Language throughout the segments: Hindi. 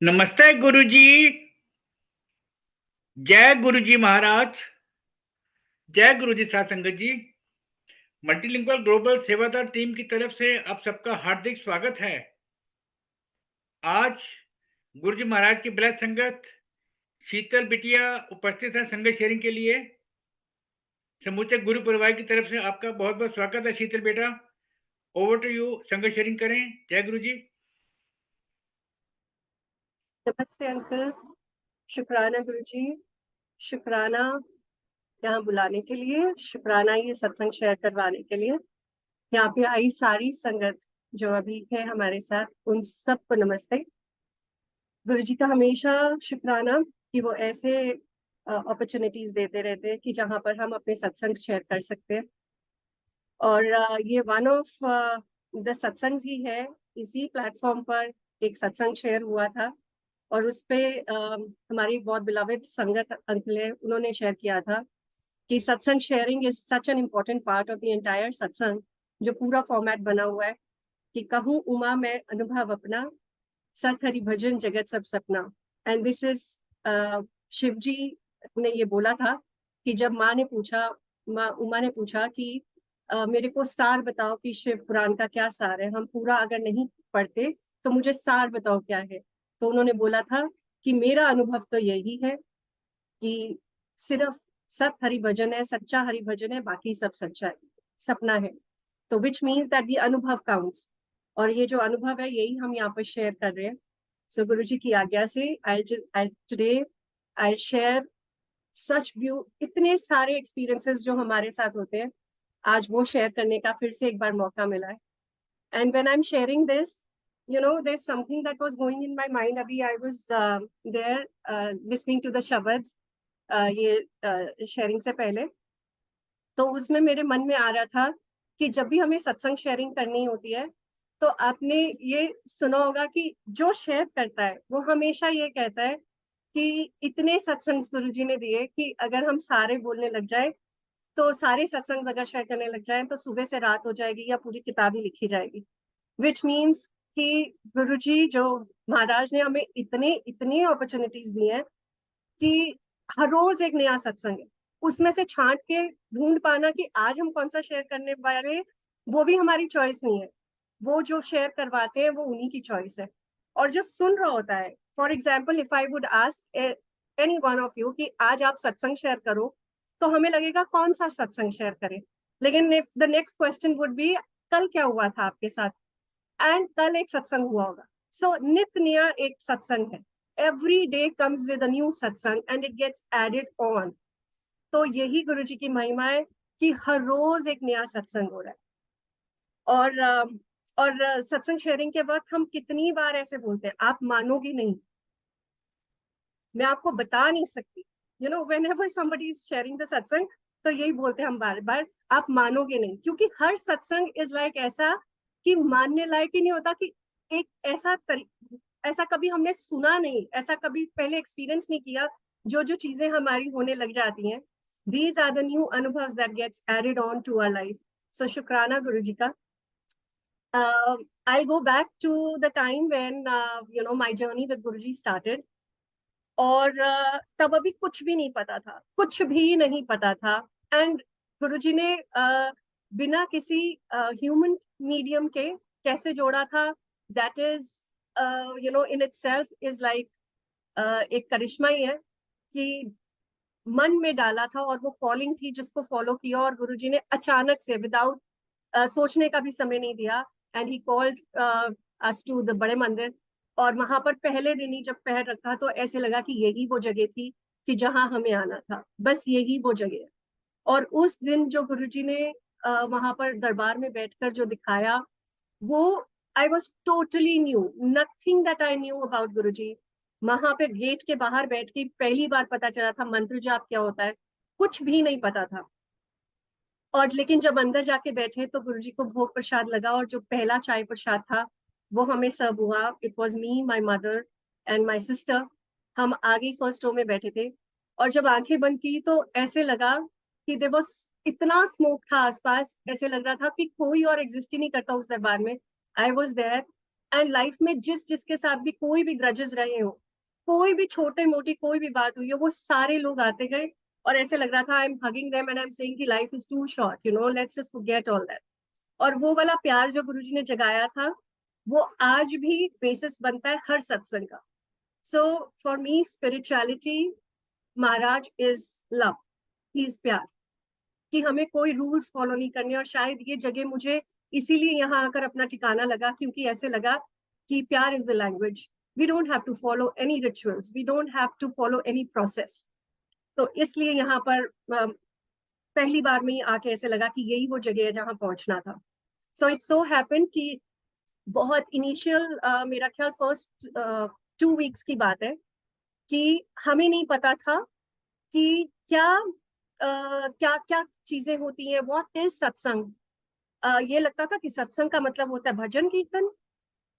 नमस्ते गुरुजी। जय गुरुजी महाराज। जय गुरुजी साथ संगत जी। मल्टीलिंगुअल ग्लोबल सेवादार टीम की तरफ से आप सबका हार्दिक स्वागत है। आज गुरुजी महाराज की ब्लैक संगत शीतल बिटिया उपस्थित है संगत शेयरिंग के लिए। समूचे गुरु परिवार की तरफ से आपका बहुत बहुत स्वागत है शीतल बेटा। ओवर टू यू, संगत शेयरिंग करें। जय गुरुजी। नमस्ते अंकल। शुक्राना गुरुजी। शुक्राना यहाँ बुलाने के लिए, शुक्राना ये सत्संग शेयर करवाने के लिए। यहाँ पे आई सारी संगत जो अभी है हमारे साथ, उन सबको नमस्ते। गुरुजी का हमेशा शुक्राना कि वो ऐसे अपॉर्चुनिटीज देते रहते हैं कि जहाँ पर हम अपने सत्संग शेयर कर सकते हैं। और ये वन ऑफ द सत्संग ही है। इसी प्लेटफॉर्म पर एक सत्संग शेयर हुआ था और उसपे हमारी बहुत बिलवेड संगत अंकल है, उन्होंने शेयर किया था कि सत्संग sharing is such an important part of the entire सत्संग। जो पूरा फॉर्मेट बना हुआ है कि कहूँ उमा में अनुभव अपना, सत हरि भजन जगत सब सपना। एंड दिस इज शिव जी ने ये बोला था कि जब माँ ने पूछा, माँ उमा ने पूछा कि मेरे को सार बताओ कि शिव पुराण का क्या सार है, हम पूरा अगर नहीं पढ़ते तो मुझे सार बताओ क्या है। तो उन्होंने बोला था कि मेरा अनुभव तो यही है कि सिर्फ सत हरि भजन है, सच्चा हरि भजन है, बाकी सब सच्चा है, सपना है। तो विच मीन्स दैट द अनुभव काउंट्स। और ये जो अनुभव है यही हम यहाँ पर शेयर कर रहे हैं। सो गुरु जी की आज्ञा से today I share such view, इतने सारे एक्सपीरियंसेस जो हमारे साथ होते हैं, आज वो शेयर करने का फिर से एक बार मौका मिला है। And when I'm sharing this, there's something that was going in my mind. Abhi I was there listening to the shabads, ये शेयरिंग से पहले। तो उसमें मेरे मन में आ रहा था कि जब भी हमें सत्संग शेयरिंग करनी होती है तो आपने ये सुना होगा कि जो शेयर करता है वो हमेशा ये कहता है कि इतने सत्संग गुरु जी ने दिए कि अगर हम सारे बोलने लग जाए, तो सारे सत्संग अगर शेयर करने लग जाए तो सुबह से रात हो जाएगी या पूरी किताब ही लिखी जाएगी। विच मीन्स कि गुरुजी जो महाराज ने हमें इतने इतनी अपॉर्चुनिटीज दी हैं कि हर रोज एक नया सत्संग है, उसमें से छांट के ढूंढ पाना कि आज हम कौन सा शेयर करने वाले हैं, वो भी हमारी चॉइस नहीं है। वो जो शेयर करवाते हैं वो उन्हीं की चॉइस है। और जो सुन रहा होता है, for example if I would ask any one of you कि आज आप सत्संग शेयर करो, तो हमें लगेगा कौन सा सत्संग शेयर करें। लेकिन if the next question would be, कल क्या हुआ था आपके साथ, एंड कल एक सत्संग हुआ होगा। सो नित्य नया एक सत्संग है। Every day comes with a new satsang and it gets added on. तो यही गुरु जी की महिमा है कि हर रोज एक नया सत्संग हो रहा है। और सत्संग शेयरिंग के वक्त हम कितनी बार ऐसे बोलते हैं, आप मानोगे नहीं, मैं आपको बता नहीं सकती। Whenever somebody is sharing the सत्संग, तो यही बोलते हैं हम बार बार, आप मानोगे नहीं। क्योंकि हर सत्संग इज लाइक ऐसा कि मानने लायक ही नहीं होता कि एक ऐसा कभी हमने सुना नहीं, ऐसा कभी पहले एक्सपीरियंस नहीं किया। जो जो चीजें हमारी होने लग जाती हैं, these are the new anubhav that gets added on to our life. So शुक्राना गुरु जी का। I'll go back to the time when my journey with Guruji started. और तब अभी कुछ भी नहीं पता था, कुछ भी नहीं पता था। एंड गुरुजी ने बिना किसी ह्यूमन मीडियम के कैसे जोड़ा था, that is in itself is like एक करिश्मा ही है कि मन में डाला था और वो कॉलिंग थी जिसको फॉलो किया। और गुरुजी ने अचानक से विदाउट सोचने का भी समय नहीं दिया, and he called us to the बड़े मंदिर। और वहां पर पहले दिन ही जब पैर रखा तो ऐसे लगा कि यही वो जगह थी कि जहां हमें आना था, बस यही वो जगह है। और उस दिन जो गुरुजी ने वहां पर दरबार में बैठकर जो दिखाया, वो I was totally new, nothing that I knew about Guruji. वहां पे गेट के बाहर बैठ के पहली बार पता चला था मंत्र जाप क्या होता है, कुछ भी नहीं पता था। और लेकिन जब अंदर जाके बैठे तो गुरुजी को भोग प्रसाद लगा, और जो पहला चाय प्रसाद था वो हमें सर्व हुआ। It was me, my mother and my sister. हम आगे फर्स्ट रो में बैठे थे, और जब आंखें बंद की तो ऐसे लगा कि देयर वाज इतना स्मोक था आसपास, ऐसे लग रहा था कि कोई और एग्जिस्ट ही नहीं करता उस दरबार में। I was there and life में जिसके साथ भी कोई भी ग्रजेस रहे हो, कोई भी छोटे मोटी कोई भी बात हुई हो, वो सारे लोग आते गए और ऐसे लग रहा था I am hugging them and I am saying कि life is too short, you know, let's just forget all that. और वो वाला प्यार जो गुरुजी ने जगाया था, वो आज भी बेसिस बनता है हर सत्संग का। So for me spirituality, Maharaj is love, he is प्यार, कि हमें कोई रूल्स फॉलो नहीं करने। और शायद ये जगह मुझे इसीलिए यहाँ आकर अपना ठिकाना लगा, क्योंकि ऐसे लगा कि प्यार is the language. We don't have to follow any rituals, we don't have to follow any process. तो इसलिए यहाँ पर पहली बार में ही आके ऐसे लगा कि यही वो जगह है जहाँ पहुंचना था। सो इट सो हैपन कि बहुत इनिशियल मेरा ख्याल फर्स्ट 2 वीक्स की बात है कि हमें नहीं पता था कि क्या क्या चीजें होती हैं, व्हाट इज सत्संग। ये लगता था कि सत्संग का मतलब होता है भजन कीर्तन,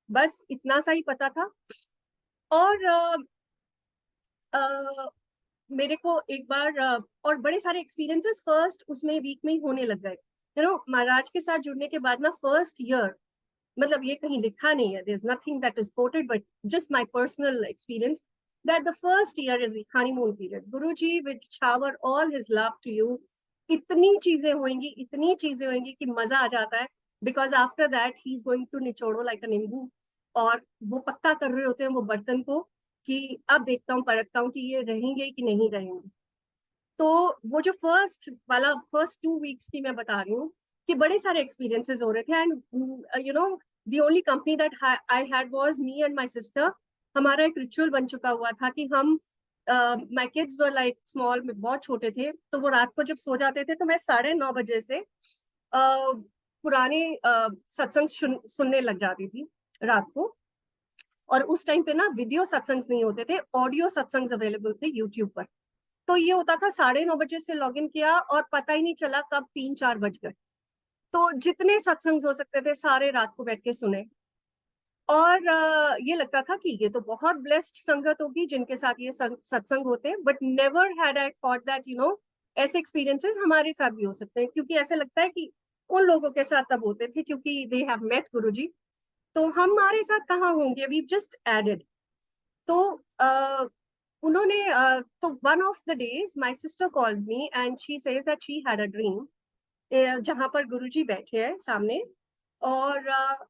बस इतना सा ही पता था। और मेरे को एक बार और बड़े सारे एक्सपीरियंसेस फर्स्ट उसमें वीक में ही होने लग गए। यू नो, महाराज के साथ जुड़ने के बाद ना फर्स्ट ईयर, मतलब ये कहीं लिखा नहीं है, there is nothing that is quoted, but just my personal experience that the first year is the honeymoon period. Guruji will shower all his love to you. इतनी चीजें होंगी कि मजा आ जाता है, because after that he is going to निचोड़ो like a नींबू, और वो पक्का कर रहे होते हैं वो बर्तन को कि अब देखता हूँ परखता हूँ कि ये रहेंगे कि नहीं रहेंगे। तो वो जो फर्स्ट 2 वीक्स की मैं बता रही हूँ कि बड़े सारे एक्सपीरियंसेस हो रहे थे। And you know, the only company that I had was me and my sister. हमारा एक रिचुअल बन चुका हुआ था कि हम my kids were like small, में बहुत छोटे थे, तो वो रात को जब सो जाते थे तो मैं 9:30 से पुराने सत्संग सुनने लग जाती थी रात को। और उस टाइम पे ना वीडियो सत्संग नहीं होते थे, ऑडियो सत्संग अवेलेबल थे यूट्यूब पर। तो ये होता था 9:30 से लॉग इन किया और पता ही नहीं चला कब 3-4 बज गए। तो जितने सत्संग हो सकते थे सारे रात को बैठ के सुने। और ये लगता था कि ये तो बहुत ब्लेस्ड संगत होगी जिनके साथ ये सत्संग होते हैं, but never had I thought that you no ऐसे एक्सपीरियंसेस हमारे साथ भी हो सकते हैं, क्योंकि ऐसे लगता है कि उन लोगों के साथ तब होते थे क्योंकि दे हैव मेट गुरुजी, तो हमारे साथ कहाँ होंगे, वी जस्ट एडेड। तो उन्होंने तो one of the days my sister called me and she said that she had a dream, जहां पर गुरुजी बैठे हैं सामने, और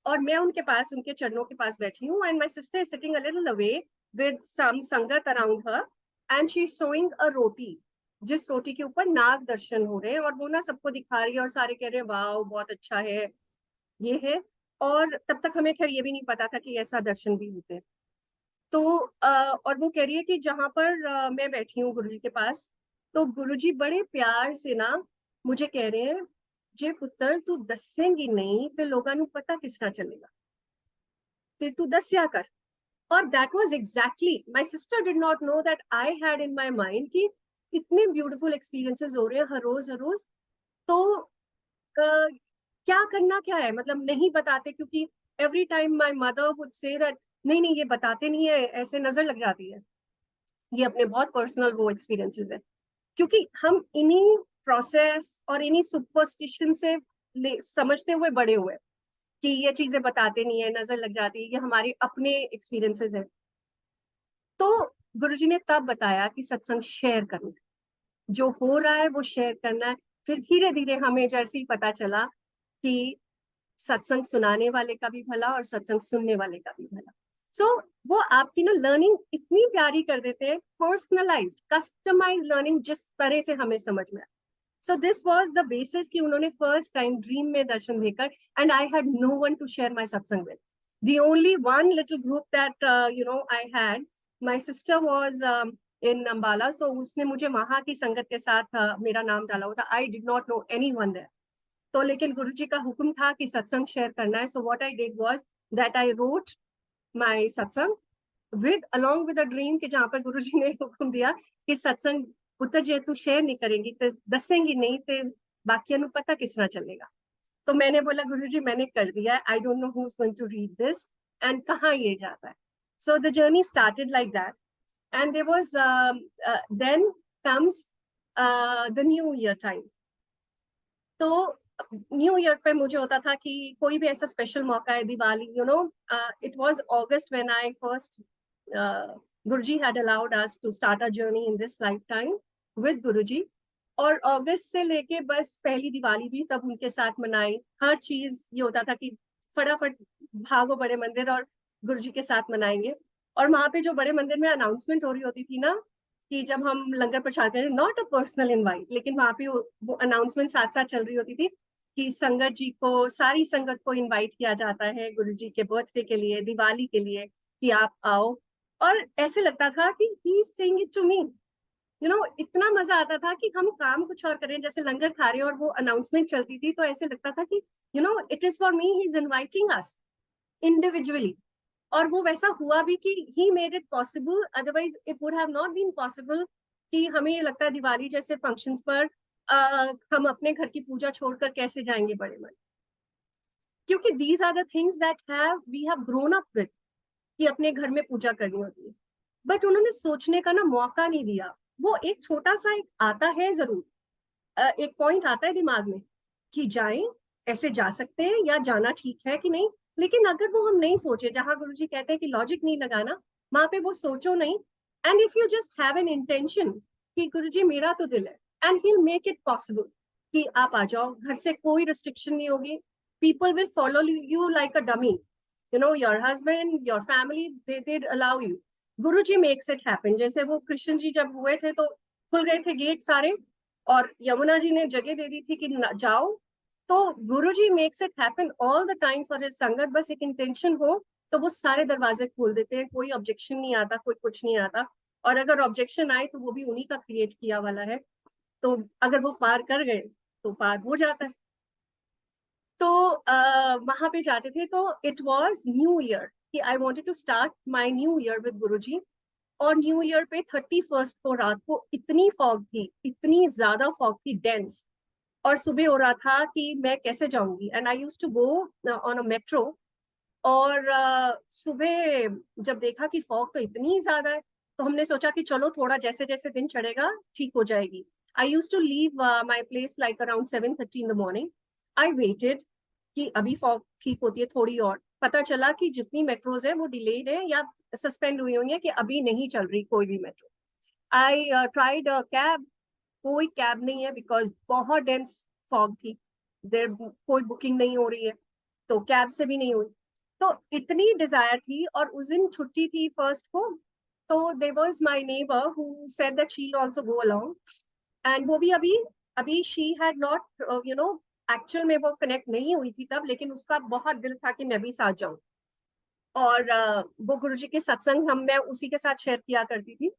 और मैं उनके पास, उनके चरणों के पास बैठी हूँ, and my sister is sitting a little away with some sangat around her, and she is showing a roti, जिस रोटी के ऊपर नाग दर्शन हो रहे हैं, और वो ना सबको दिखा रही है और सारे कह रहे हैं वाओ बहुत अच्छा है, ये है। और तब तक हमें खैर ये भी नहीं पता था कि ऐसा दर्शन भी होते हैं। तो और वो कह रही है कि जहां पर मैं बैठी हूँ गुरुजी के पास, तो गुरुजी बड़े प्यार से ना मुझे कह रहे हैं, जे पुत्र तू दसेंगी नहीं तो लोगों को पता किस तरह चलेगा, ते तू दस्या कर। और that was exactly, my sister did not no that I had in my mind कि इतने ब्यूटीफुल एक्सपीरियंसेस हो रहे हैं हर रोज। तो क्या करना क्या है, मतलब नहीं बताते, क्योंकि every time my mother would say that नहीं नहीं ये बताते नहीं है, ऐसे नजर लग जाती है। ये अपने बहुत पर्सनल वो एक्सपीरियंसेस है, क्योंकि हम इन्हीं प्रोसेस और इन्हीं सुपरस्टिशन से समझते हुए बड़े हुए कि ये चीजें बताते नहीं है, नजर लग जाती है, ये हमारे अपने एक्सपीरियंसेस है। तो गुरुजी ने तब बताया कि सत्संग शेयर करना, जो हो रहा है वो शेयर करना है। फिर धीरे धीरे हमें जैसे ही पता चला कि सत्संग सुनाने वाले का भी भला और सत्संग सुनने वाले का भी भला। सो वो आपकी ना लर्निंग इतनी प्यारी कर देते हैं, पर्सनलाइज्ड कस्टमाइज लर्निंग जिस तरह से हमें समझ में आए। So this was the basis कि उन्होंने फर्स्ट टाइम ड्रीम में दर्शन देकर, and I had no one to share my satsang with, the only one little group that you know I had, my sister was in Ambala, so उसने मुझे वहां की संगत के साथ मेरा नाम डाला हुआ था। I did not know anyone there. तो लेकिन गुरुजी का हुक्म था कि सत्संग शेयर करना है, so what I did was that I wrote my satsang with along with a dream, कि जहां पर गुरुजी ने हुक्म दिया कि सत्संग पुत्र जे तू शेयर नहीं करेंगी तो दसेंगी नहीं तो बाकियों को पता किस तरह चलेगा। तो मैंने बोला गुरुजी मैंने कर दिया, I don't know who is going to read this and कहाँ ये जाता है। So the journey started like that, and there was then comes the new year time. तो न्यू ईयर पे मुझे होता था कि कोई भी ऐसा स्पेशल मौका है, Diwali, it was August when I first Guruji had allowed us to start our journey in this lifetime with Guruji. और अगस्त से लेके बस पहली दिवाली भी तब उनके साथ मनाई। हर चीज ये होता था कि फटाफट भागो बड़े मंदिर और गुरुजी के साथ मनाएंगे। और वहां पे जो बड़े मंदिर में अनाउंसमेंट हो रही होती थी ना, कि जब हम लंगर प्रसाद करें, नॉट अ पर्सनल इनवाइट, लेकिन वहां पे वो अनाउंसमेंट साथ साथ चल रही होती थी कि संगत जी को, सारी संगत को इनवाइट किया जाता है गुरु जी के बर्थडे के लिए, दिवाली के लिए, कि आप आओ। और ऐसे लगता था कि he saying it to me, इतना मजा आता था कि हम काम कुछ और करें, जैसे लंगर खा रहे हैं और वो अनाउंसमेंट चलती थी, तो ऐसे लगता था कि it is for me, he is inviting us individually. और वो वैसा हुआ भी कि he made it possible, otherwise it would have not been possible. कि हमें ये लगता है दिवाली जैसे फंक्शंस पर हम अपने घर की पूजा छोड़कर कैसे जाएंगे बड़े मन, क्योंकि these are the things that have we have grown up with, कि अपने घर में पूजा करनी होती है। बट उन्होंने सोचने का ना मौका नहीं दिया। वो एक छोटा सा एक आता है जरूर, एक पॉइंट आता है दिमाग में कि जाएं, ऐसे जा सकते हैं या जाना ठीक है कि नहीं। लेकिन अगर वो हम नहीं सोचे, जहां गुरुजी कहते हैं कि लॉजिक नहीं लगाना, वहां पे वो सोचो नहीं। And if you just have an intention कि गुरुजी मेरा तो दिल है, and he will make it possible कि आप आ जाओ, घर से कोई रिस्ट्रिक्शन नहीं होगी। People will follow you like a dummy, your husband, your family, they allow you. Guruji makes it happen. जैसे वो कृष्ण जी जब हुए थे तो खुल गए थे गेट सारे, और यमुना जी ने जगह दे दी थी कि जाओ। तो Guruji makes it happen all the time for his sangat. बस एक इंटेंशन हो तो वो सारे दरवाजे खोल देते हैं, कोई ऑब्जेक्शन नहीं आता, कोई कुछ नहीं आता। और अगर ऑब्जेक्शन आए तो वो भी उन्हीं का क्रिएट किया वाला है, तो अगर वो पार कर गए तो पार हो जाता है। तो वहां पे जाते थे, तो इट वॉज न्यू ईयर कि I wanted to start my new year with Guruji. और न्यू ईयर पे 31st को रात को इतनी फॉग थी, इतनी ज्यादा फॉग थी, डेंस। और सुबह हो रहा था कि मैं कैसे जाऊंगी, and I use to go on a metro. और सुबह जब देखा कि फॉग तो इतनी ज्यादा है, तो हमने सोचा कि चलो थोड़ा जैसे जैसे दिन चढ़ेगा ठीक हो जाएगी। I use to leave my place like around 7:30 in the morning. I waited कि अभी फॉग ठीक होती है थोड़ी, और पता चला कि जितनी मेट्रोज है वो डिलेड है या सस्पेंड हुई हुई है, कि अभी नहीं चल रही कोई भी मेट्रो। आई ट्राइड कैब, कोई कैब नहीं है, बिकॉज बहुत डेंस फॉग थी, देर कोई बुकिंग नहीं हो रही है, तो कैब से भी नहीं हुई। तो इतनी डिजायर थी, और उस दिन छुट्टी थी फर्स्ट को। तो there was my neighbour who said that she will also go along. And वो भी अभी अभी शी हैड नॉट एक्चुअल में वो कनेक्ट नहीं हुई थी तब, लेकिन उसका बहुत दिल था कि मैं भी साथ जाऊं। और वो गुरुजी के सत्संग मैं उसी के साथ शेयर किया करती थी।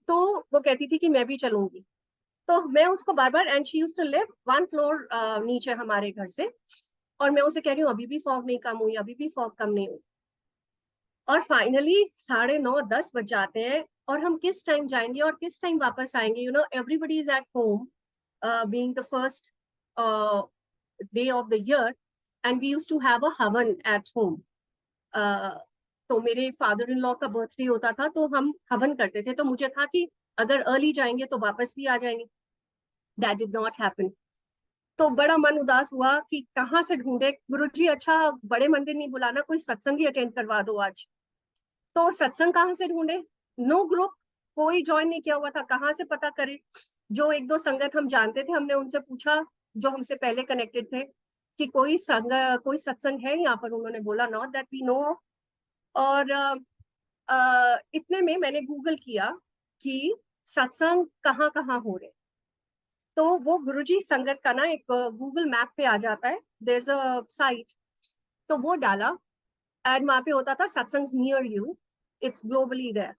तो वो कहती थी कि मैं भी चलूंगी। तो मैं उसको बार बार, and she used to live 1 floor नीचे हमारे घर से, और मैं उसे कह रही हूँ अभी भी फॉग नहीं कम हुई, अभी भी फॉग कम नहीं हुई। और फाइनली 9:30-10 बज जाते हैं, और हम किस टाइम जाएंगे और किस टाइम वापस आएंगे, everybody is at home, being the first day of the year, and we used to have a havan at home. तो मेरे फादर इन लॉ का बर्थडे होता था, तो हम हवन करते थे। तो मुझे था कि अगर अर्ली जाएंगे तो वापस भी आ जाएंगे। That did not happen. तो बड़ा मन उदास हुआ कि कहाँ से ढूंढे गुरुजी, अच्छा बड़े मंदिर नहीं बुलाना, कोई सत्संग ही अटेंड करवा दो आज। तो सत्संग कहाँ से ढूंढे, नो ग्रुप, कोई ज्वाइन नहीं किया हुआ था, कहाँ से पता करे। जो एक दो संगत हम जानते थे, हमने उनसे पूछा, जो हमसे पहले कनेक्टेड थे, कि कोई सत्संग है यहाँ पर। उन्होंने बोला नॉट दैट वी नो। और इतने में मैंने गूगल किया कि सत्संग कहाँ कहाँ हो रहे। तो वो गुरुजी संगत का ना एक गूगल मैप पे आ जाता है, देयर इज अ साइट। तो वो डाला, एंड वहां पे होता था satsang near you, it's globally there.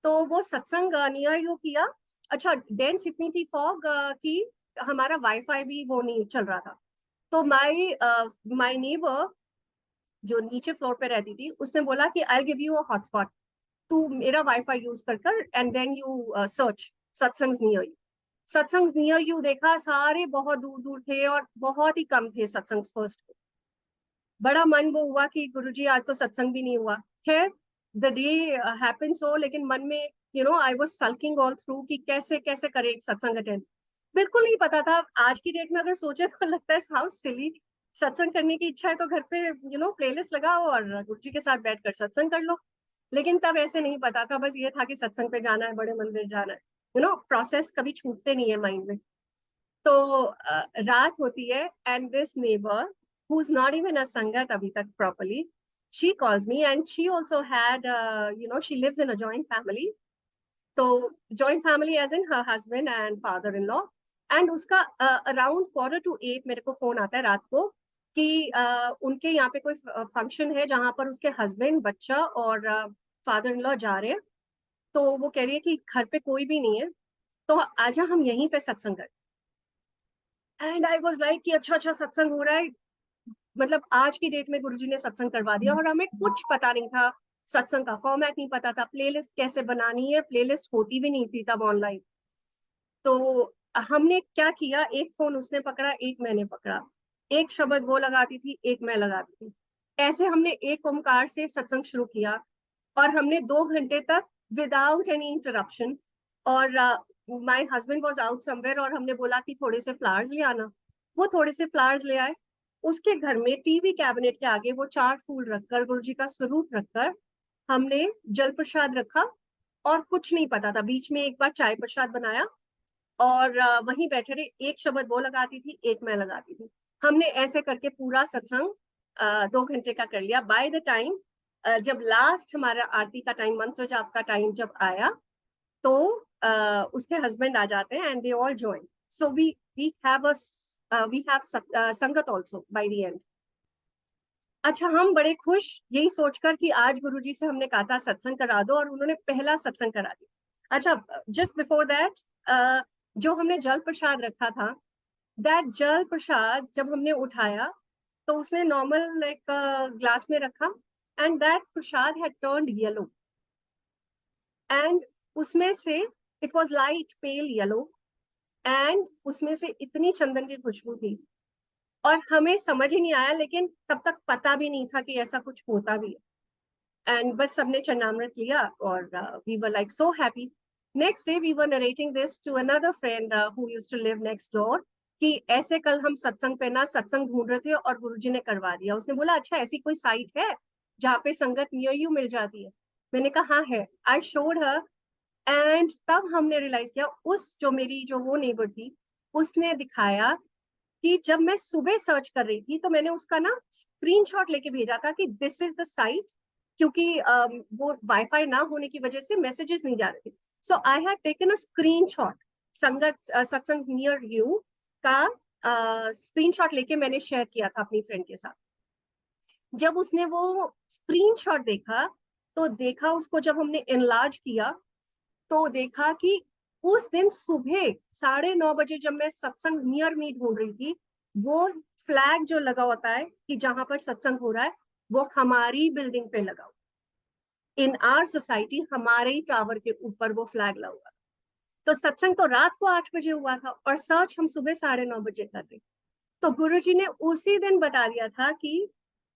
तो वो सत्संग नियर यू किया। अच्छा, डेंस इतनी थी फॉग कि हमारा वाईफाई भी वो नहीं चल रहा था। तो माई माई नेबर जो नीचे फ्लोर पे रहती थी, उसने बोला कि I give you a hotspot, तू मेरा वाईफाई यूज कर कर, एंड देन यू सर्च सत्संग नियर यू। सत्संग नियर यू देखा, सारे बहुत दूर दूर थे और बहुत ही कम थे सत्संग फर्स्ट। बड़ा मन वो हुआ कि गुरुजी आज तो सत्संग भी नहीं हुआ। खैर, द डे हैपन सो, लेकिन मन में I was sulking all through कि कैसे कैसे करे एक सत्संग अटेंड। बिल्कुल नहीं पता था। आज की डेट में अगर सोचे तो लगता है हाउ सिली, सत्संग करने की इच्छा है तो घर पे प्लेलिस्ट लगाओ और गुरु जी के साथ बैठकर सत्संग कर लो। लेकिन तब ऐसे नहीं पता था, बस ये था कि सत्संग पे जाना है, बड़े मंदिर जाना है, प्रोसेस कभी छूटते नहीं है माइंड में। तो रात होती है and this neighbour who is not even a sangat अभी तक properly, she calls me and she also had she lives in a joint family. तो joint family as in her husband and father in law. And उसका अराउंड 7:45 मेरे को फोन आता है रात को कि उनके यहाँ पे कोई फंक्शन है जहां पर उसके हस्बैंड, बच्चा और फादर इन लॉ जा रहे हैं। तो वो कह रही है कि घर पे कोई भी नहीं है, तो आजा हम यहीं पे सत्संग करें। एंड आई वाज लाइक कि अच्छा अच्छा सत्संग हो रहा है। मतलब आज की डेट में गुरुजी ने सत्संग करवा दिया और हमें कुछ पता नहीं था, सत्संग का फॉर्मेट नहीं पता था, प्लेलिस्ट कैसे बनानी है, प्लेलिस्ट होती भी नहीं थी तब ऑनलाइन। तो हमने क्या किया, एक फोन उसने पकड़ा, एक मैंने पकड़ा, एक शब्द वो लगाती थी, एक मैं लगाती थी। ऐसे हमने एक ओमकार से सत्संग शुरू किया और हमने 2 घंटे तक विदाउट एनी इंटरप्शन। और my husband was out somewhere और हमने बोला कि थोड़े से फ्लावर्स ले आना। वो थोड़े से फ्लावर्स ले आए। उसके घर में टीवी कैबिनेट के आगे वो 4 फूल रखकर, गुरु जी का स्वरूप रखकर हमने जल प्रसाद रखा। और कुछ नहीं पता था। बीच में एक बार चाय प्रसाद बनाया और वहीं बैठे रहे। एक शब्द वो लगाती थी, एक मैं लगाती थी। हमने ऐसे करके पूरा सत्संग 2 घंटे का कर लिया। बाय द टाइम जब लास्ट हमारा आरती का टाइम, मंत्र जाप का टाइम जब आया, तो उसके हस्बैंड आ जाते हैं and they all join. So we have sangat also by the end. अच्छा, हम बड़े खुश यही सोचकर कि आज गुरुजी से हमने कहा था सत्संग करा दो और उन्होंने पहला सत्संग करा दिया। अच्छा, जस्ट बिफोर दैट जो हमने जल प्रसाद रखा था, दैट जल प्रसाद जब हमने उठाया तो उसने नॉर्मल एक ग्लास में रखा and that Prasad had turned yellow. And उसमें से it was light pale yellow and उसमें से इतनी चंदन की खुशबू थी और हमें समझ ही नहीं आया, लेकिन तब तक पता भी नहीं था कि ऐसा कुछ होता भी है। एंड बस सबने चरणामृत लिया और we were like so happy. Next day we were narrating this to another friend who used to live next door कि ऐसे कल हम सत्संग पे ना सत्संग ढूंढ रहे थे और गुरुजी ने करवा दिया। उसने बोला अच्छा ऐसी कोई साइट है जहाँ पे संगत नियर यू मिल जाती है? मैंने कहा हाँ है। आई शोड हर एंड तब हमने रियलाइज किया, उस जो मेरी जो वो नेबर थी उसने दिखाया कि जब मैं सुबह सर्च कर रही थी तो मैंने उसका ना स्क्रीनशॉट लेके भेजा था कि दिस इज द साइट, क्योंकि वो वाईफाई ना होने की वजह से मैसेजेस नहीं जा रहे थे। So I had taken a screenshot, sangat satsang near you का स्क्रीनशॉट लेके मैंने शेयर किया था अपनी फ्रेंड के साथ। जब उसने वो स्क्रीनशॉट देखा तो देखा उसको, जब हमने एनलार्ज किया तो देखा कि उस दिन सुबह 9:30 बजे जब मैं सत्संग नियर मी ढूंढ रही थी, वो फ्लैग जो लगा होता है कि जहां पर सत्संग हो रहा है वो हमारी बिल्डिंग पे लगा। इन आवर सोसाइटी हमारे ही टावर के ऊपर वो फ्लैग लगा हुआ। तो सत्संग तो रात को 8 बजे हुआ था और सर्च हम सुबह 9:30 बजे कर रहे। तो गुरुजी ने उसी दिन बता दिया था कि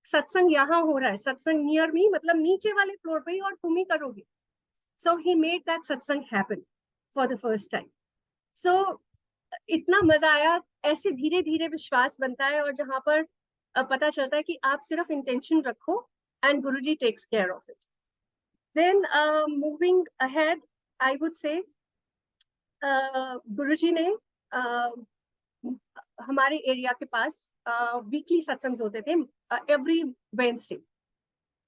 सत्संग यहाँ हो रहा है, सत्संग नियर मी मतलब नीचे वाले फ्लोर पे ही, और तुम ही करोगे। So he made that satsang happen for the first time. So इतना मजा आया। ऐसे धीरे धीरे विश्वास बनता है और जहां पर पता चलता है कि आप सिर्फ इंटेंशन रखो and Guruji takes care of it. Then moving ahead I would say Guruji ने हमारे एरिया के पास वीकली सत्संग होते थे एवरी वेडनेसडे।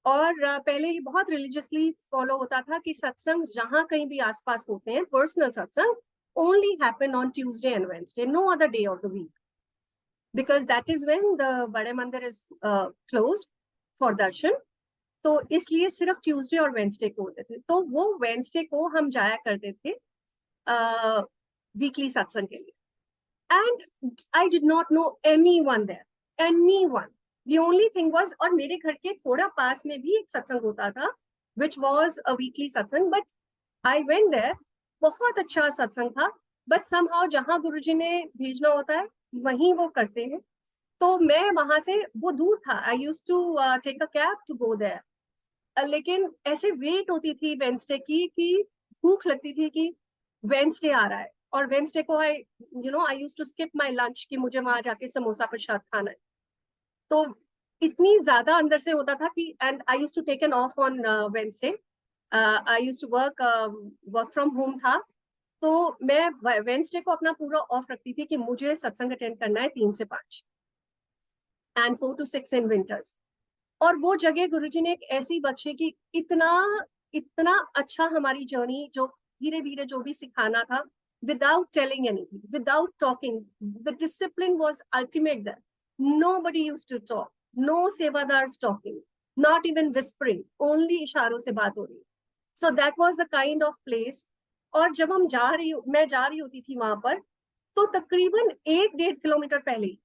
और पहले ये बहुत रिलीजियसली फॉलो होता था कि सत्संग जहां कहीं भी आसपास होते हैं, पर्सनल सत्संग only happen on Tuesday and Wednesday, no other day of the week, because that is when the Bade Mandir is closed for darshan. तो इसलिए सिर्फ ट्यूसडे और वेंसडे को होते थे। तो वो वेंसडे को हम जाया करते थे वीकली सत्संग के लिए। And I did not know anyone there, anyone. The only thing was, और मेरे घर के थोड़ा पास में भी एक सत्संग होता था which was a weekly सत्संग, but I went there। बहुत अच्छा सत्संग था, बट somehow जहां गुरुजी ने भेजना होता है वहीं वो करते हैं। तो मैं वहां से, वो दूर था, I used to take a cab to go there. लेकिन ऐसे वेट होती थी वेंसडे की कि भूख लगती थी कि वेंसडे आ रहा है। और वेंसडे को I used to skip my lunch कि मुझे वहां जाके समोसा प्रसाद खाना है। तो इतनी ज्यादा अंदर से होता था कि and I used to take an off on Wednesday. I used to work from home था, तो मैं वेंसडे को अपना पूरा ऑफ रखती थी कि मुझे सत्संग अटेंड करना है 3 से 5 एंड 4 to 6 इन विंटर्स। और वो जगह गुरुजी ने एक ऐसी बख्शी की, इतना इतना अच्छा हमारी जर्नी, जो धीरे धीरे जो भी सिखाना था, without telling anything, without talking, the discipline was ultimate there. Nobody used to talk, no sevadars talking, not even whispering, only इशारों से बात हो रही। So that was the kind of place। और जब मैं जा रही होती थी वहां पर, तो तकरीबन 1-1.5 किलोमीटर पहले ही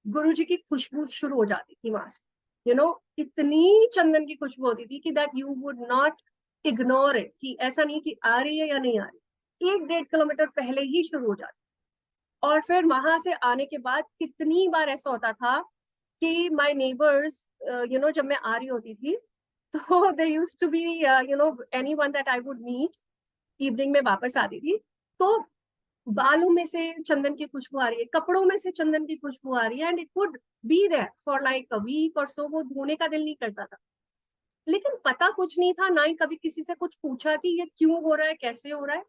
गुरुजी की खुशबू शुरू हो जाती थी वहां से। इतनी चंदन की खुशबू होती थी कि that you would not ignore it, कि ऐसा नहीं कि आ रही है या नहीं आ रही, 1-1.5 किलोमीटर पहले ही शुरू हो जाती। और फिर वहां से आने के बाद कितनी बार ऐसा होता था कि माय नेबर्स, जब मैं आ रही होती थी, तो they used to be anyone that I would meet, evening में वापस आती थी, तो बालों में से चंदन की खुशबू आ रही है, कपड़ों में से चंदन की खुशबू आ रही है, and it would be there for like a week or so. वो धोने का दिल नहीं करता था, लेकिन पता कुछ नहीं था, ना ही कभी किसी से कुछ पूछा कि ये क्यों हो रहा है, कैसे हो रहा है,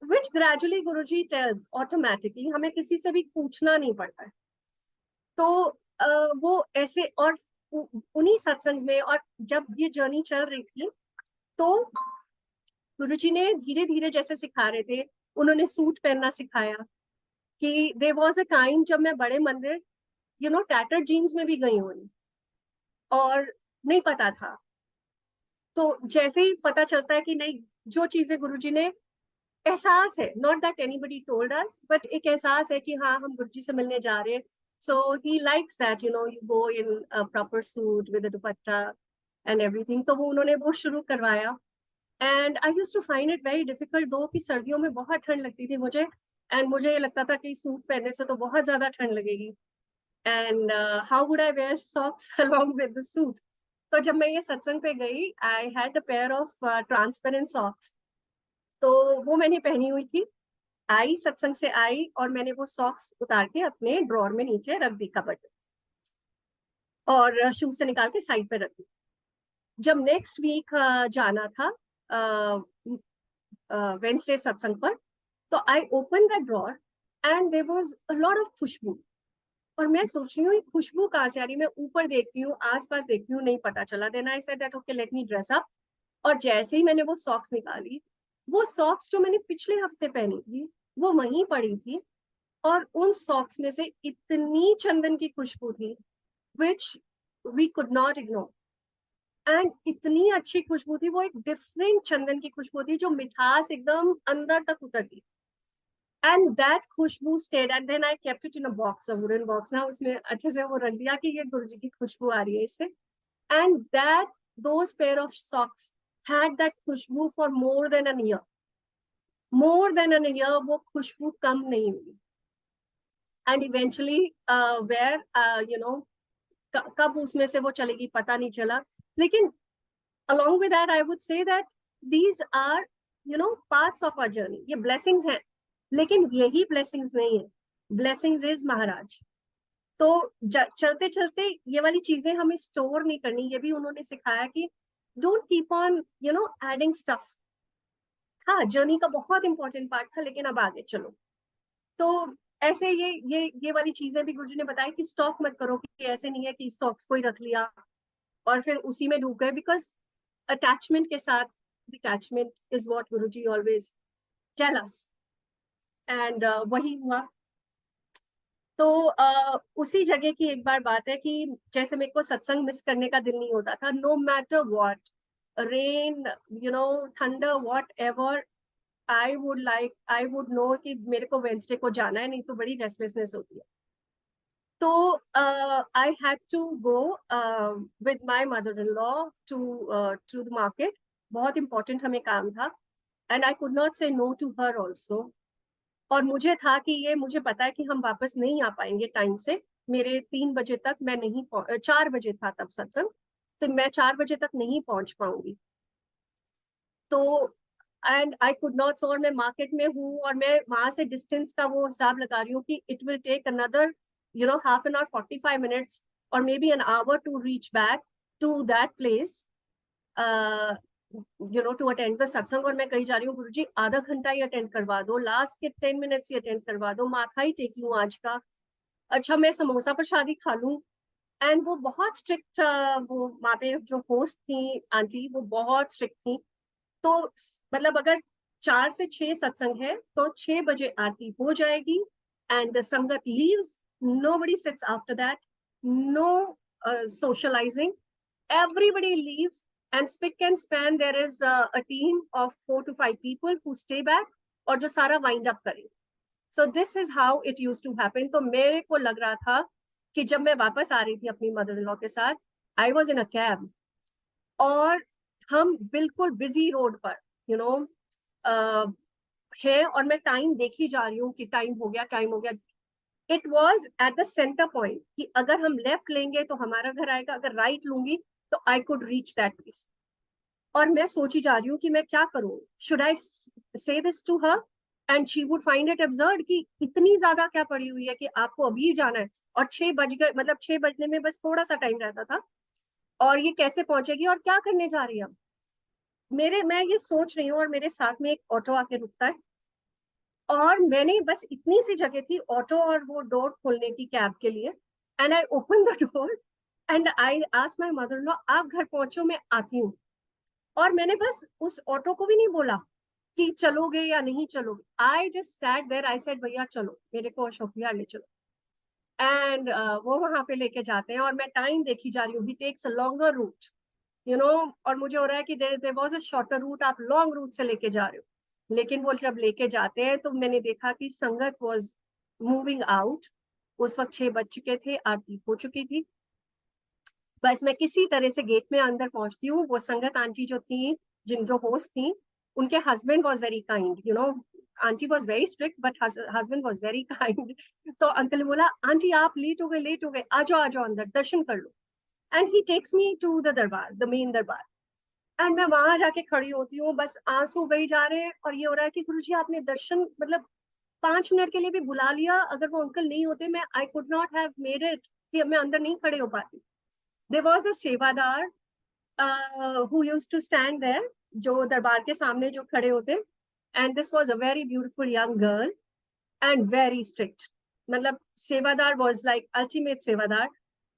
विच ग्रेजुअली गुरुजी टेल्स ऑटोमेटिकली, हमें किसी से भी पूछना नहीं पड़ता है। तो वो ऐसे, और उन्हीं सत्संग में, और जब ये जर्नी चल रही थी, तो गुरुजी ने धीरे धीरे जैसे सिखा रहे थे, उन्होंने सूट पहनना सिखाया। कि देयर वाज अ टाइम जब मैं बड़े मंदिर टैटर जीन्स में भी गई हूँ, और नहीं पता था। तो जैसे ही पता चलता है कि नहीं, जो चीजें गुरुजी ने, एहसास है, not that anybody told us, but एक एहसास है कि हाँ, हम गुरुजी से मिलने जा रहे हैं। So he likes that you go in a proper suit with a dupatta and everything. तो वो उन्होंने वो शुरू करवाया। And I used to find it very difficult, though कि सर्दियों में बहुत ठंड लगती थी मुझे, एंड मुझे लगता था कि सूट पहनने से तो बहुत ज्यादा ठंड लगेगी, and how would I wear socks along with the suit. तो जब मैं ये सत्संग पे गई, I had a pair of transparent socks, तो वो मैंने पहनी हुई थी। आई सत्संग से आई, और मैंने वो सॉक्स उतार के अपने ड्रॉर में नीचे रख दी, कबर्ड, और शूज से निकाल के साइड पे रख दी। जब नेक्स्ट वीक जाना था वेंसडे सत्संग पर, तो I open the drawer and there was a lot of khushbu. और मैं सोच रही हूँ ये खुशबू कहाँ से आ रही है, मैं ऊपर देख रही हूँ, आसपास देख रही हूँ, नहीं पता चला। Then I said that okay, let me dress up. और जैसे ही मैंने वो सॉक्स निकाली, वो सॉक्स जो मैंने पिछले हफ्ते पहनी थी, वो वहीं पड़ी थी, और उन सॉक्स में से इतनी चंदन की खुशबू थी which we could not ignore. And इतनी अच्छी खुशबू थी, वो एक डिफरेंट चंदन की खुशबू थी, जो मिठास एकदम अंदर तक उतरती। एंड दैट खुशबू stayed, and then I kept it in a box, a wooden box ना, उसमें अच्छे से वो रख दिया कि ये गुरुजी की खुशबू आ रही है इससे। And that those pair of socks had that खुशबू for more than an year, more than an year, वो खुशबू कम नहीं हुई। एंड इवेंचुअली वेयर कब उसमें से वो चलेगी पता नहीं चला, लेकिन along with that I would say that these are parts of our journey। ये blessings हैं, लेकिन यही blessings नहीं है, blessings is महाराज। तो चलते चलते ये वाली चीजें हमें स्टोर नहीं करनी, ये भी उन्होंने सिखाया कि don't keep on adding stuff। हाँ, जर्नी का बहुत इंपॉर्टेंट पार्ट था, लेकिन अब आगे चलो। तो ऐसे ये वाली चीजें भी गुरुजी ने बताया कि स्टॉक मत करो, कि ऐसे नहीं है कि सॉक्स को ही रख लिया और फिर उसी में डूब गए, बिकॉज अटैचमेंट के साथ detachment is what Guruji always tell us, and वही हुआ। तो उसी जगह की एक बार बात है कि जैसे मेरे को सत्संग मिस करने का दिल नहीं होता था, no matter what, rain thunder, whatever, I would know कि मेरे को वेंसडे को जाना है, नहीं तो बड़ी रेस्टलेसनेस होती है। तो I had to go with my mother in law to the market, बहुत इंपॉर्टेंट हमें काम था, and I could not say no to her also. और मुझे था कि ये मुझे पता है कि हम वापस नहीं आ पाएंगे टाइम से, मेरे 3 बजे तक मैं नहीं 4 बजे था तब सत्संग, तो मैं 4 बजे तक नहीं पहुंच पाऊंगी। तो and I could not so, और मैं मार्केट में हूँ और मैं वहां से डिस्टेंस का वो हिसाब लगा रही हूँ कि it will take another half an hour 45 minutes और maybe an hour to reach back to that place, to attend the satsang. और मैं कही जा रही हूँ गुरुजी आधा घंटा ही अटेंड करवा दो, लास्ट के 10 मिनट्स ही अटेंड करवा दो, माथा ही टेक लूँ आज का, अच्छा मैं समोसा प्रसादी खा लूँ। एंड वो बहुत स्ट्रिक्ट, वो वहाँ पे जो होस्ट थी आंटी वो बहुत स्ट्रिक्ट थी। तो मतलब अगर 4 से 6 सत्संग है तो 6 बजे आरती हो जाएगी एंड द संगत leaves, nobody sits after that, no socializing, everybody leaves and spick and span there is a team of 4 to 5 people who stay back और जो सारा वाइंड अप करें। So this is how it used to happen. तो मेरे को लग रहा था कि जब मैं वापस आ रही थी अपनी मदर इन लॉ के साथ, I was in a cab और हम बिल्कुल बिजी रोड पर है और मैं टाइम देखी जा रही हूँ कि टाइम हो गया, टाइम हो गया। It was at the centre point कि अगर हम लेफ्ट लेंगे तो हमारा घर आएगा, अगर राइट लूंगी तो I could reach that place. और मैं सोची जा रही हूँ कि मैं क्या करूँ, should I say this to her and she would find it absurd कि इतनी ज्यादा क्या पड़ी हुई है कि आपको अभी जाना है और 6 बज गए, मतलब 6 बजने में बस थोड़ा सा टाइम रहता था और ये कैसे पहुंचेगी और क्या करने जा रही है। मैं ये सोच रही हूँ और मेरे साथ में एक ऑटो आके रुकता है और मैंने बस इतनी सी जगह थी ऑटो और वो डोर खोलने की कैब के लिए, and I open the door and I asked my mother in law आप घर पहुंचो मैं आती हूँ। और मैंने बस उस ऑटो को भी नहीं बोला कि चलोगे या नहीं चलोगे, I just sat there, I said भैया चलो मेरे को अशोक विहार ले चलो। एंड वो वहां पे लेके जाते हैं और मैं टाइम देखी जा रही हूँ, he takes a longer route और मुझे हो रहा है कि there was a shorter route, आप लॉन्ग रूट से लेके जा रहे हो। लेकिन वो जब लेके जाते हैं तो मैंने देखा कि संगत वाज मूविंग आउट। उस वक्त 6 बज चुके थे, आरती हो चुकी थी। बस मैं किसी तरह से गेट में अंदर पहुंचती हूँ। वो संगत आंटी जो थी, जो होस्ट थी, उनके husband was very kind, aunty was very strict but husband was very kind. तो अंकल ने बोला आंटी आप लेट हो गए, आ जाओ अंदर दर्शन कर लो। And he takes me to the darbar, the main darbar. And मैं वहां जाके खड़ी होती हूँ, बस आंसू बही जा रहे हैं और ये हो रहा है कि गुरुजी आपने दर्शन, मतलब 5 मिनट के लिए भी बुला लिया, अगर वो अंकल नहीं होते मैं आई could not have made it, कि मैं अंदर नहीं खड़े हो पाती। देयर वाज अ सेवादार who used to stand there, जो दरबार के सामने जो खड़े होते, and this was a very beautiful young girl and very strict. मतलब sevadar was like ultimate sevadar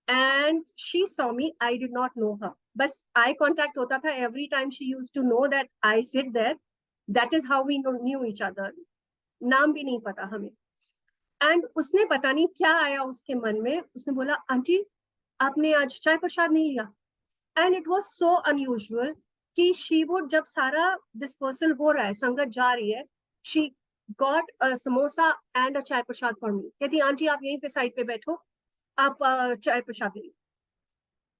and she saw me, I did not know her, बस आई कांटेक्ट होता था every time she used to know that I sit there, that is how we knew each other, नाम भी नहीं पता हमें। एंड उसने पता नहीं क्या आया उसके मन में, उसने बोला आंटी आपने आज चाय प्रसाद नहीं लिया। And it was so unusual कि शी वुड, जब सारा डिस्पर्सल हो रहा है, संगत जा रही है, she got a samosa and अ चाय प्रसाद फॉर मी, कहती आंटी आप यहीं पे साइड पे बैठो, आप चाय प्रसाद ली।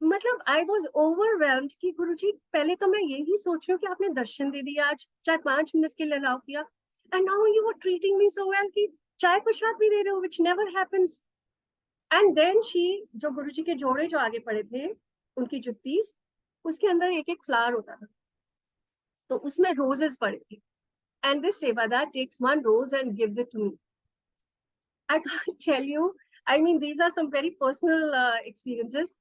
मतलब आई वॉज ओवरवेल्म्ड कि गुरुजी पहले तो मैं यही सोच रही हूँ कि आपने दर्शन दे दिया, आज चाहे 5 मिनट के लिए अलाउ किया, and now you are treating me so well कि चाय प्रसाद भी दे रहे हो, which never happens. And then she, जो गुरुजी के जोड़े जो आगे पड़े थे, उनकी जुत्तीस, उसके अंदर एक एक फ्लावर होता था, तो उसमें रोजेस पड़े थे, एंड दिस सेवादार takes one rose and gives it to me. I can't tell you, I mean these are some very personal experiences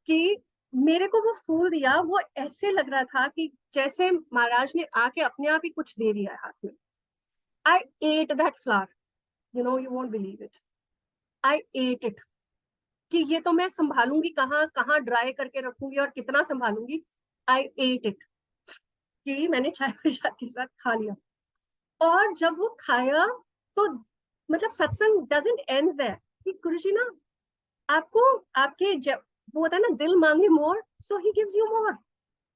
कि मेरे को वो फूल दिया, वो ऐसे लग रहा था कि जैसे महाराज ने आके अपने आप ही कुछ दे दिया है हाथ में। I ate that flower, you won't believe it, I ate it, कि ये तो मैं संभालूंगी कहाँ कहाँ, ड्राई करके रखूंगी और कितना संभालूंगी। आई एट इट, कि मैंने चाय प्रसाद के साथ खा लिया। और जब वो खाया तो मतलब सत्संग डजंट एंड देयर, कि गुरुजी ना आपको, आपके जब वो होता है ना दिल मांगे मोर, सो ही गिव्स यू मोर।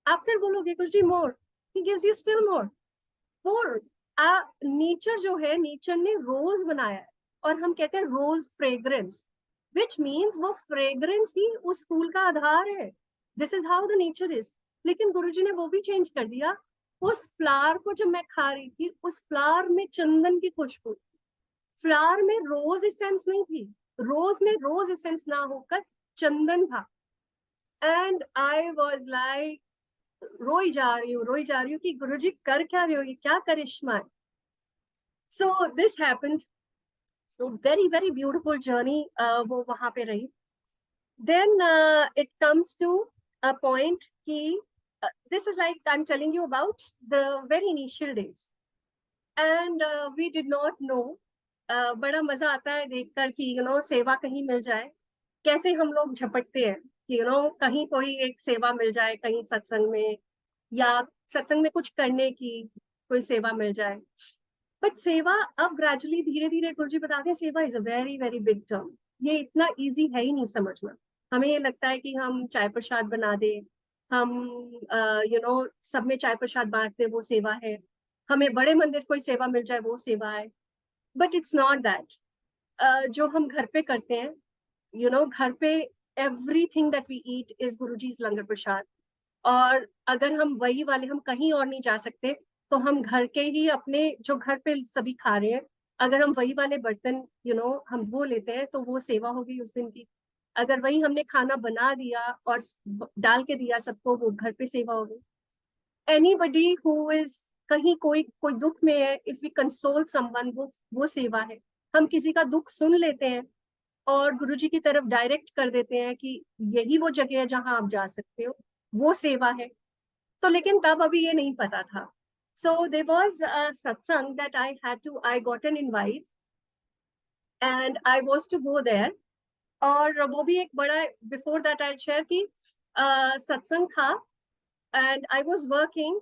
आप फिर बोलोगे Guruji more, he gives you still more. More nature जो है, नेचर ने रोज बनाया है और हम कहते हैं रोज फ्रेग्रेंस, विच मीन्स वो फ्रेग्रेंस ही उस फूल का आधार है। This is how the nature is. लेकिन गुरुजी ने वो भी चेंज कर दिया। उस फ्लावर को जब मैं खा रही थी, उस फ्लावर में चंदन की खुशबू, फ्लावर में रोज एसेंस नहीं थी, रोज में रोज एसेंस ना होकर चंदन था। एंड आई वाज लाइक रोई जा रही हूँ कि गुरुजी कर क्या रहे हो, ये क्या करिश्मा है। So this happened, so very very beautiful journey वो वहां पे रही। Then it comes to a point कि this is like I'm telling you about the very initial days, and we did not know. बड़ा मजा आता है देखकर कि सेवा कहीं मिल जाए, कैसे हम लोग झपटते हैं कि कहीं कोई एक सेवा मिल जाए, कहीं सत्संग में या सत्संग में कुछ करने की कोई सेवा मिल जाए। बट सेवा अब ग्रेजुअली धीरे धीरे गुरुजी बताते हैं सेवा is a very very big term. ये इतना इजी है ही नहीं समझना। हमें ये लगता है कि हम चाय प्रसाद बना दे, हम सब में चाय प्रसाद बांट दे, वो सेवा है। हमें बड़े मंदिर कोई सेवा मिल जाए वो सेवा है। But it's not that. जो हम घर पे करते हैं, घर पे everything that we eat is Guruji's langar prasad. और अगर हम वही वाले, हम कहीं और नहीं जा सकते, तो हम घर के ही अपने जो घर पे सभी खा रहे हैं, अगर हम वही वाले बर्तन हम वो लेते हैं तो वो सेवा होगी उस दिन की। अगर वही हमने खाना बना दिया और डाल के दिया सबको, वो घर पे सेवा होगी। एनीबडी हु इज, कहीं कोई कोई दुख में है, इफ वी कंसोल समवन, वो सेवा है। हम किसी का दुख सुन लेते हैं और गुरुजी की तरफ डायरेक्ट कर देते हैं कि यही वो जगह है जहां आप जा सकते हो, वो सेवा है। तो लेकिन तब अभी ये नहीं पता था। So there was a satsang that I got an invite and I was to go there. और वो भी एक बड़ा, बिफोर दैट आई शेयर कि सत्संग था एंड आई वाज वर्किंग,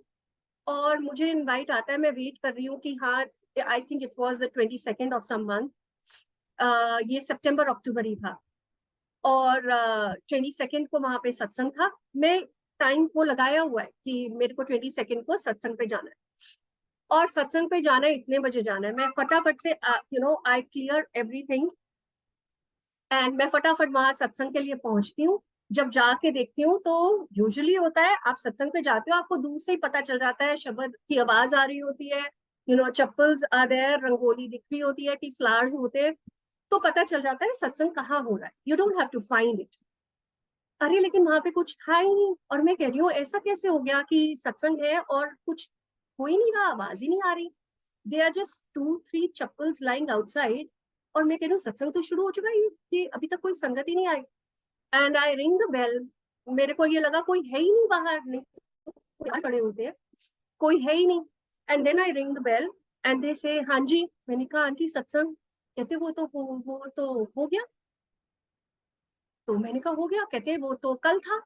और मुझे इनवाइट आता है, मैं वेट कर रही हूँ कि हाँ, I think it was the 22nd of some month, ये सितंबर अक्टूबर ही था। और 22nd को वहां पे सत्संग था। मैं टाइम को लगाया हुआ है कि मेरे को 22nd को सत्संग पे जाना है, और सत्संग पे जाना है, इतने बजे जाना है। मैं फटाफट से आई क्लियर एवरीथिंग एंड मैं फटाफट वहां सत्संग के लिए पहुंचती हूँ। जब जाके देखती हूँ तो यूजुअली होता है, आप सत्संग पे जाते हो, आपको दूर से ही पता चल जाता है, शब्द की आवाज आ रही होती है, चप्पल्स आ देयर, रंगोली दिख रही होती है कि फ्लावर्स होते हैं, तो पता चल जाता है सत्संग कहाँ हो रहा है। You don't have to find it. अरे लेकिन वहां पे कुछ था ही नहीं, और मैं कह रही हूँ ऐसा कैसे हो गया कि सत्संग है और कुछ हो ही नहीं रहा, आवाज ही नहीं आ रही। They are just 2-3 chappals lying outside, और मैं कह रही हूँ सत्संग तो शुरू हो चुका है, ये अभी तक कोई संगत ही नहीं आई। And I ring the bell. मेरे को ये लगा कोई है ही नहीं बाहर, नहीं तो खड़े होते हैं, कोई है ही नहीं। And then I ring the bell and they say हाँ जी। मैंने कहा आंटी सत्संग, कहते वो तो हो गया। तो मैंने कहा हो गया, कहते वो तो कल था।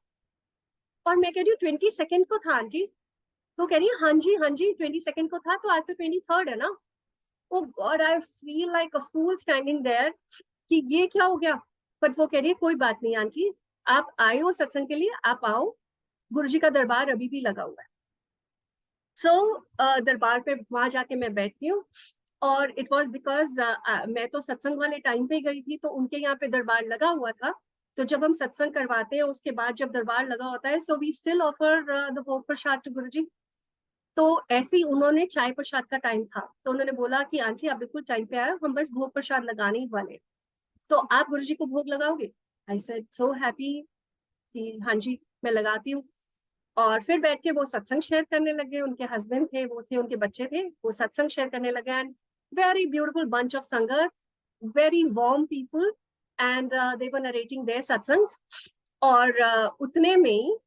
और मैं कह रही हूँ 22nd को था आंटी। तो कह रही है हाँ जी 22nd को था, तो आज तो 23rd है ना। Oh God, I feel like a fool standing there कि ये क्या हो गया। बट वो कह रही है कोई बात नहीं आंटी, आप आए हो सत्संग के लिए, आप आओ, गुरुजी का दरबार अभी भी लगा हुआ है। सो दरबार पे वहां जाके मैं बैठती हूँ। और इट वॉज बिकॉज मैं तो सत्संग वाले टाइम पे गई थी, तो उनके यहाँ पे दरबार लगा हुआ था। तो जब हम सत्संग करवाते हैं उसके बाद जब दरबार लगा होता है, so we still offer the bhog prasad to गुरुजी। तो ऐसे ही उन्होंने, चाय प्रसाद का टाइम था, तो उन्होंने बोला कि आंटी आप बिल्कुल टाइम पे आए, हम बस भोग प्रसाद लगाने ही वाले, तो आप गुरुजी को भोग लगाओगे। आई सेड सो हैप्पी कि हाँ जी मैं लगाती हूँ। और फिर बैठ के वो सत्संग शेयर करने लगे, उनके हस्बैंड थे, वो थे, उनके बच्चे थे, वो सत्संग शेयर करने लगे। And very beautiful bunch of sangat, very warm people, and they were narrating their satsang. और उतने में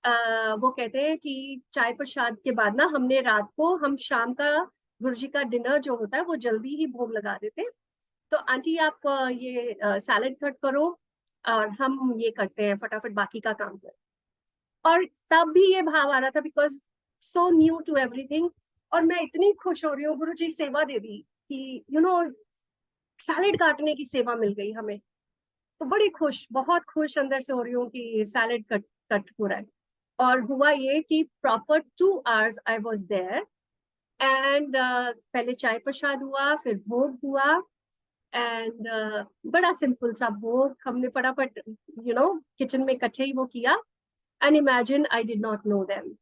वो कहते हैं कि चाय प्रसाद के बाद ना, हमने रात को, हम शाम का गुरुजी का डिनर जो होता है वो जल्दी ही भोग लगा देते। तो आंटी आप ये सैलेड कट करो, और हम ये करते हैं फटाफट बाकी का काम करें। और तब भी ये भाव आ रहा था, because so new to everything. और मैं इतनी खुश हो रही हूँ, गुरुजी सेवा दे दी कि सैलेड काटने की सेवा मिल गई हमें। तो बड़ी खुश, बहुत खुश अंदर से हो रही हूँ कि सैलेड कट कट हो रहा है। और हुआ ये कि proper 2 hours I was there. And पहले चाय प्रसाद हुआ, फिर भोग हुआ। एंड बड़ा सिंपल सा भोग हमने फटाफट किचन में इकट्ठे ही वो किया। And imagine I did not know them,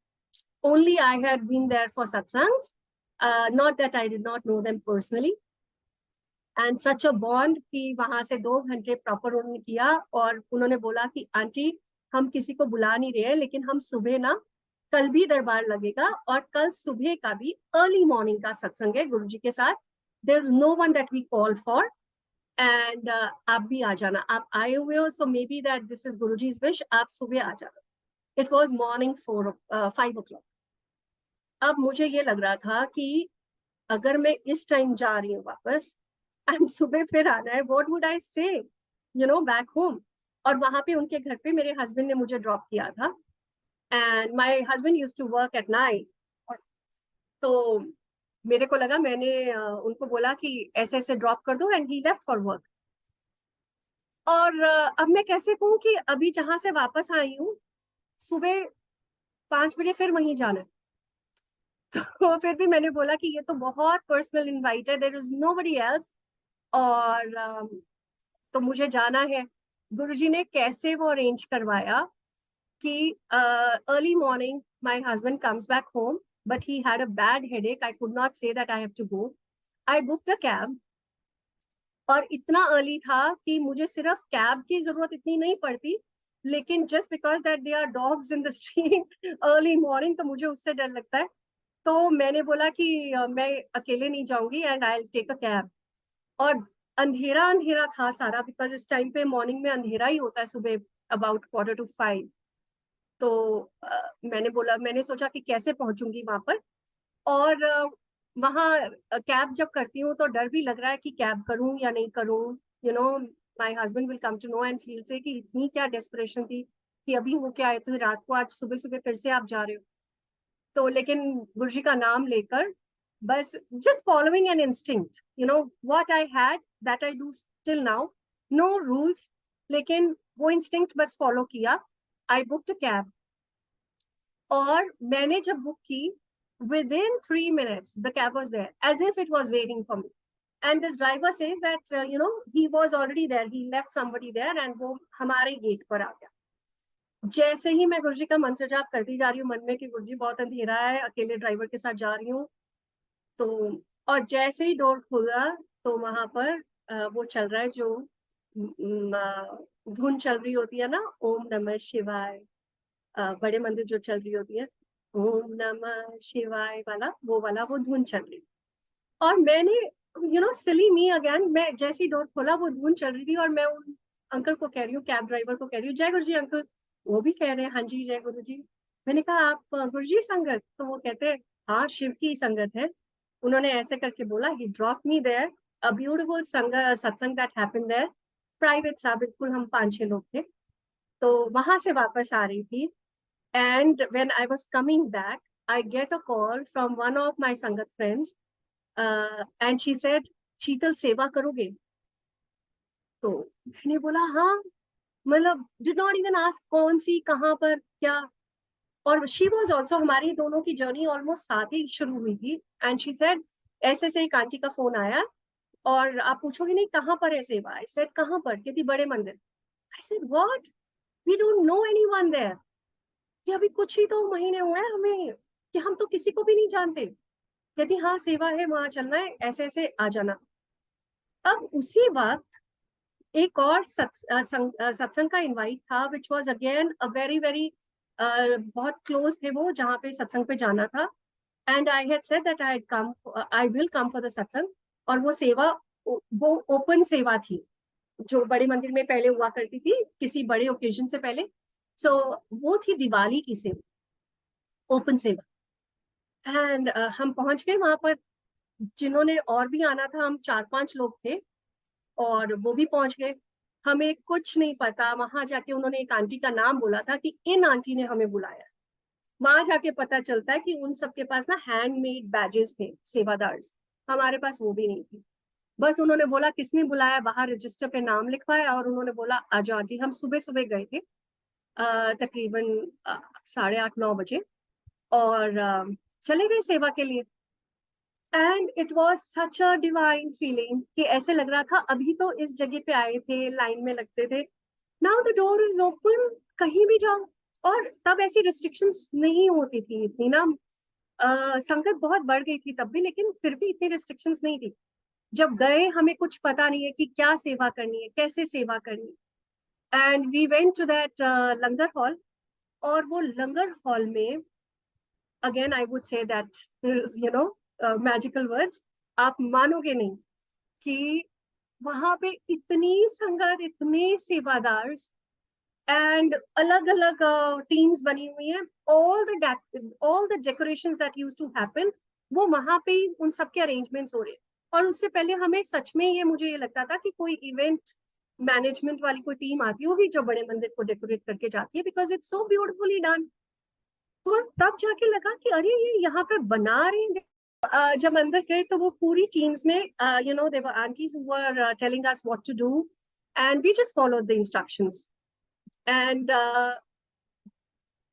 only I had been there for satsangs, not that I did not know them personally. And such a bond कि वहां से 2 घंटे प्रॉपर उन्होंने किया। और उन्होंने बोला कि आंटी हम किसी को बुला नहीं रहे हैं, लेकिन हम सुबह ना कल भी दरबार लगेगा और कल सुबह का भी अर्ली मॉर्निंग का सत्संग है गुरुजी के साथ. There is no one that we call for. And आप भी आ जाना. आप आए हुए हो, so maybe that this is Guruji's wish. आप सुबह आ जाना. It was morning 5 o'clock. अब मुझे ये लग रहा था कि अगर मैं इस टाइम जा रही हूँ वापस एंड सुबह फिर आना है, व्हाट वुड आई से बैक होम. और वहां पे उनके घर पे मेरे हस्बैंड ने मुझे ड्रॉप किया था. And my husband used to work at night. तो मेरे को लगा, मैंने उनको बोला कि ऐसे ऐसे ड्रॉप कर दो, and he left for work. और अब मैं कैसे कहूँ कि अभी जहां से वापस आई हूँ सुबह 5 बजे फिर वहीं जाना है. तो फिर भी मैंने बोला कि ये तो बहुत पर्सनल इनवाइट है, देयर इज नोबडी एल्स. और तो मुझे जाना है. गुरुजी ने कैसे वो अरेंज करवाया कि early morning my husband comes back home, but he had a bad headache. I could not say that I have to go. I booked a cab. और इतना अर्ली था कि मुझे सिर्फ कैब की जरूरत इतनी नहीं पड़ती, लेकिन just because that they are dogs in the street early morning, तो मुझे उससे डर लगता है. तो मैंने बोला कि मैं अकेले नहीं जाऊंगी and I will take a cab. और अंधेरा अंधेरा था सारा, बिकॉज इस टाइम पे मॉर्निंग में अंधेरा ही होता है सुबह अबाउट 4:45. तो मैंने सोचा कि कैसे पहुंचूंगी वहां पर. और वहाँ कैब जब करती हूँ तो डर भी लग रहा है कि कैब करूँ या नहीं करूँ. My husband will come to know and she will say कि इतनी क्या डेस्परेशन थी कि अभी हो के आए थे रात को, आज सुबह सुबह फिर से आप जा रहे हो. तो लेकिन गुरुजी का नाम लेकर बस just following an instinct, what I had that I do till now. No rules, लेकिन वो इंस्टिंक्ट बस फॉलो किया. I booked a cab. और मैंने जब बुक की, within 3 minutes the cab was there as if it was waiting for me. And this driver says that he was already there, he left somebody there, and वो हमारे गेट पर आ गया. जैसे ही मैं गुरुजी का मंत्र जाप करती जा रही हूँ मन में कि गुरुजी बहुत अंधेरा है, अकेले ड्राइवर के साथ जा रही हूँ. तो और जैसे ही डोर खुला तो वहां पर वो चल रहा है जो धुन चल रही होती है ना, ओम नमः शिवाय. बड़े मंदिर जो चल रही होती है, ओम नमः शिवाय वाला, वो धुन चल रही. और मैंने सिली मी अगेन, मैं जैसी डोर खोला वो धुन चल रही थी. और मैं उन अंकल को कह रही हूँ, कैब ड्राइवर को कह रही हूँ, जय गुरु जी अंकल. वो भी कह रहे हैं हाँ जी जय गुरु जी. मैंने कहा आप गुरु जी संगत? तो वो कहते हैं हाँ शिव की संगत है. उन्होंने ऐसे करके बोला, he drop me there, a beautiful satsang that happened there. Private सा, बिल्कुल हम 5-6 लोग थे. तो वहां से वापस आ रही थी. And when I was coming back, I get a call from one of my Sangat friends, and she said, "शीतल सेवा करोगे?" तो मैंने बोला हाँ. मतलब did not even ask कौन सी, कहाँ पर, क्या. और she was also, हमारी दोनों की जर्नी ऑलमोस्ट साथ ही शुरू हुई थी. And she said, ऐसे से एक आंटी का फोन आया और आप पूछोगे नहीं कहाँ पर है सेवा. I said कहाँ पर? कहती बड़े मंदिर. I said what? We don't know anyone there. कि अभी कुछ ही तो महीने हुए हैं हमें, कि हम तो किसी को भी नहीं जानते. कहती हाँ सेवा है, वहां चलना है, ऐसे ऐसे आ जाना. अब उसी वक्त एक और सत्संग का इनवाइट था, which was again a very very बहुत क्लोज थे वो, जहाँ पे सत्संग पे जाना था. And I had said that I will come for the satsang. और वो सेवा, वो ओपन सेवा थी जो बड़े मंदिर में पहले हुआ करती थी किसी बड़े ओकेजन से पहले. सो वो थी दिवाली की सेवा, ओपन सेवा. एंड हम पहुंच गए वहां पर. जिन्होंने और भी आना था, हम 4-5 लोग थे, और वो भी पहुंच गए. हमें कुछ नहीं पता. वहां जाके उन्होंने एक आंटी का नाम बोला था कि इन आंटी ने हमें बुलाया. वहां जाके पता चलता है कि उन सबके पास ना हैंडमेड बैजेस थे, सेवादार्स. हमारे पास वो भी नहीं थी. बस उन्होंने बोला किसने बुलाया, बाहर रजिस्टर पे नाम लिखवाया और उन्होंने बोला आ जाओ आंटी. हम सुबह सुबह गए थे, तकरीबन 8:30-9 बजे, और चले गए सेवा के लिए. And it was such a divine feeling कि ऐसे लग रहा था अभी तो इस जगह पे आए थे, लाइन में लगते थे. Now the door is open, कहीं भी जाओ. और तब ऐसी रिस्ट्रिक्शंस नहीं होती थी इतनी ना. संगत बहुत बढ़ गई थी तब भी, लेकिन फिर भी इतनी रिस्ट्रिक्शंस नहीं थी. जब गए हमें कुछ पता नहीं है कि क्या सेवा करनी है, कैसे सेवा करनी है. And we went to that langar hall. और वो लंगर हॉल में again I would say that magical words, आप मानोगे नहीं कि वहां पे इतनी संगत, इतने सेवादार एंड अलग अलग टीम्स बनी हुई हैं. All the decorations that used to happen, वो वहां पे उन सब के अरेंजमेंट्स हो रहे हैं. और उससे पहले हमें सच में मुझे ये लगता था कि कोई इवेंट मैनेजमेंट वाली कोई टीम आती होगी जो बड़े मंदिर को डेकोरेट करके जाती है, because it's so beautifully done. तो तब जाके लगा कि अरे ये यहाँ पे बना रहे हैं. जब अंदर गए तो वो पूरी टीम्स में they were aunties who were telling us what to do, and we just followed the instructions. And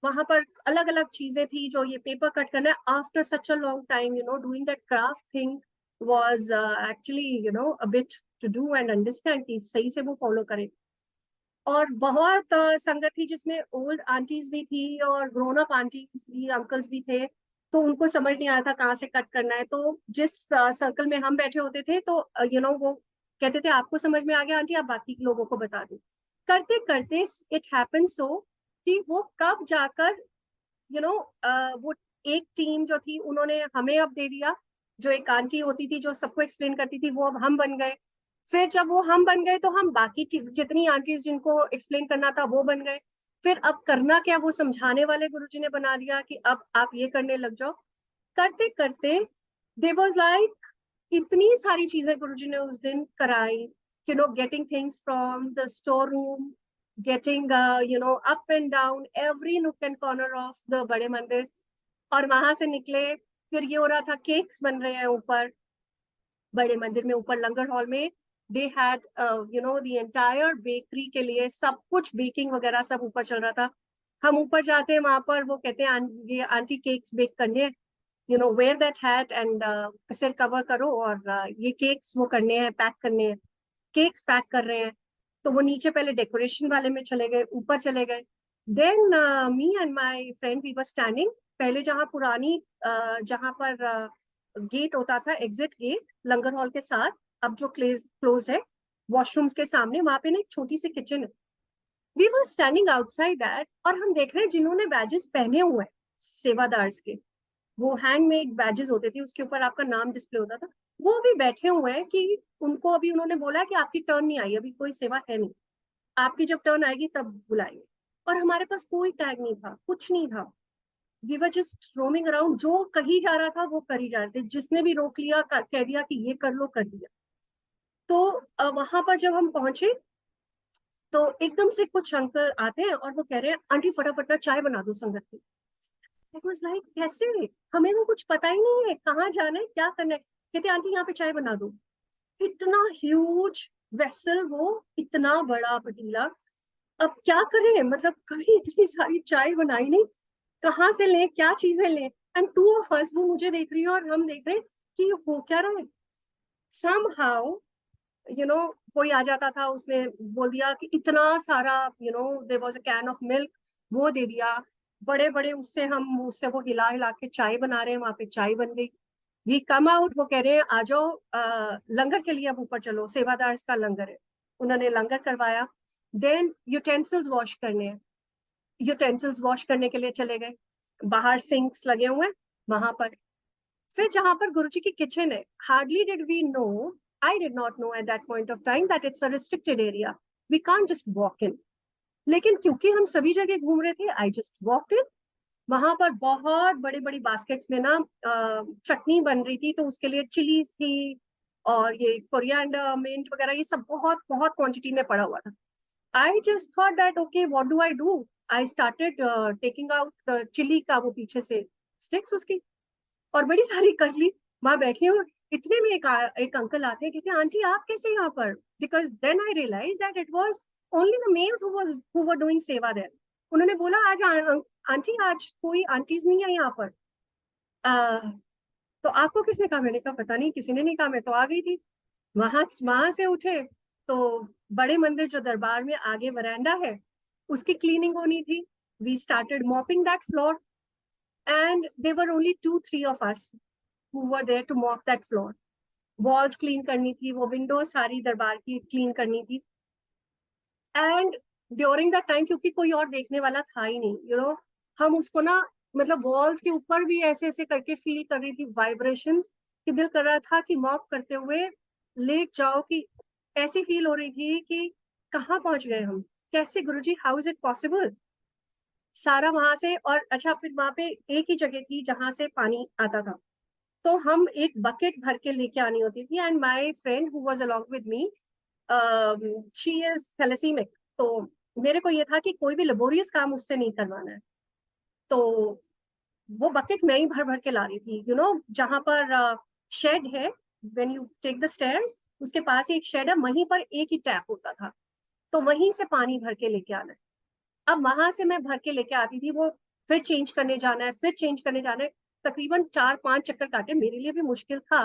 वहां पर अलग अलग चीजें थी जो ये पेपर कट करना है after such a long time, doing that craft thing was actually a bit to do and understand कि सही से वो फॉलो करें. और बहुत संगत थी जिसमें ओल्ड आंटीज भी थी और ग्रोन अप आंटीज भी, अंकल्स भी थे. तो उनको समझ नहीं आया था कहाँ से कट करना है. तो जिस सर्कल में हम बैठे होते थे तो वो कहते थे आपको समझ में आ गया आंटी, आप बाकी लोगों को बता दो. करते करते इट हैपन सो कि वो कब जाकर वो एक टीम जो थी उन्होंने हमें अब दे दिया. जो एक आंटी होती थी जो सबको एक्सप्लेन करती थी, वो अब हम बन गए. फिर जब वो हम बन गए तो हम बाकी जितनी आंटीज जिनको एक्सप्लेन करना था वो बन गए. फिर अब करना क्या, वो समझाने वाले गुरुजी ने बना दिया कि अब आप ये करने लग जाओ. करते करते देयर वाज लाइक इतनी सारी चीजें गुरुजी ने उस दिन कराई. Getting things from the store room, getting up and down every नुक एंड कॉर्नर ऑफ द बड़े मंदिर. और वहां से निकले, फिर ये हो रहा था केक्स बन रहे हैं ऊपर बड़े मंदिर में, ऊपर लंगर हॉल में. They had the entire bakery के लिए सब कुछ, बेकिंग वगैरह सब ऊपर चल रहा था. हम ऊपर जाते हैं, वहां पर वो कहते हैं ये आंटी केक्स बेक करने हैं, वेयर दैट हैट एंड सिर कवर करो और ये केक्स वो करने हैं, पैक करने हैं. केक्स पैक कर रहे हैं. तो वो नीचे पहले डेकोरेशन वाले में चले गए, ऊपर चले गए. Then me and my friend we were standing पहले जहाँ पुरानी जहाँ पर गेट होता था, एग्जिट गेट लंगर हॉल के साथ, अब जो क्लोज है, वॉशरूम्स के सामने वहां पे ना एक छोटी सी किचन है. We were standing outside that और हम देख रहे हैं जिन्होंने बैजेस पहने हुए हैं सेवादार्स के, वो हैंडमेड बैजेस होते थे, उसके ऊपर आपका नाम डिस्प्ले होता था, वो भी बैठे हुए हैं कि उनको अभी उन्होंने बोला कि आपकी टर्न नहीं आई, अभी कोई सेवा है नहीं, आपकी जब टर्न आएगी तब बुलाएंगे. और हमारे पास कोई टैग नहीं था, कुछ नहीं था. We were just roaming around, जो कही जा रहा था वो करी जा रहे थे, जिसने भी रोक लिया कह दिया कि ये कर लो, कर दिया. तो वहां पर जब हम पहुंचे तो एकदम से कुछ अंकल आते हैं और वो कह रहे हैं आंटी फटाफट ना चाय बना दो संगत की. इट वाज लाइक कैसे, हमें तो कुछ पता ही नहीं है कहाँ जाना है क्या करना है. कहते आंटी यहाँ पे चाय बना दो. इतना ह्यूज वेसल, वो इतना बड़ा पतीला, अब क्या करें, मतलब कभी इतनी सारी चाय बनाई नहीं, कहाँ से लें, क्या चीजें लें. एंड टू ऑफ अस, वो मुझे देख रही है और हम देख रहे हैं कि हो क्या रहा है. समहाउ कोई आ जाता था, उसने बोल दिया कि इतना सारा there was a can of milk, वो दे दिया. बड़े बड़े उससे वो हिला हिला के चाय बना रहे हैं, वहां पे चाय बन गई. वी कम आउट, वो कह रहे हैं आ जाओ लंगर के लिए, अब ऊपर चलो, सेवादार का लंगर है. उन्होंने लंगर करवाया. देन यूटेंसिल्स वॉश करने हैं, यूटेंसिल्स वॉश करने के लिए चले गए. बाहर सिंक्स लगे हुए हैं वहां पर. फिर जहां पर गुरुजी की किचन है, hardly did we know, I did not know at that point of time that it's a restricted area, we can't just walk in. लेकिन क्योंकि हम सभी जगह घूम रहे थे, आई जस्ट वॉक इन. वहां पर बहुत बड़ी बड़ी बास्केट्स में ना चटनी बन रही थी, तो उसके लिए चिलीज थी और ये कोरिएंडर, मिंट वगैरह, ये सब बहुत बहुत क्वांटिटी में पड़ा हुआ था. I just thought that okay what do I do. I started taking out chili का वो पीछे से स्टिक्स उसकी, और बड़ी सारी कर ली. वहां बैठी हूँ, इतने में एक अंकल आते हैं, कहते हैं आंटी आप कैसे यहाँ पर. Because then I realize that it was only the males who were doing seva there. उन्होंने बोला आज आंटी आज कोई आंटीज नहीं है यहाँ पर. तो आपको किसने कहा. मैंने कहा पता नहीं, किसी ने नहीं कहा, मैं तो आ गई थी. वहां से उठे तो बड़े मंदिर जो दरबार में आगे वरांडा है, उसकी क्लीनिंग होनी थी. We started mopping that floor and there were only 2-3 of us who were there to mop that floor. Walls clean करनी थी, वो विंडो सारी दरबार की क्लीन करनी थी. एंड ड्यूरिंग दैट टाइम, क्योंकि कोई और देखने वाला था ही नहीं, हम उसको ना मतलब वॉल्स के ऊपर भी ऐसे ऐसे करके फील कर रही थी वाइब्रेशंस, कि दिल कर रहा था कि मॉप करते हुए लेट जाओ, कि ऐसी फील हो रही थी कि कहाँ पहुंच गए हम, कैसे गुरुजी, हाउ इज इट पॉसिबल। सारा वहां से, और अच्छा फिर वहां पे एक ही जगह थी जहां से पानी आता था, तो हम एक बकेट भर के लेके आनी होती थी। And my friend who was along with me, she is thalassemic, तो मेरे को ये था कि कोई भी लेबोरियस काम उससे नहीं करवाना है, तो वो बकेट मैं ही भर भर के ला रही थी। जहां पर शेड है, when you take the stairs, उसके पास ही एक शेड है, वहीं पर एक ही टैप होता था, तो वहीं से पानी भर के लेके आना है। अब वहां से मैं भर के लेके आती थी, वो फिर चेंज करने जाना है, फिर चेंज करने जाना है, तकरीबन 4-5 चक्कर काटे, मेरे लिए भी मुश्किल था,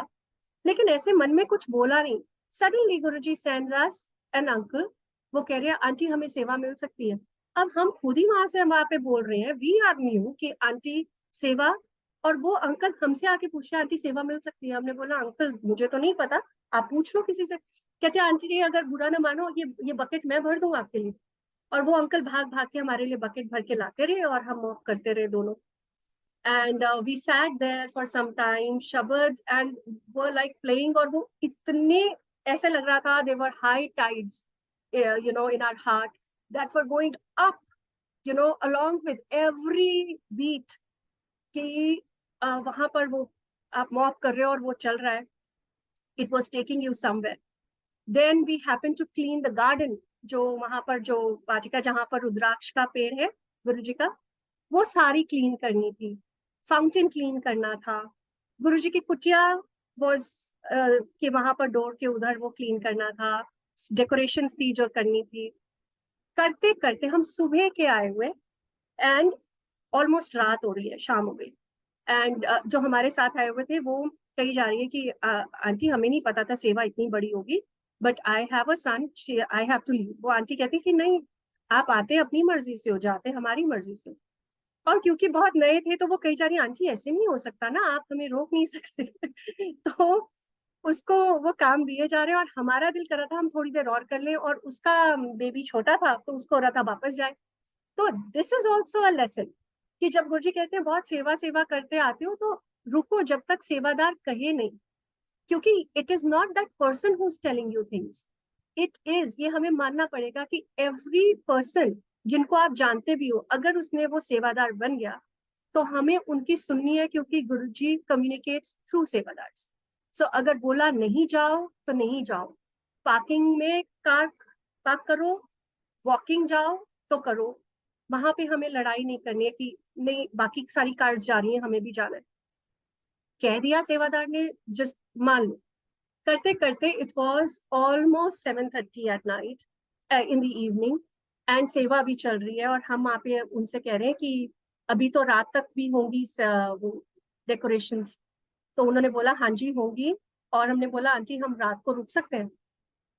लेकिन ऐसे मन में कुछ बोला नहीं। Suddenly Guruji sends us an uncle, वो कह रहे हैं आंटी हमें सेवा मिल सकती है। अब हम खुद ही वहां पे बोल रहे हैं, वी आर न्यू, कि आंटी सेवा, और वो अंकल हमसे आके पूछ रहे हैं आंटी सेवा मिल सकती है। हमने बोला अंकल मुझे तो नहीं पता, आप पूछ लो किसी से। कहते हैं आंटी अगर बुरा ना मानो, ये बकेट मैं भर दूं आपके लिए। और वो अंकल भाग भाग के हमारे लिए बकेट भर के लाते रहे, और हम मॉप करते रहे दोनों। And we sat there for some time, shabads and वो लाइक प्लेइंग, और वो इतने ऐसे लग रहा था, they were high tides in our heart that were going up, along with every beat, कि वहां पर वो आप मॉप कर रहे हो और वो चल रहा है, it was taking you somewhere. Then we happened to clean the garden, जो वहां पर जो वाटिका जहां पर रुद्राक्ष का पेड़ है गुरुजी का, वो सारी क्लीन करनी थी। फाउंटेन क्लीन करना था। गुरुजी की कुटिया वॉज कि वहां पर डोर के उधर वो क्लीन करना था। डेकोरेशंस थी जो करनी थी। करते करते हम सुबह के आए हुए, एंड ऑलमोस्ट रात हो रही है, शाम हो गई। एंड जो हमारे साथ आए हुए थे वो कही जा रही है कि आंटी हमें नहीं पता था सेवा इतनी बड़ी होगी, but I have a son, I have to leave. वो आंटी कहती कि नहीं, आप आते अपनी मर्जी से हो, जाते हमारी मर्जी से। और क्योंकि बहुत नए थे तो वो कही जा रही आंटी ऐसे नहीं हो सकता ना, आप हमें रोक नहीं सकते। तो उसको वो काम दिए जा रहे हैं, और हमारा दिल कर रहा था हम थोड़ी देर और कर लें, और उसका बेबी छोटा था तो उसको हो रहा था वापस जाए। तो this is also a lesson, कि जब गुरुजी कहते हैं बहुत सेवा सेवा करते आते हो, तो रुको जब तक सेवादार कहे नहीं, क्योंकि it is not that person who is telling you things, it is, ये हमें मानना पड़ेगा कि एवरी पर्सन जिनको आप जानते भी हो, अगर उसने वो सेवादार बन गया तो हमें उनकी सुननी है, क्योंकि गुरुजी कम्युनिकेट्स थ्रू सेवादार्स। सो अगर बोला नहीं जाओ तो नहीं जाओ, पार्किंग में कार पार्क करो, वॉकिंग जाओ तो करो, वहां पे हमें लड़ाई नहीं करनी है कि नहीं बाकी सारी कार्स जा रही हैं हमें भी जाना है। कह दिया सेवादार ने, जस्ट मान लो। करते करते it was almost 7:30 at night, in the evening, and सेवा भी चल रही है, और हम वहाँ पे उनसे कह रहे हैं कि अभी तो रात तक भी होंगी डेकोरेशंस। तो उन्होंने बोला हाँ जी होंगी। और हमने बोला आंटी हम रात को रुक सकते हैं,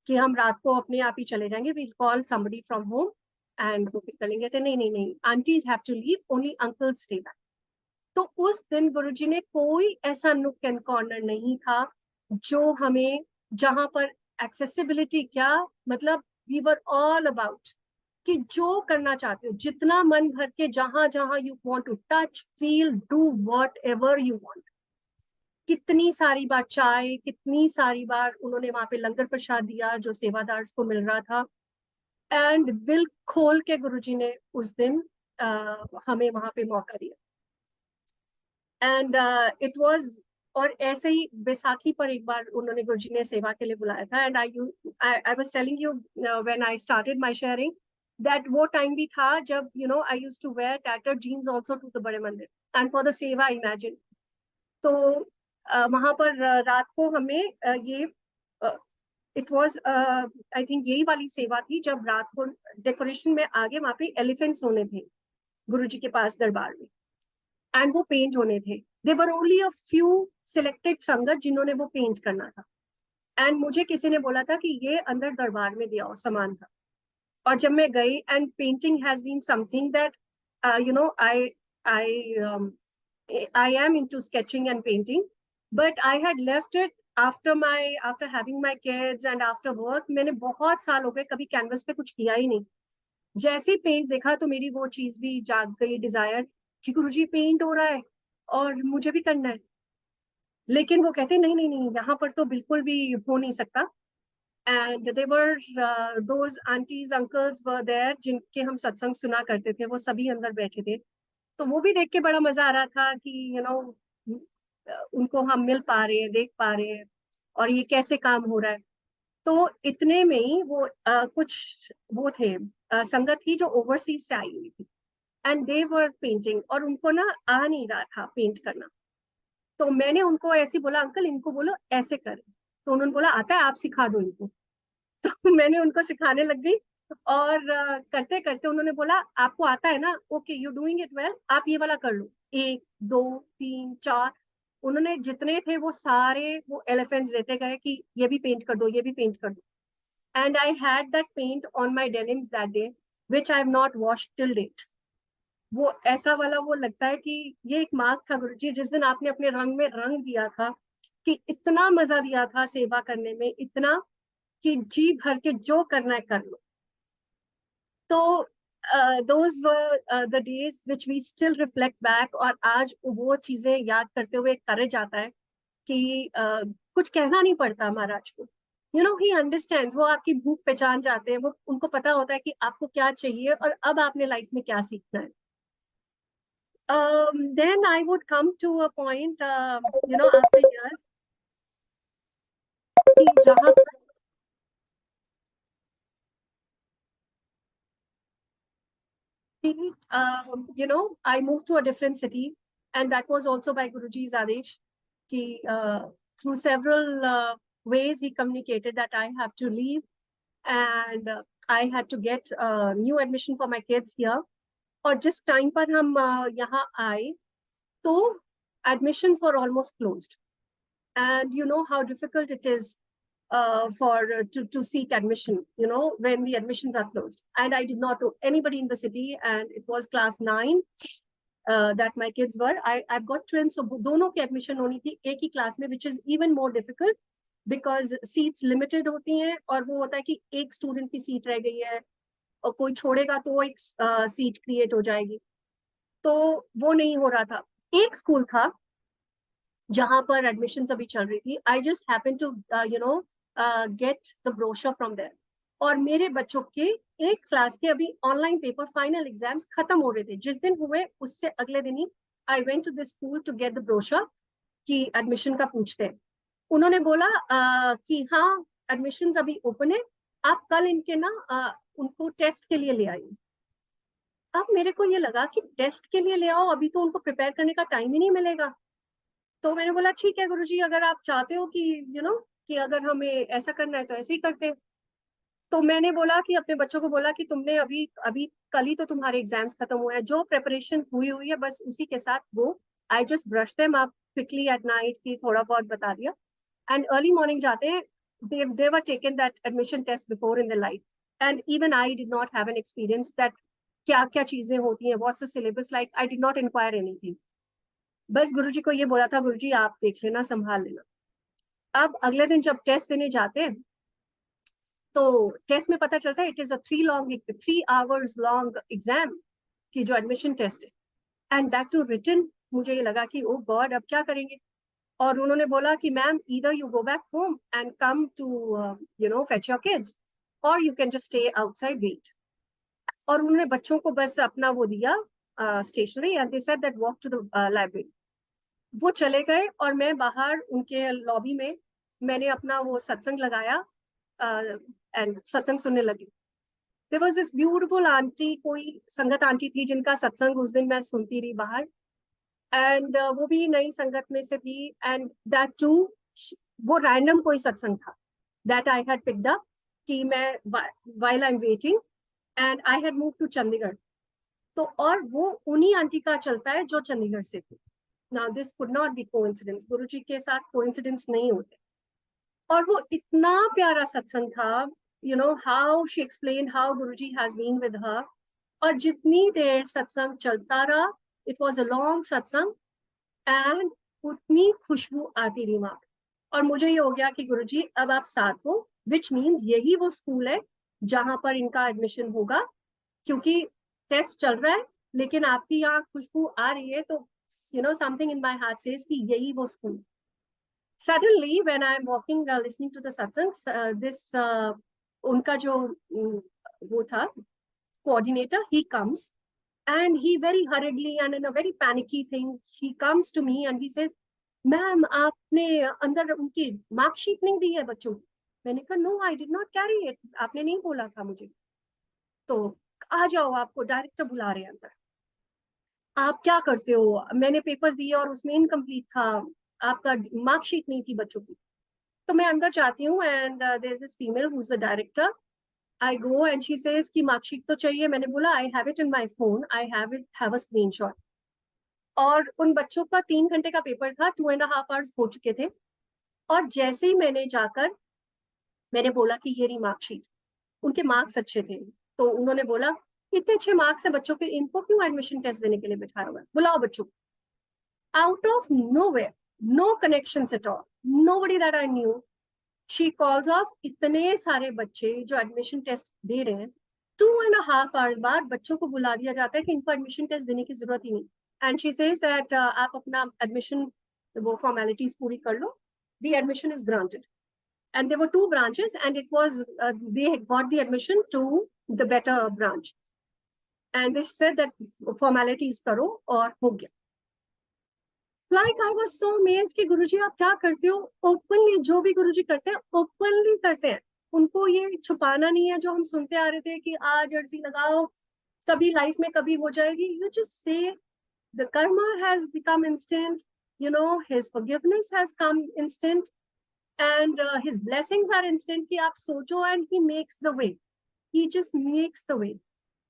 कि हम रात को अपने आप ही चले जाएंगे, we'll call somebody from home and वो पिक कर लेंगे। तो नहीं नहीं नहीं, aunties have to leave, only uncle stay back. तो उस दिन गुरुजी ने कोई ऐसा नुक एंड कॉर्नर नहीं था जो हमें, जहां पर एक्सेसिबिलिटी क्या, मतलब वी वर ऑल अबाउट कि जो करना चाहते हो जितना मन भर के, जहां जहां you want to touch feel do whatever you want. कितनी सारी बार चाय, कितनी सारी बार उन्होंने वहां पे लंगर प्रसाद दिया जो सेवादार को मिल रहा था, एंड दिल खोल के गुरुजी ने उस दिन हमें वहां पे मौका दिया। एंड इट वाज, और ऐसे ही बैसाखी पर एक बार उन्होंने गुरुजी ने सेवा के लिए बुलाया था। And I was telling you when I started my sharing that वो टाइम भी था जब I used to wear tattered jeans also to the बड़े मंदिर and for the seva, imagine. तो वहां पर रात को हमें ये इट वाज आई थिंक यही वाली सेवा थी जब रात को डेकोरेशन में आगे वहां पे एलिफेंट्स होने थे गुरुजी के पास दरबार में, एंड वो पेंट होने थे। They were only a few selected sangat जिन्होंने वो पेंट करना था। एंड मुझे किसी ने बोला था कि ये अंदर दरबार में दिया सामान था। और जब मैं गई, and painting has been something that I I I am into sketching and painting, but I had left it after having my kids and after work. मैंने बहुत साल हो गए कभी कैनवस पे कुछ किया ही नहीं। जैसे ही पेंट देखा तो मेरी वो चीज भी जाग गई, डिजायर कि गुरुजी पेंट हो रहा है और मुझे भी करना है, लेकिन वो कहते नहीं नहीं नहीं, यहाँ पर तो बिल्कुल भी हो नहीं सकता। And they were those aunties uncles were there जिनके हम सत्संग सुना करते थे, वो सभी अंदर बैठे थे। तो वो भी देख के बड़ा मजा आ रहा था कि उनको हम मिल पा रहे हैं, देख पा रहे हैं, और ये कैसे काम हो रहा है। तो इतने में ही वो कुछ वो थे, संगत थी जो ओवरसीज से आई हुई थी, एंड दे वर पेंटिंग, और उनको ना आ नहीं रहा था पेंट करना। तो मैंने उनको ऐसे बोला, अंकल इनको बोलो ऐसे करें। तो उन्होंने बोला आता है, आप सिखा दो इनको। तो मैंने उनको सिखाने लग गई, और करते करते उन्होंने बोला आपको आता है ना, okay you doing it well, आप ये वाला कर लो, 1 2 3 4। उन्होंने जितने थे वो सारे वो एलिफेंट्स देते गए कि ये भी पेंट कर दो, ये भी पेंट कर दो। And I had that paint on my denims that day, which I have not washed till date. वो ऐसा वाला वो लगता है कि ये एक मार्क था गुरुजी, जिस दिन आपने अपने रंग में रंग दिया था, कि इतना मजा दिया था सेवा करने में, इतना कि जी भर के जो करना है कर लो। तो those were the days which we still reflect back, और आज वो चीजें याद करते हुए करेज आता है कि कुछ कहना नहीं पड़ता महाराज को। ही अंडरस्टैंड्स, वो आपकी भूख पहचान जाते हैं, वो उनको पता होता है कि आपको क्या चाहिए और अब आपने लाइफ में क्या सीखना है। Then I would come to a point, after years, कि जहाँ पर I moved to a different city, and that was also by Guruji's Adesh. Ki, through several ways, he communicated that I have to leave, and I had to get new admission for my kids here. और जिस टाइम पर हम यहाँ आए, तो admissions were almost closed, and you know how difficult it is to seek admission, when the admissions are closed. And I did not know anybody in the city, and it was class 9 that my kids were. I've got twins, so दोनों की admission होनी थी एक ही class में, which is even more difficult because seats limited होती हैं, और वो होता है कि एक student की seat रह गई है और कोई छोड़ेगा तो एक seat create हो जाएगी। तो वो नहीं हो रहा था। एक स्कूल था जहां पर एडमिशन अभी चल रही थी। I just happen to get the brochure from there, और मेरे बच्चों के एक क्लास के अभी ऑनलाइन पेपर फाइनल एग्जाम्स खत्म हो रहे थे। जिस दिन हुए उससे अगले दिन ही I went to this school to get the brochure कि एडमिशन का पूछते हैं। उन्होंने बोला कि हाँ एडमिशन अभी ओपन है, आप कल इनके ना उनको टेस्ट के लिए ले आइए। अब मेरे को ये लगा कि टेस्ट के लिए ले आओ, अभी तो उनको प्रिपेयर करने का टाइम ही नहीं मिलेगा। तो मैंने बोला ठीक है गुरुजी, अगर आप चाहते हो कि कि अगर हमें ऐसा करना है तो ऐसे ही करते। तो मैंने बोला कि अपने बच्चों को बोला कि तुमने अभी अभी कल ही तो तुम्हारे एग्जाम्स खत्म हुए हैं, जो प्रेपरेशन हुई हुई है बस उसी के साथ वो I just brush them up quickly at night की थोड़ा बहुत बता दिया, एंड अर्ली मॉर्निंग जाते they were taken that admission test before in their life, and even I did not have an experience that क्या क्या चीजें होती हैं, what's the syllabus like, I did not inquire anything. बस गुरुजी को ये बोला था गुरुजी आप देख लेना, संभाल लेना। अब अगले दिन जब टेस्ट देने जाते हैं तो टेस्ट में पता चलता है it is a 3 hours long exam की जो एडमिशन टेस्ट है, एंड दैट टू रिटन। मुझे ये लगा कि ओ गॉड अब क्या करेंगे। और उन्होंने बोला कि ma'am either you go back home and come to fetch your kids, और you can just stay outside wait. और उन्होंने बच्चों को बस अपना वो दिया stationery, and they said that walk to the library. वो चले गए और मैं बाहर उनके लॉबी में मैंने अपना वो सत्संग लगाया एंड सत्संग सुनने लगी। There was this beautiful aunty, कोई संगत आंटी थी जिनका सत्संग उस दिन मैं सुनती रही बाहर, एंड वो भी नई संगत में से थी, एंड दैट टू वो रैंडम कोई सत्संग था that I had picked up कि मैं while I am waiting, and I had move to Chandigarh. तो और वो उन्हीं आंटी का चलता है जो चंडीगढ़ से थी। Now this could not be coincidence, गुरुजी के साथ coincidence नहीं होते। और वो इतना प्यारा सत्संग था, how she explained how Guruji has been with her, और जितनी देर सत्संग चलता रहा, it was a long सत्संग, and उतनी खुशबू आती रही वहां। और मुझे ये हो गया कि गुरुजी अब आप साथ हो, which means यही वो स्कूल है जहां पर इनका एडमिशन होगा, क्योंकि टेस्ट चल रहा है लेकिन आपकी यहाँ खुशबू आ रही है, तो you know something in my heart says कि यही वो school. Suddenly when I'm walking listening to the satsang, this उनका जो वो था coordinator, he comes and he very hurriedly and in a very panicky thing, he comes to me and he says, ma'am आपने अंदर उनकी मार्कशीट नहीं दी है बच्चों की. मैंने कहा no I did not carry it, आपने नहीं बोला था मुझे. तो आ जाओ, आपको डायरेक्टर बुला रहे हैं अंदर. आप क्या करते हो, मैंने पेपर्स दिए और उसमें इनकम्प्लीट था, आपका मार्कशीट नहीं थी बच्चों की. तो मैं अंदर जाती हूँ and there is this female who is the director. I go and she says कि मार्कशीट तो चाहिए. मैंने बोला I have it in my phone, I have a screenshot. और उन बच्चों का 3 घंटे का पेपर था, 2.5 hours हो चुके थे. और जैसे ही मैंने जाकर मैंने बोला कि ये रही मार्कशीट, उनके मार्क्स अच्छे थे, तो उन्होंने बोला इतने अच्छे मार्क्स है बच्चों के, इनको क्यों एडमिशन टेस्ट देने के लिए बिठाया हुआ है, बुलाओ बच्चों को. Out of nowhere, no connections at all, nobody that I knew, she calls off इतने सारे बच्चे जो एडमिशन टेस्ट दे रहे हैं. 2.5 hours बाद बच्चों को बुला दिया जाता है कि इनको एडमिशन टेस्ट देने की जरूरत ही नहीं. एंड शी सेज दैट आप अपना एडमिशन वो फॉर्मेलिटीज पूरी कर लो, the admission is granted. And there were 2 branches and it was they got the admission to the better branch and they said that formalities karo aur ho gaya. Like I was so amazed कि गुरुजी आप क्या करते हो. ओपनली जो भी गुरुजी करते हैं ओपनली करते हैं, उनको ये छुपाना नहीं है जो हम सुनते आ रहे थे कि आज जर्सी लगाओ कभी लाइफ में कभी हो जाएगी. You just say the karma has become instant, you know, his forgiveness has come instant and his blessings are instant. कि आप सोचो and he makes the way, he just makes the way.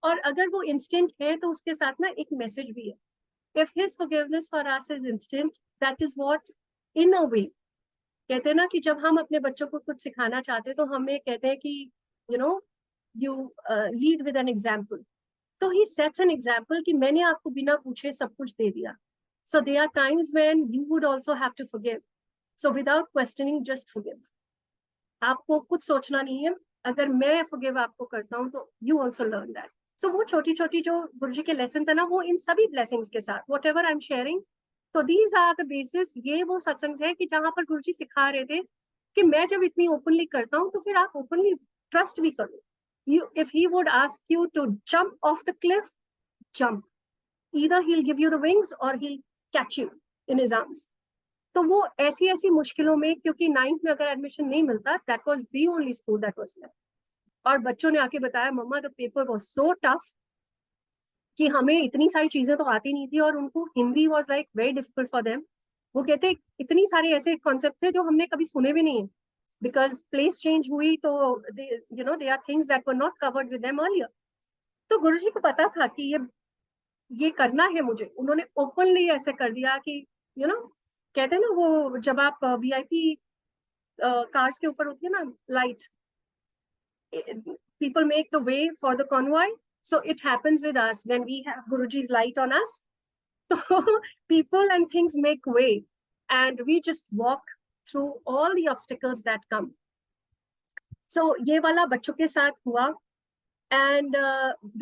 और अगर वो instant है तो उसके साथ ना एक मैसेज भी है. If his forgiveness for us is instant, that is what in a way कहते हैं ना कि जब हम अपने बच्चों को कुछ सिखाना चाहते हैं तो हमें कहते हैं कि you know you lead with an example. तो he sets an example कि मैंने आपको बिना पूछे सब कुछ दे दिया. So there are times when you would also have to forgive. So without questioning, just forgive. आपको कुछ सोचना नहीं है. अगर मैं forgive आपको करता हूँ तो you also learn that. So वो छोटी छोटी जो गुरुजी के lessons है ना, वो इन सभी blessings के साथ whatever I'm sharing, so these are the basis. ये वो सत्संग है कि जहाँ पर गुरुजी सिखा रहे थे कि मैं जब इतनी openly करता हूँ तो फिर आप openly trust भी करो. If he would ask you to jump off the cliff, jump. Either he'll give you the wings or he'll catch you in his arms. तो वो ऐसी ऐसी मुश्किलों में, क्योंकि 9th में अगर एडमिशन नहीं मिलता, that was the only school that was left. और बच्चों ने आके बताया mama the paper was so tough कि हमें इतनी सारी चीजें तो आती नहीं थी और उनको Hindi was like very difficult for them. वो कहते इतनी सारे ऐसे कॉन्सेप्ट थे जो हमने कभी सुने भी नहीं है, बिकॉज प्लेस चेंज हुई तो you know they are things that were not covered with them earlier. तो गुरुजी को पता था कि ये करना है मुझे. उन्होंने ओपनली ऐसे कर दिया कि यू नो कहते हैं ना वो जब आप वीआईपी कार्स के ऊपर होती है ना light, people make the way for the convoy. So it happens with us when we have Guruji's light on us. So people and things make way and we just walk through all the obstacles that come. So ये वाला बच्चों के साथ हुआ. And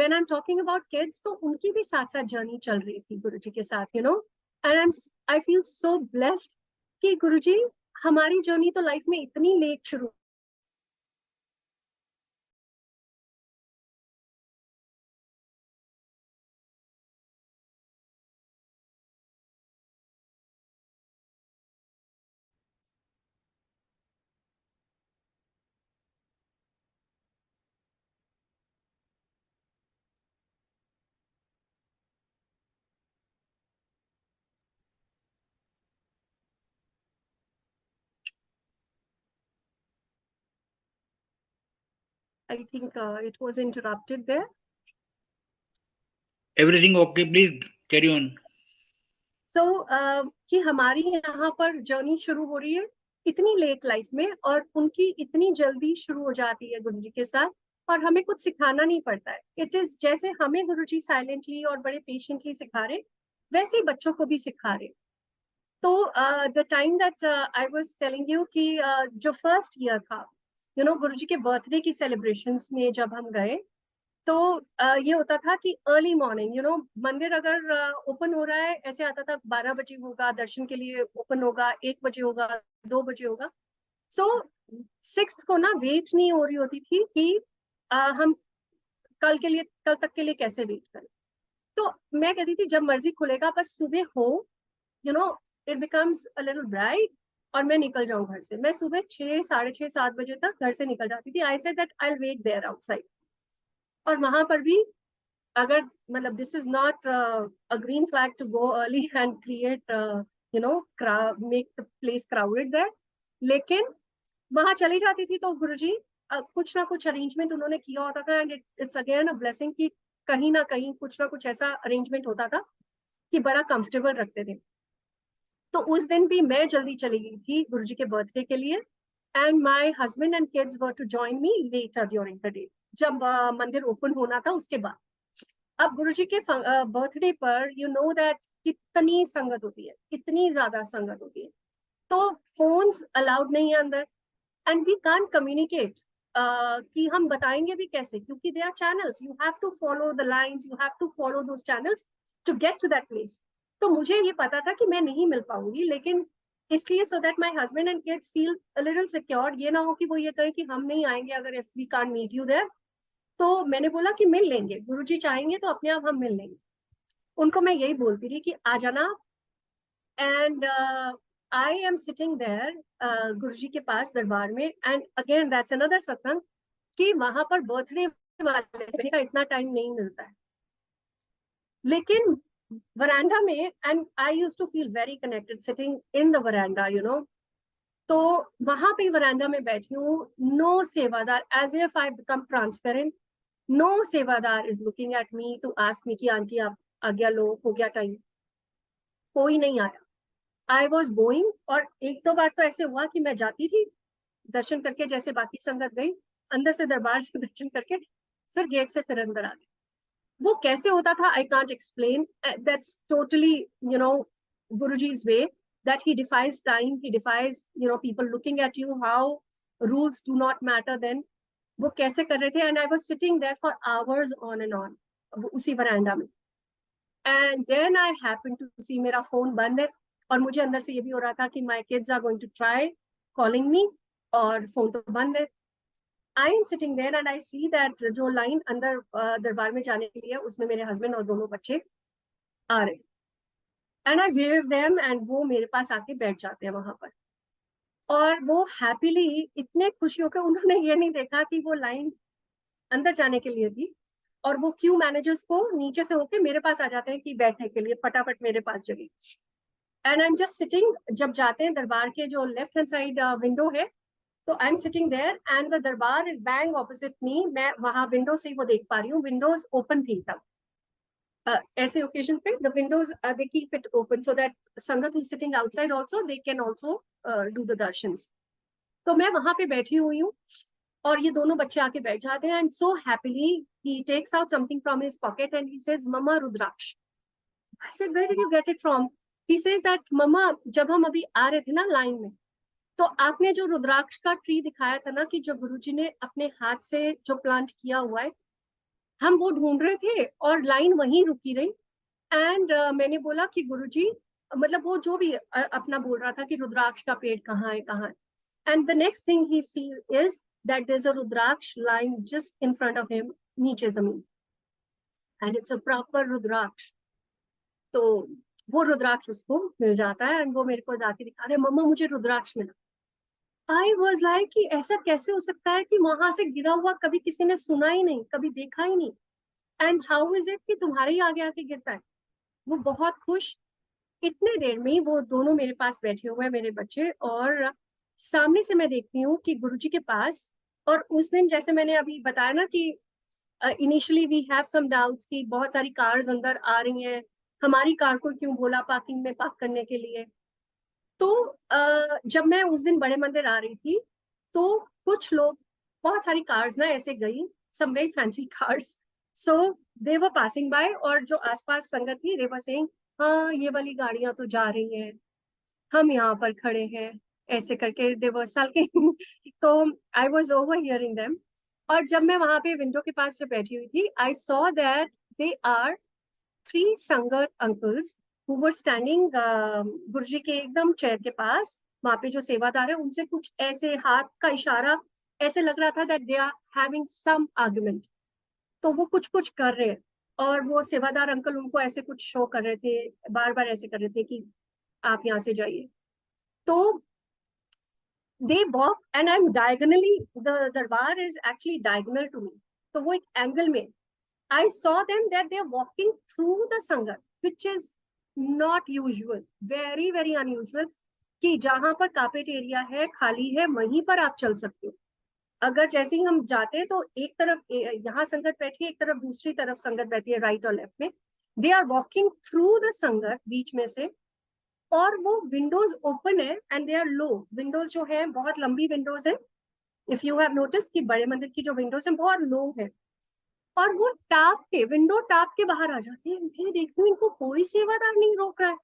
when I'm talking about kids, तो उनकी भी साथ साथ जर्नी चल रही थी गुरुजी के साथ, you know. And I feel so blessed कि गुरुजी हमारी जर्नी तो लाइफ में इतनी लेट शुरू. I think it was interrupted there. Everything okay? Please carry on. So कि हमारी यहाँ पर जर्नी शुरू हो रही है इतनी लेट लाइफ में और उनकी इतनी जल्दी शुरू हो जाती है गुरुजी के साथ और हमें कुछ सिखाना नहीं पड़ता है. इट इज जैसे हमें गुरुजी साइलेंटली और बड़े पेशेंटली सिखा रहे वैसे ही बच्चों को भी सिखा रहे. तो the time that I was telling you कि जो फर्स्ट ईयर था, यू नो गुरुजी के बर्थडे की सेलिब्रेशंस में जब हम गए तो ये होता था कि अर्ली मॉर्निंग मंदिर अगर ओपन हो रहा है, ऐसे आता था 12 बजे होगा दर्शन के लिए, ओपन होगा 1 बजे होगा, 2 बजे होगा। सो 6th को ना वेट नहीं हो रही होती थी कि हम कल तक के लिए कैसे वेट करें। तो मैं कहती थी जब मर्जी खुलेगा, बस सुबह हो, you know it becomes a little bright, और मैं निकल जाऊं घर से। मैं सुबह 6, 6:30, 7 बजे तक घर से निकल जाती थी। I said that I will wait there outside. और वहां पर भी अगर मतलब this is not a green flag to go early and create make the place crowded there, लेकिन वहां चली जाती थी तो गुरुजी कुछ ना कुछ अरेंजमेंट उन्होंने किया होता था। And it's again a blessing कि कहीं ना कहीं कुछ ना कुछ ऐसा अरेंजमेंट होता था कि बड़ा कंफर्टेबल रखते थे। तो उस दिन भी मैं जल्दी चली गई थी गुरुजी के बर्थडे के लिए, and my husband and kids were to join me later during the day, जब मंदिर ओपन होना था उसके बाद। अब गुरुजी के बर्थडे पर दैट कितनी संगत होती है, कितनी ज्यादा संगत होती है। तो फोन्स अलाउड नहीं है अंदर, एंड वी कांट कम्युनिकेट कि हम बताएंगे भी कैसे, क्योंकि they are channels, you have to follow the lines, you have to follow those channels to get to that place. तो मुझे ये पता था कि मैं नहीं मिल पाऊंगी, लेकिन इसलिए so that my husband and kids feel a little secured, ये ना हो कि वो ये कहे कि हम नहीं आएंगे अगर if we can't meet you there. तो मैंने बोला कि मिल लेंगे, गुरुजी चाहेंगे तो अपने आप हम मिल लेंगे। उनको मैं यही बोलती रही कि आ जाना। And I am sitting there Guruji के पास दरबार में, एंड अगेन दैट्स अनदर सत्संग कि वहां पर बर्थडे वाले का इतना टाइम नहीं मिलता है, लेकिन वरांडा में, and I use to feel very connected sitting in the verandah तो वहां पे वरांडा में बैठी हूँ, no sevadar, as if I become transparent, no sevadar is looking at me to ask me कि आंटी आप आज्ञा लो, हो गया टाइम। कोई नहीं आया। आई वॉज गोइंग, और एक दो बार तो ऐसे हुआ कि मैं जाती थी दर्शन करके, जैसे बाकी संगत गई अंदर से दरबार से दर्शन करके, फिर गेट से फिर अंदर आ गई। वो कैसे होता था I can't explain, that's totally Guruji's way, that he defies time, he defies people looking at you, how rules do not matter then। वो कैसे कर रहे थे, and I was sitting there for hours on and on उसी वरांडा में। And then I happen to see मेरा फोन बंद है, और मुझे अंदर से ये भी हो रहा था कि my kids are going to try calling me, और फोन तो बंद है। I am sitting there and I see that जो लाइन अंदर दरबार में जाने के लिए, उसमें मेरे हस्बैंड और दोनों बच्चे आ रहे, and I wave them, and वो मेरे पास आके बैठ जाते हैं वहां पर। और वो हैप्पीली इतने खुशी होकर, उन्होंने ये नहीं देखा कि वो लाइन अंदर जाने के लिए थी, और वो क्यू मैनेजर्स को नीचे से होके मेरे पास आ जाते हैं कि बैठने के लिए, फटाफट मेरे पास चली। And I am just sitting, जब जाते हैं दरबार के जो लेफ्ट हैंड साइड विंडो है, तो I am sitting there and the darbar is bang opposite me. मैं वहां विंडो से ही वो देख पा रही हूँ, विंडोज ओपन थी तब। ऐसे ओकेजन पे the windows they keep it open so that sangat who sitting outside also they can also do the darshans. तो मैं वहां पे बैठी हुई हूँ, और ये दोनों बच्चे आके बैठ जाते हैं, and so happily he takes out something from his pocket and he says mama rudraksha. I said where did you get it from? He says that mama, जब हम अभी आ रहे थे ना लाइन में, तो आपने जो रुद्राक्ष का ट्री दिखाया था ना, कि जो गुरुजी ने अपने हाथ से जो प्लांट किया हुआ है, हम वो ढूंढ रहे थे और लाइन वहीं रुकी रही। एंड मैंने बोला कि गुरुजी, मतलब वो जो भी अपना बोल रहा था कि रुद्राक्ष का पेड़ कहाँ है, कहाँ है। And the next thing he see is that there is a rudraksha line just in front of him, नीचे जमीन, and it's a proper rudraksha. तो वो रुद्राक्ष उसको मिल जाता है, एंड वो मेरे को जाके दिखा रहे, मम्मा मुझे रुद्राक्ष मिला। आई वॉज लाइक कि ऐसा कैसे हो सकता है कि वहां से गिरा हुआ कभी किसी ने सुना ही नहीं, कभी देखा ही नहीं, एंड हाउ इज इट कि तुम्हारे ही आगे आके गिरता है। वो बहुत खुश। इतने देर में वो दोनों मेरे पास बैठे हुए हैं मेरे बच्चे, और सामने से मैं देखती हूँ कि गुरुजी के पास। और उस दिन जैसे मैंने अभी बताया ना कि initially we have some doubts कि बहुत सारी कार्स अंदर आ रही हैं, हमारी कार को क्यों बोला पार्किंग में पार्क करने के लिए। तो जब मैं उस दिन बड़े मंदिर आ रही थी, तो कुछ लोग, बहुत सारी कार्स ना ऐसे गई, some very fancy cars, so they were passing by, और जो आसपास संगत थी दे वर सेइंग हाँ ये वाली गाड़ियां तो जा रही हैं, हम यहाँ पर खड़े हैं, ऐसे करके दे वर सल्किंग। तो I was over hearing them, और जब मैं वहां पे विंडो के पास जब बैठी हुई थी, I saw that they are 3 sangat uncles who were standing Guruji के एकदम चेयर के पास। वहां पे जो सेवादार है उनसे कुछ ऐसे हाथ का इशारा, ऐसे लग रहा था that they are having some argument. तो वो कुछ कुछ कर रहे हैं, और वो सेवादार अंकल उनको ऐसे कुछ शो कर रहे थे, बार बार ऐसे कर रहे थे कि आप यहाँ से जाइए। तो they walk and I'm diagonally, the darbar is actually diagonal to me, तो वो एक एंगल में I saw them that they are walking through the sangat, which is not usual, very very unusual, कि जहां पर कार्पेट एरिया है, खाली है, वहीं पर आप चल सकते हो। अगर जैसे ही हम जाते हैं तो एक तरफ यहाँ संगत बैठी है, एक तरफ दूसरी तरफ संगत बैठी है, राइट और लेफ्ट में। They are walking through the sangat बीच में से, और वो विंडोज ओपन है and they are low. Windows जो है बहुत लंबी विंडोज है, इफ यू हैव नोटिस कि बड़े मंदिर की जो विंडोज है बहुत लो है, और वो टाप के विंडो टाप के बाहर आ जाते हैं। मैं देखती हूँ इनको कोई सेवादार नहीं रोक रहा है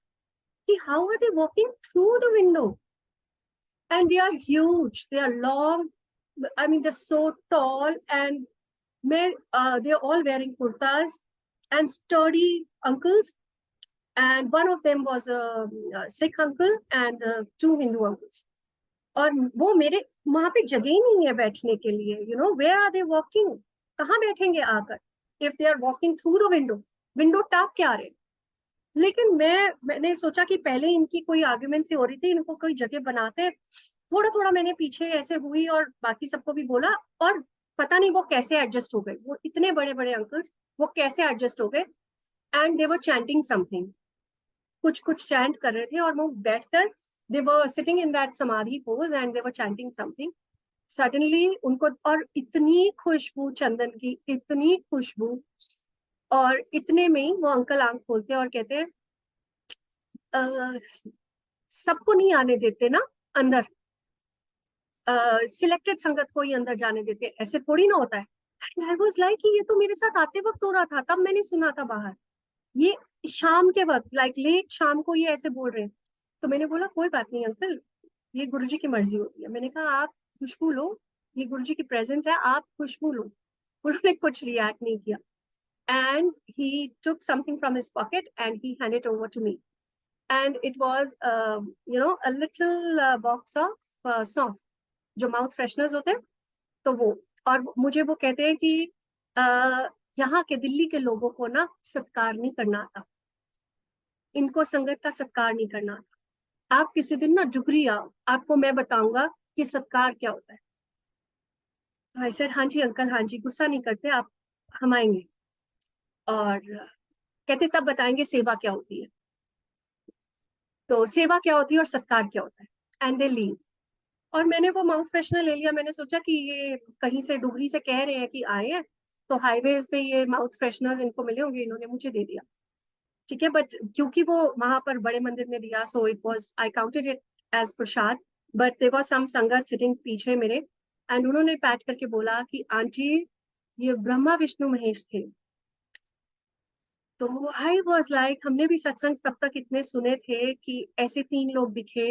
कि how are they walking through the window, and they are huge, they are long, I mean they're so tall, and they're all wearing kurtas and sturdy uncles, and one of them was a Sikh uncle and 2 Hindu uncles. और वो मेरे वहां पे जगह ही नहीं है बैठने के लिए, you know where are they walking, कहाँ बैठेंगे आकर, if they are walking through the window, window top के आ रहे। लेकिन मैंने सोचा कि पहले इनकी कोई आर्ग्यूमेंट सी हो रही थी, इनको कोई जगह बनाते। थोड़ा थोड़ा मैंने पीछे ऐसे हुई और बाकी सबको भी बोला, और पता नहीं वो कैसे एडजस्ट हो गए, वो इतने बड़े बड़े अंकल्स वो कैसे एडजस्ट हो गए। And they were chanting something, कुछ कुछ चैंट कर रहे थे, और वो बैठकर दे वर सिटिंग इन दैट समाधि pose and they were chanting something. Suddenly उनको, और इतनी खुशबू चंदन की, इतनी खुशबू, और इतने में ही वो अंकल आंख खोलते और कहते हैं सबको नहीं आने देते ना अंदर, सिलेक्टेड संगत को ही अंदर जाने देते, ऐसे थोड़ी ना होता है। एंड आई वाज लाइक ये तो मेरे साथ आते वक्त हो रहा था, तब मैंने सुना था बाहर, ये शाम के वक्त, लाइक लेट शाम को ये ऐसे बोल रहे हैं। तो मैंने बोला कोई बात नहीं अंकल, ये गुरुजी की मर्जी होती है। मैंने कहा आप खुशबू लो, ये गुरुजी की प्रेजेंस है, आप खुशबू लो। उन्होंने कुछ रिएक्ट नहीं किया, and he took something from his pocket and he handed it over to me, and it was a little box of soft, जो माउथ फ्रेशनर्स होते हैं, तो वो। और मुझे वो कहते हैं कि यहाँ के दिल्ली के लोगों को ना सत्कार नहीं करना आता, इनको संगत का सत्कार नहीं करना आता। आप किसी दिन ना डुगरी आओ, आपको मैं बताऊंगा कि सत्कार क्या होता है। तो आई सेड हाँ जी अंकल, हाँ जी, गुस्सा नहीं करते आप, हम आएंगे। और कहते तब बताएंगे सेवा क्या होती है। तो सेवा क्या होती है और सत्कार क्या होता है, एंड दे लीव। और मैंने वो माउथ फ्रेशनर ले लिया, मैंने सोचा कि ये कहीं से डुगरी से कह रहे हैं कि आए हैं, तो हाईवे पे ये माउथ फ्रेशनर्स इनको मिले होंगे, इन्होंने मुझे दे दिया, ठीक है। बट क्योंकि वो वहां पर बड़े मंदिर में दिया, so it was, I counted it as prasad. But there was some sangat sitting पीछे मेरे, एंड उन्होंने पैट करके बोला कि आंटी ये ब्रह्मा विष्णु महेश थे। तो आई वाज लाइक हमने भी सत्संग तब तक इतने सुने थे कि ऐसे 3 लोग दिखे,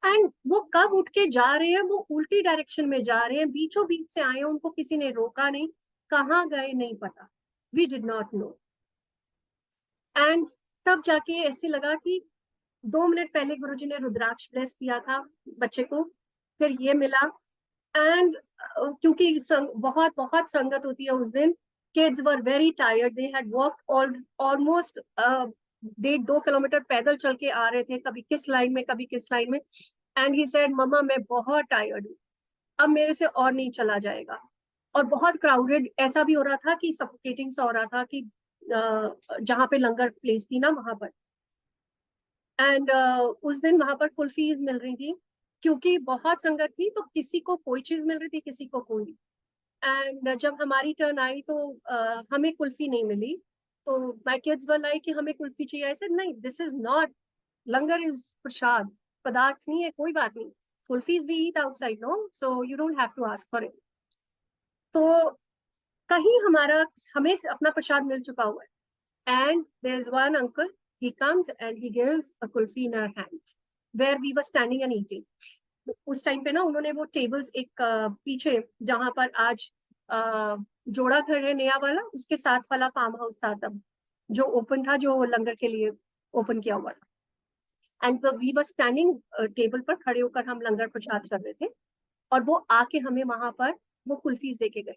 एंड वो कब उठ के जा रहे हैं, वो उल्टी डायरेक्शन में जा रहे हैं, बीचों बीच से आए, उनको किसी ने रोका नहीं, कहाँ गए नहीं पता, we did not know. And तब जाके ऐसे लगा कि 2 मिनट पहले गुरुजी ने रुद्राक्ष ब्लेस किया था बच्चे को, फिर ये मिला। एंड क्योंकि बहुत बहुत संगत होती है उस दिन, kids were very tired, they had walked almost 1.5-2 kilometre पैदल चल के आ रहे थे, कभी किस लाइन में कभी किस लाइन में। एंड ही सेड मम्मा मैं बहुत टायर्ड हूँ, अब मेरे से और नहीं चला जाएगा। और बहुत क्राउडेड ऐसा भी हो रहा था कि सफोकेटिंग सा हो रहा था कि जहाँ पे लंगर प्लेस थी ना वहां पर। एंड उस दिन वहां पर कुल्फीज मिल रही थी, क्योंकि बहुत संगत थी, तो किसी को कोई चीज मिल रही थी, किसी को कोई। एंड जब हमारी टर्न आई तो हमें कुल्फी नहीं मिली, तो माय किड्स वर लाइक कि हमें कुल्फी चाहिए। आई सेड नहीं, this is not, langar is prasad, पदार्थ नहीं है, कोई बात नहीं, kulfis we eat outside no, so you don't have to ask for it. तो कहीं हमें अपना प्रसाद मिल चुका हुआ है। And there is one uncle, he comes and he gives a kulfi in our hands where we were standing and eating। उस टाइम पे ना उन्होंने वो टेबल्स एक पीछे, जहां पर आज जोड़ा घर है नया वाला, उसके साथ वाला फार्म हाउस था तब, जो ओपन था, जो लंगर के लिए ओपन किया हुआ था। And we were standing, table पर खड़े होकर हम लंगर प्रसाद कर रहे थे, और वो आके हमें वहां पर वो कुल्फीज दे के गए,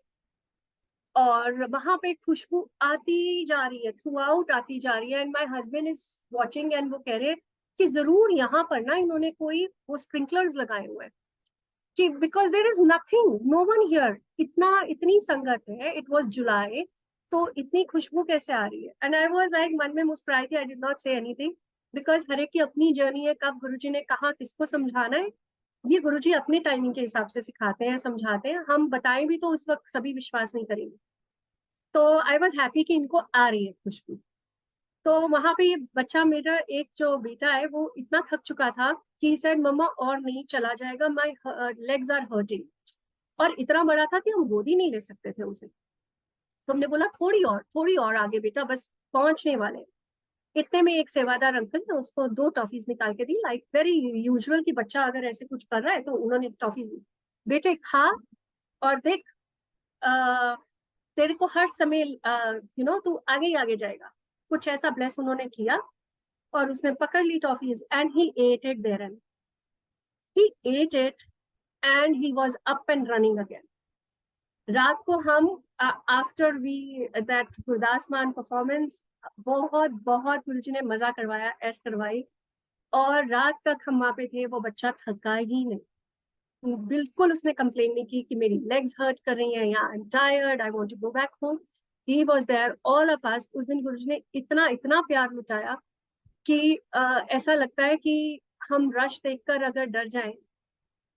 और वहां पे खुशबू आती जा रही है, थ्रू आउट आती जा रही है। And my husband is watching, and वो कह रहे हैं कि जरूर यहाँ पर ना इन्होंने कोई वो स्प्रिंकलर्स लगाए हुए हैं, कि because there is nothing, no one here, इतनी संगत है, इट वॉज जुलाई, तो इतनी खुशबू कैसे आ रही है। एंड आई वॉज लाइक, मन में मुस्कुराई थी, I did not say anything, because हर एक की अपनी जर्नी है, कब गुरुजी ने कहा किसको समझाना है, ये गुरुजी अपने टाइमिंग के हिसाब से सिखाते हैं, समझाते हैं, हम बताएं भी तो उस वक्त सभी विश्वास नहीं करेंगे। तो आई वॉज हैप्पी कि इनको आ रही है खुशबू। तो वहां पे ये बच्चा, मेरा एक जो बेटा है, वो इतना थक चुका था कि सर मम्मा और नहीं चला जाएगा, माई लेग्स आर हर्टिंग, और इतना बड़ा था कि हम गोदी नहीं ले सकते थे उसे। तो हमने बोला थोड़ी और आगे बेटा, बस पहुंचने वाले। इतने में एक सेवादार अंकल ने उसको 2 टॉफीज निकाल के दी, लाइक वेरी यूजुअल कि बच्चा अगर ऐसे कुछ कर रहा है तो उन्होंने टॉफीज दी, बेटे खा और देख, तेरे को हर समय तू आगे ही आगे जाएगा, कुछ ऐसा ब्लेस उन्होंने किया। और उसने पकड़ ली toffees, and he ate it there, and he ate it, and he was up and running again. रात को हम, आफ्टर वी दैट गुरदास मान परफॉर्मेंस, बहुत बहुत गुरुजी ने मजा करवाया, ऐश करवाई, और रात तक हम वहां पे थे। वो बच्चा थका ही नहीं, बिल्कुल उसने कंप्लेन नहीं की कि मेरी लेग्स हर्ट कर रही हैं या I am tired, I want to go back home. He was there, all of us. उस दिन गुरुजी ने इतना इतना प्यार लुटाया कि ऐसा लगता है कि हम रश देखकर अगर डर जाएं,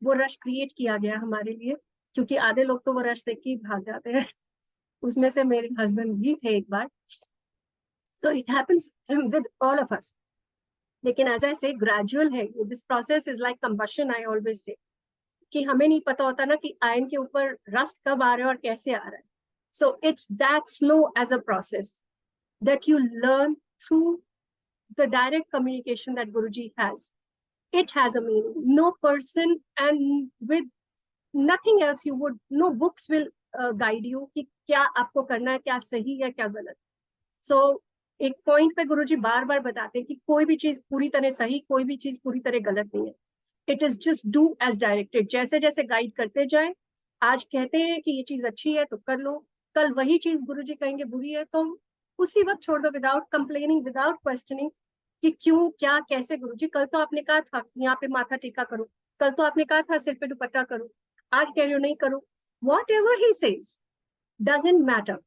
वो रश क्रिएट किया गया हमारे लिए, क्योंकि आधे लोग तो वो रश देख के ही भाग जाते हैं। उसमें से मेरे हस्बैंड भी थे एक बार। So it happens with all of us, लेकिन एज आई से ग्रेजुअल है this process, is like combustion, I always say, कि हमें नहीं पता होता ना कि आयन के ऊपर रस्ट कब आ रहा है और कैसे आ रहा है। So it's that slow as a process that you learn through the direct communication that Guruji has. It has a meaning. No person, and with nothing else you would, no books will guide you कि क्या आपको करना है, क्या सही है, क्या गलत। So एक पॉइंट पे गुरुजी बार बार बताते हैं कि कोई भी चीज पूरी तरह सही, कोई भी चीज पूरी तरह गलत नहीं है। It is just do as directed, जैसे जैसे गाइड करते जाए। आज कहते हैं कि ये चीज अच्छी है तो कर लो, कल वही चीज गुरुजी कहेंगे बुरी है तो उसी वक्त छोड़ दो, विदाउट कंप्लेनिंग, विदाउट क्वेश्चनिंग कि क्यों क्या कैसे। गुरुजी कल तो आपने कहा था यहाँ पे माथा टेका करो, कल तो आपने कहा था सिर पे दुपट्टा करो, आज कह रहे हो नहीं करो। What ever he says doesn't matter.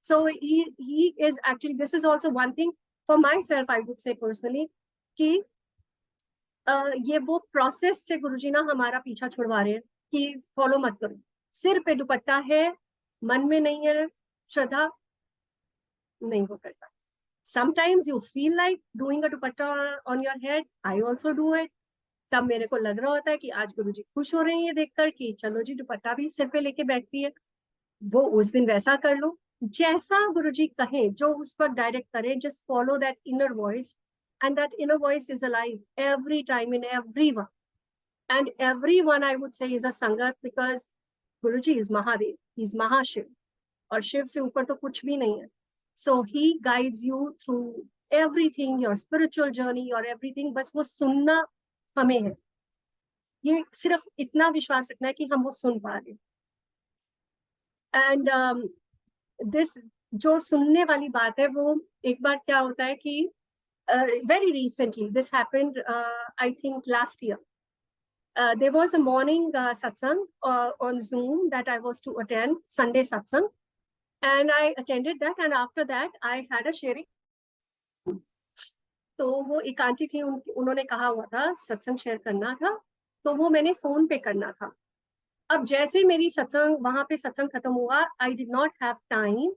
So he is actually, this is also one thing for myself, I would say personally, कि ये वो प्रोसेस से गुरुजी ना हमारा पीछा छुड़वा रहे हैं कि फॉलो मत करो, सिर पे दुपट्टा है, मन में नहीं है श्रद्धा, नहीं वो करता। Sometimes you feel like doing a dupatta on your head, I also do it। तब मेरे को लग रहा होता है कि आज गुरुजी खुश हो रहे हैं ये देखकर कि चलो जी दुपट्टा भी सिर पे लेके बैठती है, वो उस दिन वैसा कर लो, जैसा गुरुजी कहे, जो उस वक्त डायरेक्ट करे। Just follow that inner voice, and that inner voice is alive every time in everyone, and everyone I would say is a sangat, because Guruji is Mahadev, he is Mahashiv, और शिव से ऊपर तो कुछ भी नहीं है। So he guides you through everything, your spiritual journey, your everything. बस वो सुनना हमें है, ये सिर्फ इतना विश्वास रखना है कि हम वो सुन पा रहे। एंड दिस जो सुनने वाली बात है, वो एक बार क्या होता है कि very recently this happened, I think last year, there was a morning satsang on Zoom that I was to attend, Sunday satsang, and I attended that, and after that I had a sharing। तो वो एक आंटी थी, उन्होंने कहा हुआ था सत्संग शेयर करना था, तो वो मैंने फोन पे करना था। अब जैसे मेरी सत्संग, वहां पे सत्संग खत्म हुआ, आई did not have time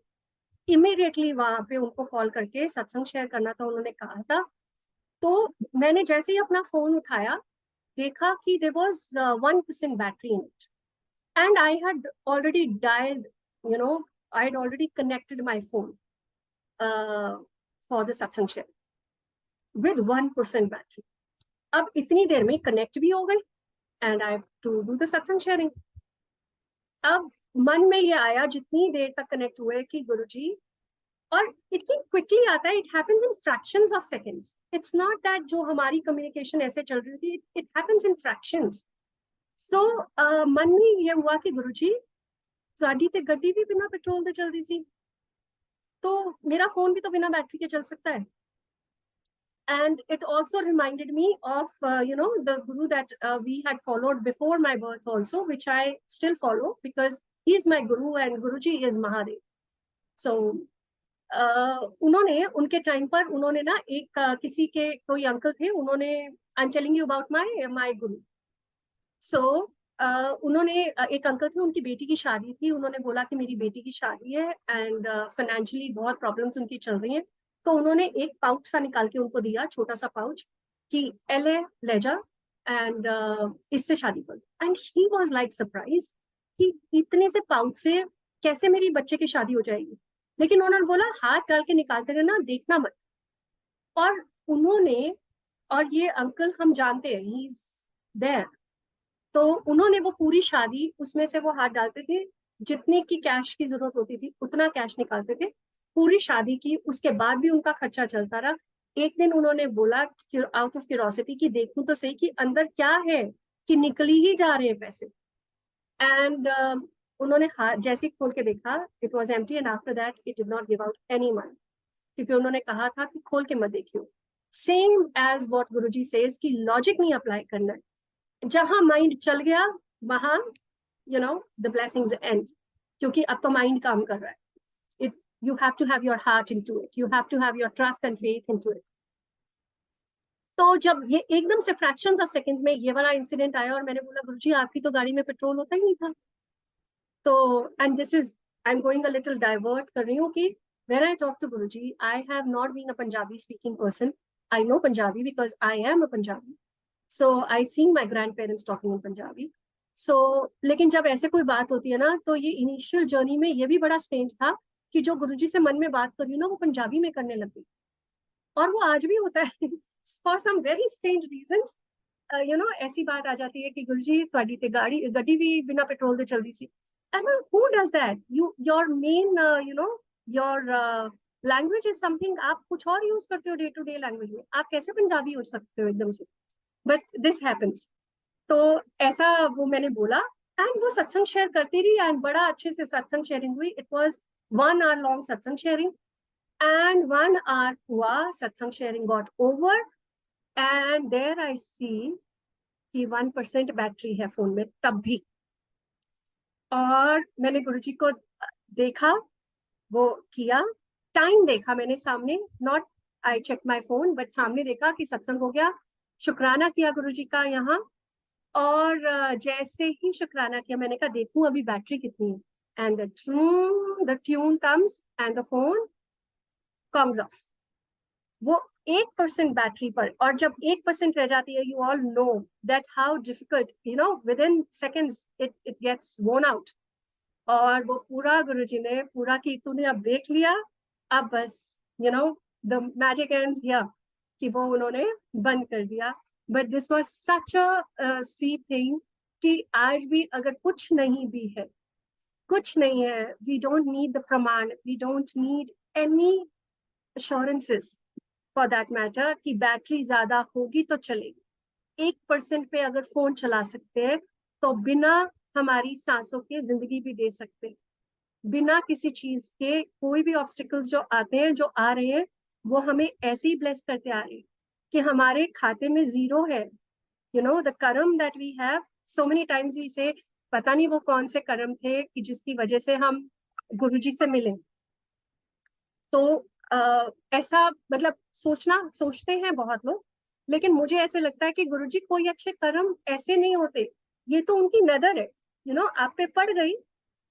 immediately वहां पे उनको कॉल करके सत्संग शेयर करना था, उन्होंने कहा था। तो मैंने जैसे ही अपना फोन उठाया, देखा कि there was 1% battery in it, and I had already dialled, I had already connected my phone for the satsang share with 1% battery. अब इतनी देर में कनेक्ट भी हो गई, and I have to do the satsang sharing. अब मन में ये आया जितनी देर तक कनेक्ट हुए कि गुरुजी, और इतनी क्विकली आता है, it happens in fractions of seconds, it's not that जो हमारी कम्युनिकेशन ऐसे चल रही थी, इट हैपेंस इन फ्रैक्शंस। सो मन में ये हुआ कि गुरुजी साड़ी ते गड्डी भी बिना पेट्रोल दे चल रही सी, तो मेरा फोन भी तो बिना बैटरी के चल सकता है। And it also reminded me of the guru that we had followed before my birth also, which I still follow because he is my guru and Guruji is Mahadev. So उन्होंने उनके टाइम पर उन्होंने ना एक किसी के कोई अंकल थे, उन्होंने, I am telling you about my गुरु। सो उन्होंने एक अंकल थे, उनकी बेटी की शादी थी, उन्होंने बोला कि मेरी बेटी की शादी है एंड फाइनेंशियली बहुत प्रॉब्लम्स उनकी चल रही हैं, तो उन्होंने एक पाउच सा निकाल के उनको दिया, छोटा सा पाउच, कि एले ले जा एंड इससे शादी कर। And he was like surprised कि इतने से पाउच से कैसे मेरी बच्चे की शादी हो जाएगी, लेकिन उन्होंने बोला हाथ डाल के निकालते रहना, देखना मत। और उन्होंने, और ये अंकल हम जानते हैं, ही इज देयर, तो उन्होंने वो पूरी शादी, उसमें से वो हाथ डालते थे, जितने की कैश की जरूरत होती थी उतना कैश निकालते थे, पूरी शादी की, उसके बाद भी उनका खर्चा चलता रहा। एक दिन उन्होंने बोला आउट ऑफ क्यूरोसिटी कि देखूं तो सही कि अंदर क्या है, कि निकली ही जा रहे हैं पैसे। एंड उन्होंने जैसे खोल के देखा, it was empty and after that it did not give out any money, क्योंकि उन्होंने कहा था कि खोल के मत देखियो। Same as what Guruji says कि लॉजिक नहीं अप्लाई करना है, जहां माइंड चल गया वहां द ब्लेसिंग्स एंड, क्योंकि अब तो माइंड काम कर रहा है। It you have to have your heart into it, you have to have your trust and faith into it. तो जब ये एकदम से फ्रैक्शंस ऑफ सेकंड्स में ये वाला इंसिडेंट आया और मैंने बोला गुरुजी आपकी तो गाड़ी में पेट्रोल होता ही नहीं था, तो and this is, I am going a little divert कर रही हूँ कि when I talk to Guruji, I have not been a Punjabi speaking person. I know Punjabi because I am a Punjabi. So I seen my grandparents talking in Punjabi. So लेकिन जब ऐसे कोई बात होती है ना, तो ये इनिशियल जर्नी में ये भी बड़ा स्ट्रेंज था कि जो गुरुजी से मन में बात कर रही हूँ ना, वो पंजाबी में करने लग गई, और वो आज भी होता है for some very strange reasons. ऐसी बात आ जाती है कि गुरुजी ਤੁਹਾਡੀ ਤੇ ਗੱਡੀ भी बिना पेट्रोल दे चल रही सी। And who does that? Your main your language is something आप कुछ और यूज करते हो डे टू डे लैंग्वेज में, आप कैसे पंजाबी हो सकते हो एकदम से? But this happens. तो ऐसा वो मैंने बोला एंड वो सत्संग शेयर करती रही एंड बड़ा अच्छे से सत्संग शेयरिंग हुई। It was 1 hour long satsang sharing and 1 hour हुआ satsang sharing got over and there I see कि 1% बैटरी है फोन में तब भी। और मैंने गुरुजी को देखा, वो किया, टाइम देखा मैंने सामने, not I check my phone, but सामने देखा कि सत्संग हो गया, शुक्राना किया गुरुजी का यहाँ, और जैसे ही शुक्राना किया मैंने कहा देखूं अभी बैटरी कितनी है, and the tune comes and the phone comes of. वो 1% बैटरी पर, और जब 1% रह जाती है, you all know that how difficult, within seconds it gets worn out. और वो पूरा गुरुजी ने पूरा कि तूने अब देख लिया, अब बस द मैजिक एंड्स हियर, कि वो उन्होंने बंद कर दिया। But this was such a sweet thing कि आज भी अगर कुछ नहीं भी है, कुछ नहीं है, we don't need the praman, we don't need any assurances for that matter कि बैटरी ज्यादा होगी तो चलेगी। 1% पे अगर फोन चला सकते हैं तो बिना हमारी सांसों के जिंदगी भी दे सकते, बिना किसी चीज के कोई भी ऑब्स्टिकल्स जो आते हैं, जो आ रहे हैं, वो हमें ऐसे ही ब्लेस करते आ रहे हैं कि हमारे खाते में जीरो है। The karma that we have, so many times we say पता नहीं वो कौन से कर्म थे कि जिसकी वजह से हम गुरुजी से मिले। तो ऐसा मतलब सोचते हैं बहुत लोग, लेकिन मुझे ऐसे लगता है कि गुरुजी कोई अच्छे कर्म ऐसे नहीं होते, ये तो उनकी नजर है, आप पे पड़ गई,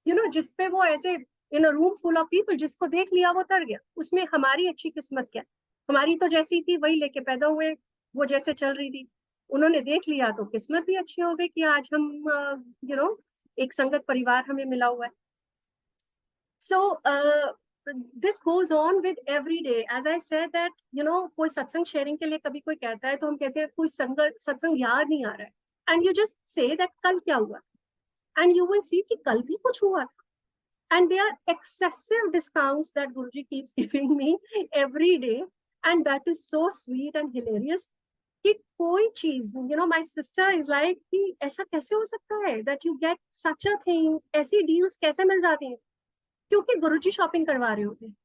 जिस पे वो ऐसे in a room full of people, जिसको देख लिया वो तर गया, उसमें हमारी अच्छी किस्मत क्या? हमारी तो जैसी थी वही लेके पैदा हुए, वो जैसे चल रही थी, उन्होंने देख लिया तो किस्मत भी अच्छी हो गई कि आज हम एक संगत परिवार हमें मिला हुआ है। सो this goes on with every day. As I said that कोई सत्संग शेयरिंग के लिए कभी कोई कहता है तो हम कहते हैं कोई सत्संग याद नहीं आ रहा है, and you just say that कल क्या हुआ, and you will see कि कल भी कुछ हुआ था. And there are excessive discounts that Guruji keeps giving me every day, and that is so sweet and hilarious. कि कोई चीज, you know, my sister is like कि ऐसा कैसे हो सकता है that you get such a thing, ऐसी डील्स कैसे मिल जाती हैं, क्योंकि गुरुजी शॉपिंग करवा रहे होते हैं,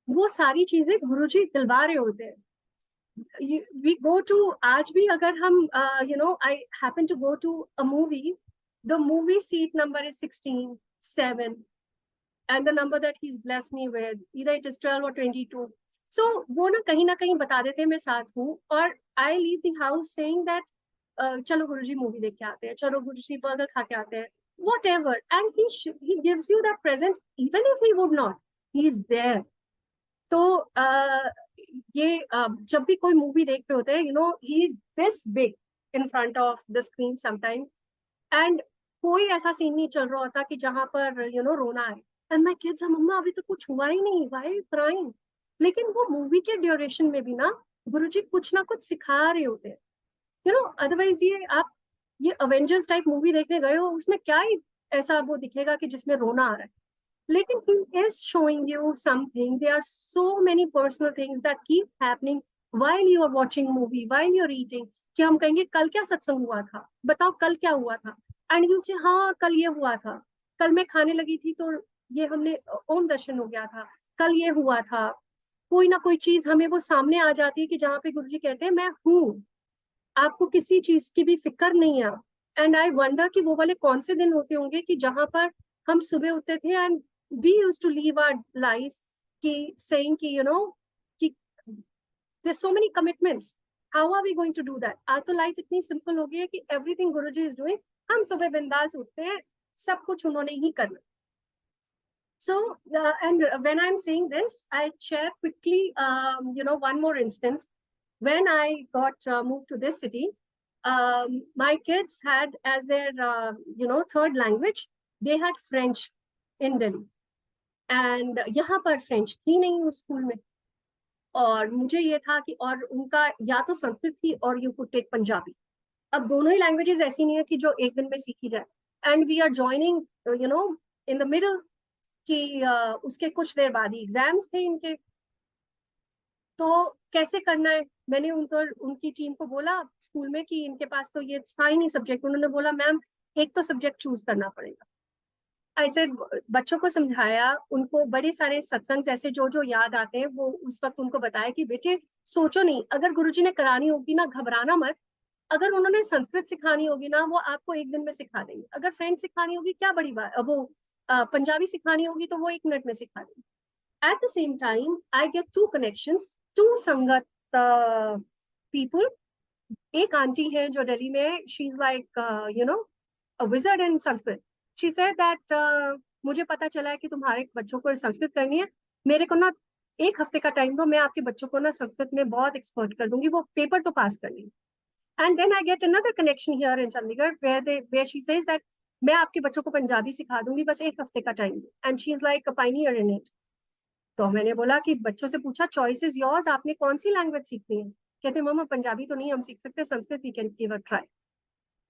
वो सारी चीजें गुरुजी दिलवा रहे होते हैं. We go to, आज भी अगर हम you know, I happen to go to a movie, the movie seat number is 16, 7, and the number that he's blessed me with, either it is 12 or 22. So वो ना कहीं बता देते हैं मैं साथ हूँ, और I leave the house saying that चलो गुरुजी मूवी देख के आते हैं, चलो गुरुजी बर्गर खा के आते हैं, whatever, and he gives you that presence even if he would not, he is there. तो ये जब भी कोई मूवी देख रहे होते हैं, you know, he is this big in front of the screen sometimes, and कोई ऐसा सीन नहीं चल रहा होता कि जहां पर you know रोना है, and my kids are, मम्मा अभी तो कुछ हुआ ही नहीं, why are you crying? लेकिन वो मूवी के ड्यूरेशन में भी ना गुरुजी कुछ ना कुछ सिखा रहे होते हैं, you know. अदरवाइज ये अवेंजर्स टाइप मूवी देखने गए हो, उसमें क्या ही ऐसा वो दिखेगा कि जिसमें रोना आ रहा है, लेकिन he is showing you something. There are so many personal things that keep happening while you are watching movie, while you are eating. कि हम कहेंगे कल क्या सत्संग हुआ था, बताओ कल क्या हुआ था, एंड यू से हाँ कल ये हुआ था, कल मैं खाने लगी थी तो ये हमने ओम दर्शन हो गया था, कल ये हुआ था. कोई ना कोई चीज हमें वो सामने आ जाती है कि जहाँ पे गुरुजी कहते हैं मैं हूँ, आपको किसी चीज की भी फिक्र नहीं है. एंड आई वंडर कि वो वाले कौन से दिन होते होंगे कि जहां पर हम सुबह उठते थे and we used to live our life ki saying ki you know ki there's so many commitments, how are we going to do that? आज तो life इतनी simple हो गई है कि everything Guruji is doing, हम सुबह बिंदास उठते हैं, सब कुछ उन्होंने ही करना. So and when I'm saying this, I share quickly you know one more instance. When I got moved to this city, my kids had as their you know third language, they had French in Delhi. And यहाँ पर फ्रेंच थी नहीं उस स्कूल में, और मुझे ये था कि, और उनका या तो संस्कृत थी और यू कुड टेक पंजाबी. अब दोनों ही लैंग्वेजेस ऐसी नहीं है कि जो एक दिन में सीखी जाए, and we are joining you know in the middle कि उसके कुछ देर बाद ही एग्जाम्स थे इनके, तो कैसे करना है. मैंने उनकी टीम को बोला स्कूल में कि इनके पास तो ये था ही नहीं सब्जेक्ट. उन्होंने बोला मैम एक तो सब्जेक्ट चूज करना पड़ेगा. ऐसे बच्चों को समझाया, उनको बड़े सारे सत्संग जैसे जो जो याद आते हैं वो उस वक्त उनको बताया कि बेटे सोचो नहीं, अगर गुरुजी ने करानी होगी ना घबराना मत, अगर उन्होंने संस्कृत सिखानी होगी ना वो आपको एक दिन में सिखा देंगे, अगर फ्रेंच सिखानी होगी क्या बड़ी बात, वो पंजाबी सिखानी होगी तो वो 1 मिनट में सिखा देंगे. At the same time I get 2 connections, 2 संगत पीपल. एक आंटी है जो दिल्ली में, she is like you know a wizard in Sanskrit. She said that मुझे पता चला है कि तुम्हारे बच्चों को संस्कृत करनी है, मेरे को ना 1 हफ्ते का टाइम दो, मैं आपके बच्चों को ना संस्कृत में बहुत एक्सपर्ट कर दूंगी, वो पेपर तो पास कर लेंगे. And then I get another connection here in Chandigarh where she says that मैं आपके बच्चों को पंजाबी सिखा दूंगी, बस 1 हफ्ते का टाइम दो. And she is like a Pioneer in it. तो मैंने बोला कि बच्चों से पूछा चॉइस इज योर्स, आपने कौन सी लैंग्वेज सीखनी है. कहते मामा पंजाबी तो नहीं हम सीख सकते, Sanskrit we can give a try.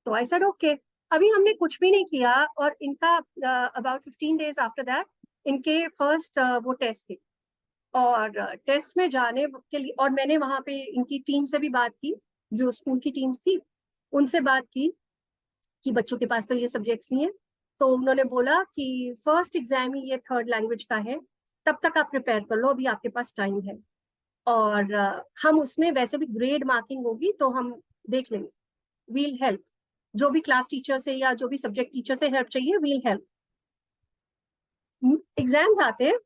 तो आई सेड ओके. अभी हमने कुछ भी नहीं किया, और इनका अबाउट 15 days आफ्टर दैट इनके फर्स्ट वो टेस्ट थे, और टेस्ट में जाने के लिए, और मैंने वहां पे इनकी टीम से भी बात की, जो स्कूल की टीम थी उनसे बात की कि बच्चों के पास तो ये सब्जेक्ट्स नहीं है. तो उन्होंने बोला कि फर्स्ट एग्जाम ही ये 3rd लैंग्वेज का है, तब तक आप प्रिपेयर कर लो, अभी आपके पास टाइम है, और हम उसमें वैसे भी ग्रेड मार्किंग होगी तो हम देख लेंगे, वील हेल्प, जो भी क्लास टीचर से या जो भी सब्जेक्ट टीचर से हेल्प चाहिए वील हेल्प. एग्जाम्स आते हैं,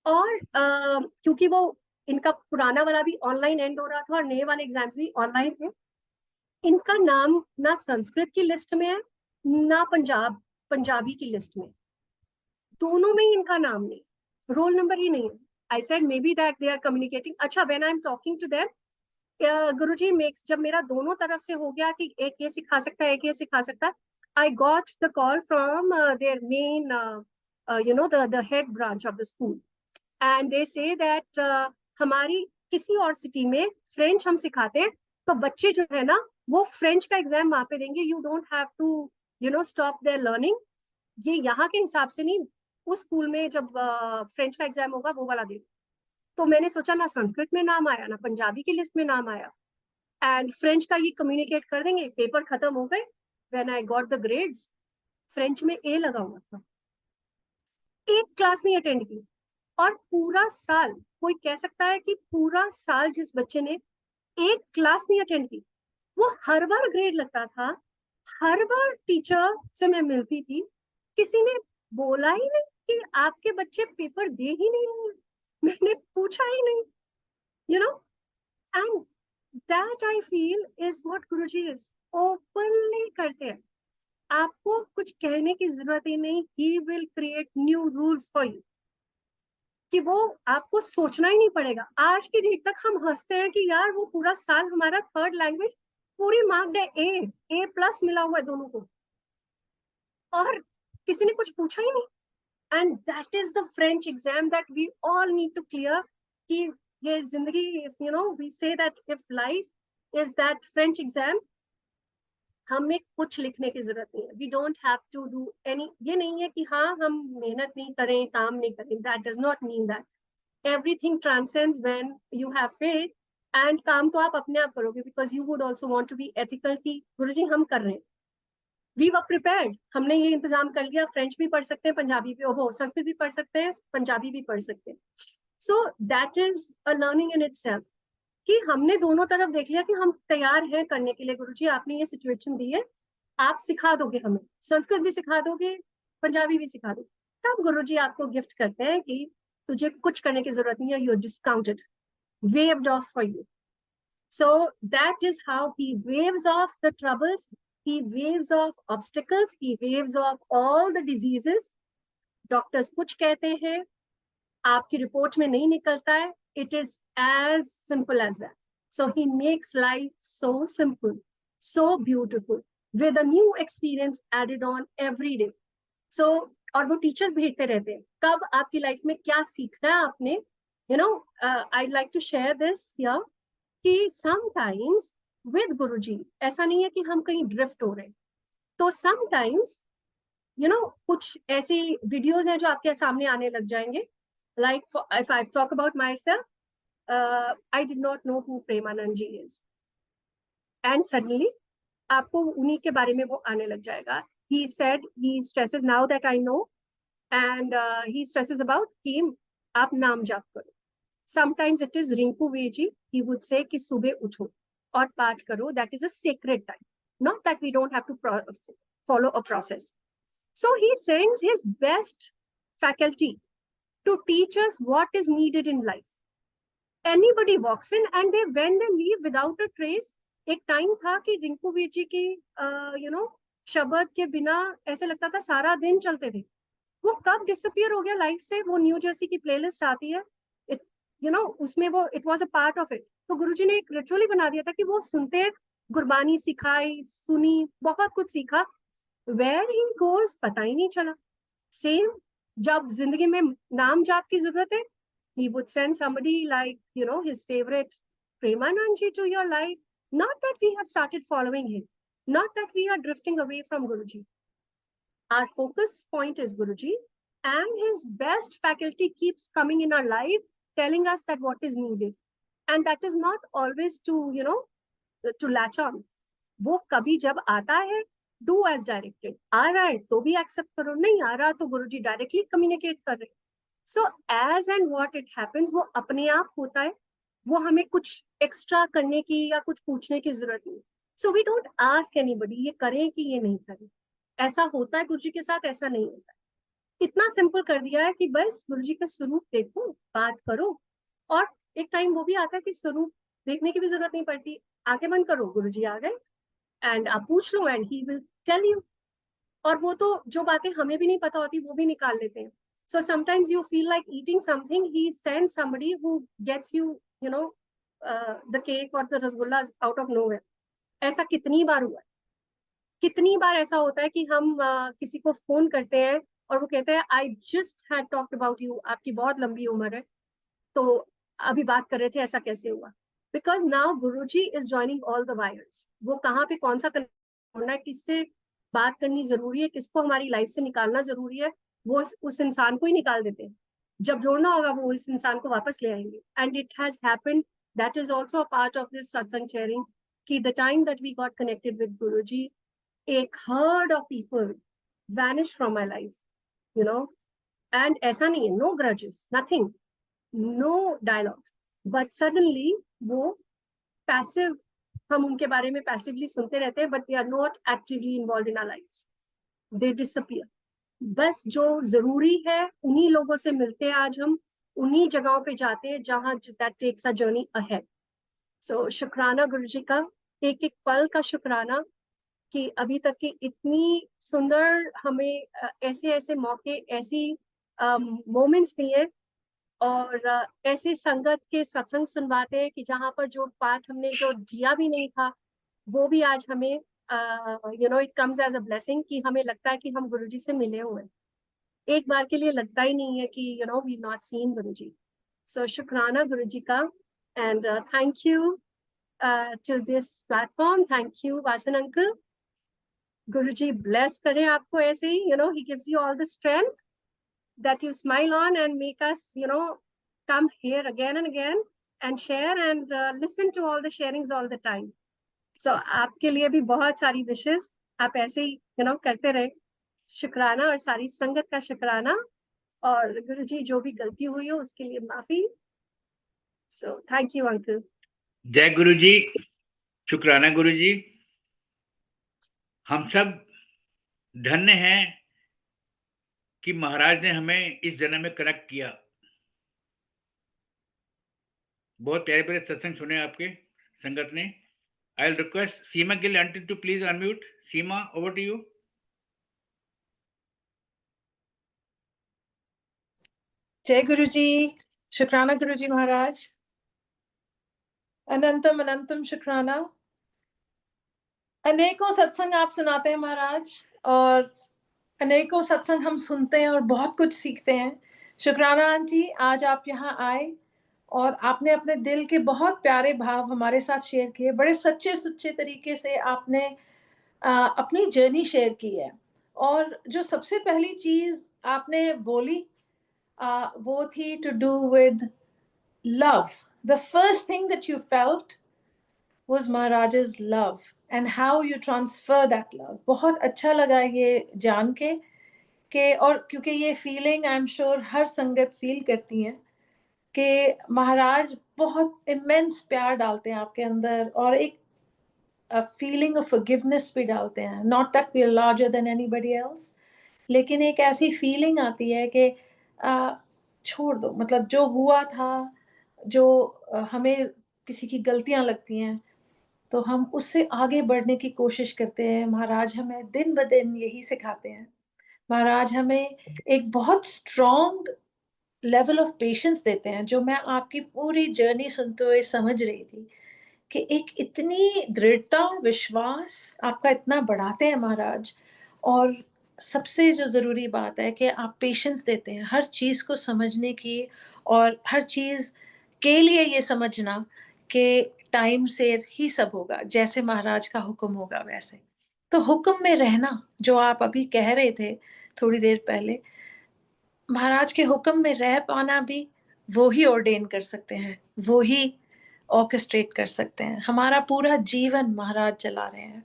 और क्योंकि वो इनका पुराना वाला भी ऑनलाइन एंड हो रहा था और नए वाले एग्जाम्स भी ऑनलाइन थे, इनका नाम ना संस्कृत की लिस्ट में है ना पंजाबी की लिस्ट में, दोनों में ही इनका नाम नहीं, रोल नंबर ही नहीं है. I said maybe that they are communicating. अच्छा, when I am talking to them, Guruji makes, जब मेरा दोनों तरफ से हो गया कि एक ये सिखा सकता है एक ये सिखा सकता है, I got the call from their main you know the head branch of the school, and they say that हमारी किसी और सिटी में फ्रेंच हम सिखाते हैं, तो बच्चे जो है ना वो फ्रेंच का एग्जाम वहां पे देंगे, you don't have to stop their learning. ये यहाँ के हिसाब से नहीं, उस स्कूल में जब फ्रेंच का एग्जाम होगा वो वाला दिन। तो मैंने सोचा ना संस्कृत में नाम आया ना पंजाबी की लिस्ट में नाम आया, एंड फ्रेंच का ये कम्युनिकेट कर देंगे। पेपर खत्म हो गए, when I got the grades, French में ए लगा हुआ था। एक क्लास नहीं अटेंड की, और पूरा साल, कोई कह सकता है कि पूरा साल जिस बच्चे ने एक क्लास नहीं अटेंड की, वो हर बार ग्रेड लगता था, हर बार टीचर से मैं मिलती थी, किसी ने बोला ही नहीं कि आपके बच्चे पेपर दे ही नहीं रहे, मैंने पूछा ही नहीं, you know and that I feel is what Guruji is, openly करते हैं, आपको कुछ कहने की जरूरत ही नहीं, he will create new rules for you, कि वो आपको सोचना ही नहीं पड़ेगा। आज की डेट तक हम हंसते हैं कि यार वो पूरा साल हमारा थर्ड लैंग्वेज पूरी मार्क्ड है, ए+ मिला हुआ है दोनों को, और किसी ने कुछ पूछा ही नहीं। And that is the French exam that we all need to clear, कि ये जिंदगी, if we say that if life is that French exam, हमें कुछ लिखने की जरूरत नहीं है, we don't have to do any, ये नहीं है कि हाँ हम मेहनत नहीं करें, काम नहीं करें, that does not mean that. everything transcends when you have faith, and काम तो आप अपने आप करोगे, because you would also want to be ethical कि गुरुजी हम कर रहे हैं, we were prepared, हमने ये इंतजाम कर लिया, फ्रेंच भी पढ़ सकते हैं, पंजाबी भी, ओहो संस्कृत भी पढ़ सकते हैं, पंजाबी भी पढ़ सकते हैं। so that is a learning in itself, कि हमने दोनों तरफ देख लिया कि हम तैयार हैं करने के लिए। गुरुजी आपने ये सिचुएशन दी है, आप सिखा दोगे हमें, संस्कृत भी सिखा दोगे, पंजाबी भी सिखा दोगे, तब गुरुजी आपको गिफ्ट करते हैं कि तुझे कुछ करने की जरूरत नहीं है, you're discounted, waived off for you. So that is how he waves off the troubles, he waves off obstacles, he waves off all the diseases. Doctors कुछ कहते हैं, आपकी रिपोर्ट में नहीं निकलता है, it is as simple as that. So he makes life so simple, so beautiful, with a new experience added on every day. So और वो टीचर्स भेजते रहते हैं, कब आपकी लाइफ में क्या सीखना है आपने, I like to share this here, कि समटाइम्स विद गुरुजी ऐसा नहीं है कि हम कहीं ड्रिफ्ट हो रहे हैं, तो समटाइम्स कुछ ऐसी वीडियोस हैं जो आपके सामने आने लग जाएंगे, like if I talk about myself, I did not know who Premanand ji is, and suddenly आपको उन्हीं के बारे में वो आने लग जाएगा। He said he stresses, now that I know, and he stresses about कि आप नाम जाप करो। Sometimes it is Rinku Veji, he would say कि सुबह उठो और पाठ करो, that is a sacred time, not that we don't have to follow a process. So he sends his best faculty to teach us what is needed in life. Anybody walks in and when they leave without a trace, एक टाइम था कि रिंकू वीर जी की शब्द के बिना ऐसे लगता था सारा दिन चलते थे, वो कब डिसअपियर हो गया लाइफ से। वो न्यू जर्सी की प्लेलिस्ट आती है, उसमें वो it was a part of it. तो गुरुजी ने एक रिचुअली बना दिया था कि वो सुनते, गुरबानी सिखाई, सुनी, बहुत कुछ सीखा, वेयर ही गोज पता ही नहीं चला। सेम जब जिंदगी में नाम जाप की जरूरत है, he would send somebody like his favorite Premanand ji to your life. Not that we have started following him, not that we are drifting away from Guruji. Our focus point is Guruji, and his best faculty keeps coming in our life, telling us that what is needed, and that is not always to to latch on. वो कभी जब आता है, do as directed, आ रहा है तो भी एक्सेप्ट करो, नहीं आ रहा तो गुरुजी डायरेक्टली कम्युनिकेट कर रहे हैं। So as and what it happens, वो अपने आप होता है, वो हमें कुछ एक्स्ट्रा करने की या कुछ पूछने की जरूरत नहीं। So we don't ask anybody ये करें कि ये नहीं करें, ऐसा होता है गुरुजी के साथ, ऐसा नहीं होता है। इतना सिंपल कर दिया है कि बस गुरुजी का स्वरूप देखो, बात करो, और एक टाइम वो भी आता है कि स्वरूप देखने की भी जरूरत नहीं पड़ती, आंखें बंद करो, गुरुजी आ गए, एंड आप पूछ लो and he will tell you. और वो तो जो बातें हमें भी नहीं पता होती वो भी निकाल लेते हैं। So sometimes you feel like eating something, he sends somebody who gets you, the cake or the rasgullas out of nowhere. ऐसा कितनी बार हुआ है, कितनी बार ऐसा होता है कि हम किसी को फोन करते हैं और वो कहते हैं I just had talked about you, आपकी बहुत लंबी उम्र है, तो अभी बात कर रहे थे, ऐसा कैसे हुआ? Because now Guruji is joining all the wires. वो कहाँ पे कौन सा करना है, किससे बात करनी जरूरी है, किसको हमारी लाइफ से निकालना जरूरी है, वो उस इंसान को ही निकाल देते हैं। जब जोड़ना होगा वो इस इंसान को वापस ले आएंगे। And it has happened, that is also a part of this satsang sharing, कि the time that we got connected with Guruji, एक herd of people vanish from my life, you know. And ऐसा नहीं है, no grudges, nothing, no dialogues, but suddenly वो पैसिव, हम उनके बारे में पैसिवली सुनते रहते हैं, but they are not actively involve in our lives, they disappear. बस जो जरूरी है उन्हीं लोगों से मिलते हैं आज हम, उन्हीं जगहों पे जाते हैं जहां that takes a journey ahead. So शुक्राना गुरुजी का, एक एक पल का शुक्राना कि अभी तक की इतनी सुंदर हमें ऐसे ऐसे मौके, ऐसी मोमेंट्स दिए, और ऐसे संगत के सत्संग सुनवाते हैं कि जहाँ पर जो पाठ हमने जो जिया भी नहीं था वो भी आज हमें you know it comes as a blessing, कि हमें लगता है कि हम गुरुजी से मिले हुए हैं। एक बार के लिए लगता ही नहीं है कि you know we not seen Guruji. So शुक्राना गुरुजी का, and thank you to this platform, thank you Vasan uncle. Guruji bless करें आपको ऐसे ही, you know he gives you all the strength that you smile on and make us, you know, come here again and again and share and listen to all the sharings all the time. So आपके लिए भी बहुत सारी विशेस, आप ऐसे ही you know करते रहे। शुक्राना और सारी संगत का शुक्राना, और गुरुजी जो भी गलती हुई हो उसके लिए माफी। So thank you uncle. जय गुरु जी, शुक्राना गुरु जी। हम सब धन्य हैं कि महाराज ने हमें इस जन्म में कनेक्ट किया। बहुत प्यारे प्यारे सत्संग सुने आपके संगत ने। I will request Seema Gill aunty to please unmute. Seema, over to you. जय गुरु जी, शुक्राना गुरु जी महाराज, अनंतम अनंतम शुक्राना। अनेकों सत्संग आप सुनाते हैं महाराज, और अनेकों सत्संग हम सुनते हैं और बहुत कुछ सीखते हैं। शुक्राना आंटी, आज आप यहाँ आए और आपने अपने दिल के बहुत प्यारे भाव हमारे साथ शेयर किए। बड़े सच्चे सुच्चे तरीके से आपने अपनी जर्नी शेयर की है। और जो सबसे पहली चीज आपने बोली वो थी to do with love. The first thing that you felt was Maharaj's love and how you transfer that love. बहुत अच्छा लगा ये जान के और क्योंकि ये फीलिंग आई एम श्योर हर संगत फील करती है कि महाराज बहुत इमेंस प्यार डालते हैं आपके अंदर, और एक फीलिंग ऑफ फॉरगिवनेस भी डालते हैं। Not that we are larger than anybody else, लेकिन एक ऐसी फीलिंग आती है कि छोड़ दो, मतलब जो हुआ था, जो हमें किसी की गलतियां लगती हैं तो हम उससे आगे बढ़ने की कोशिश करते हैं। महाराज हमें दिन ब दिन यही सिखाते हैं। महाराज हमें एक बहुत स्ट्रॉन्ग लेवल ऑफ पेशेंस देते हैं, जो मैं आपकी पूरी जर्नी सुनते हुए समझ रही थी कि एक इतनी दृढ़ता, विश्वास आपका इतना बढ़ाते हैं महाराज। और सबसे जो ज़रूरी बात है कि आप पेशेंस देते हैं हर चीज़ को समझने की, और हर चीज़ के लिए ये समझना कि टाइम से ही सब होगा, जैसे महाराज का हुक्म होगा वैसे। तो हुक्म में रहना, जो आप अभी कह रहे थे थोड़ी देर पहले, महाराज के हुक्म में रह पाना भी वो ही ऑर्डेन कर सकते हैं, वो ही ऑर्केस्ट्रेट कर सकते हैं। हमारा पूरा जीवन महाराज चला रहे हैं।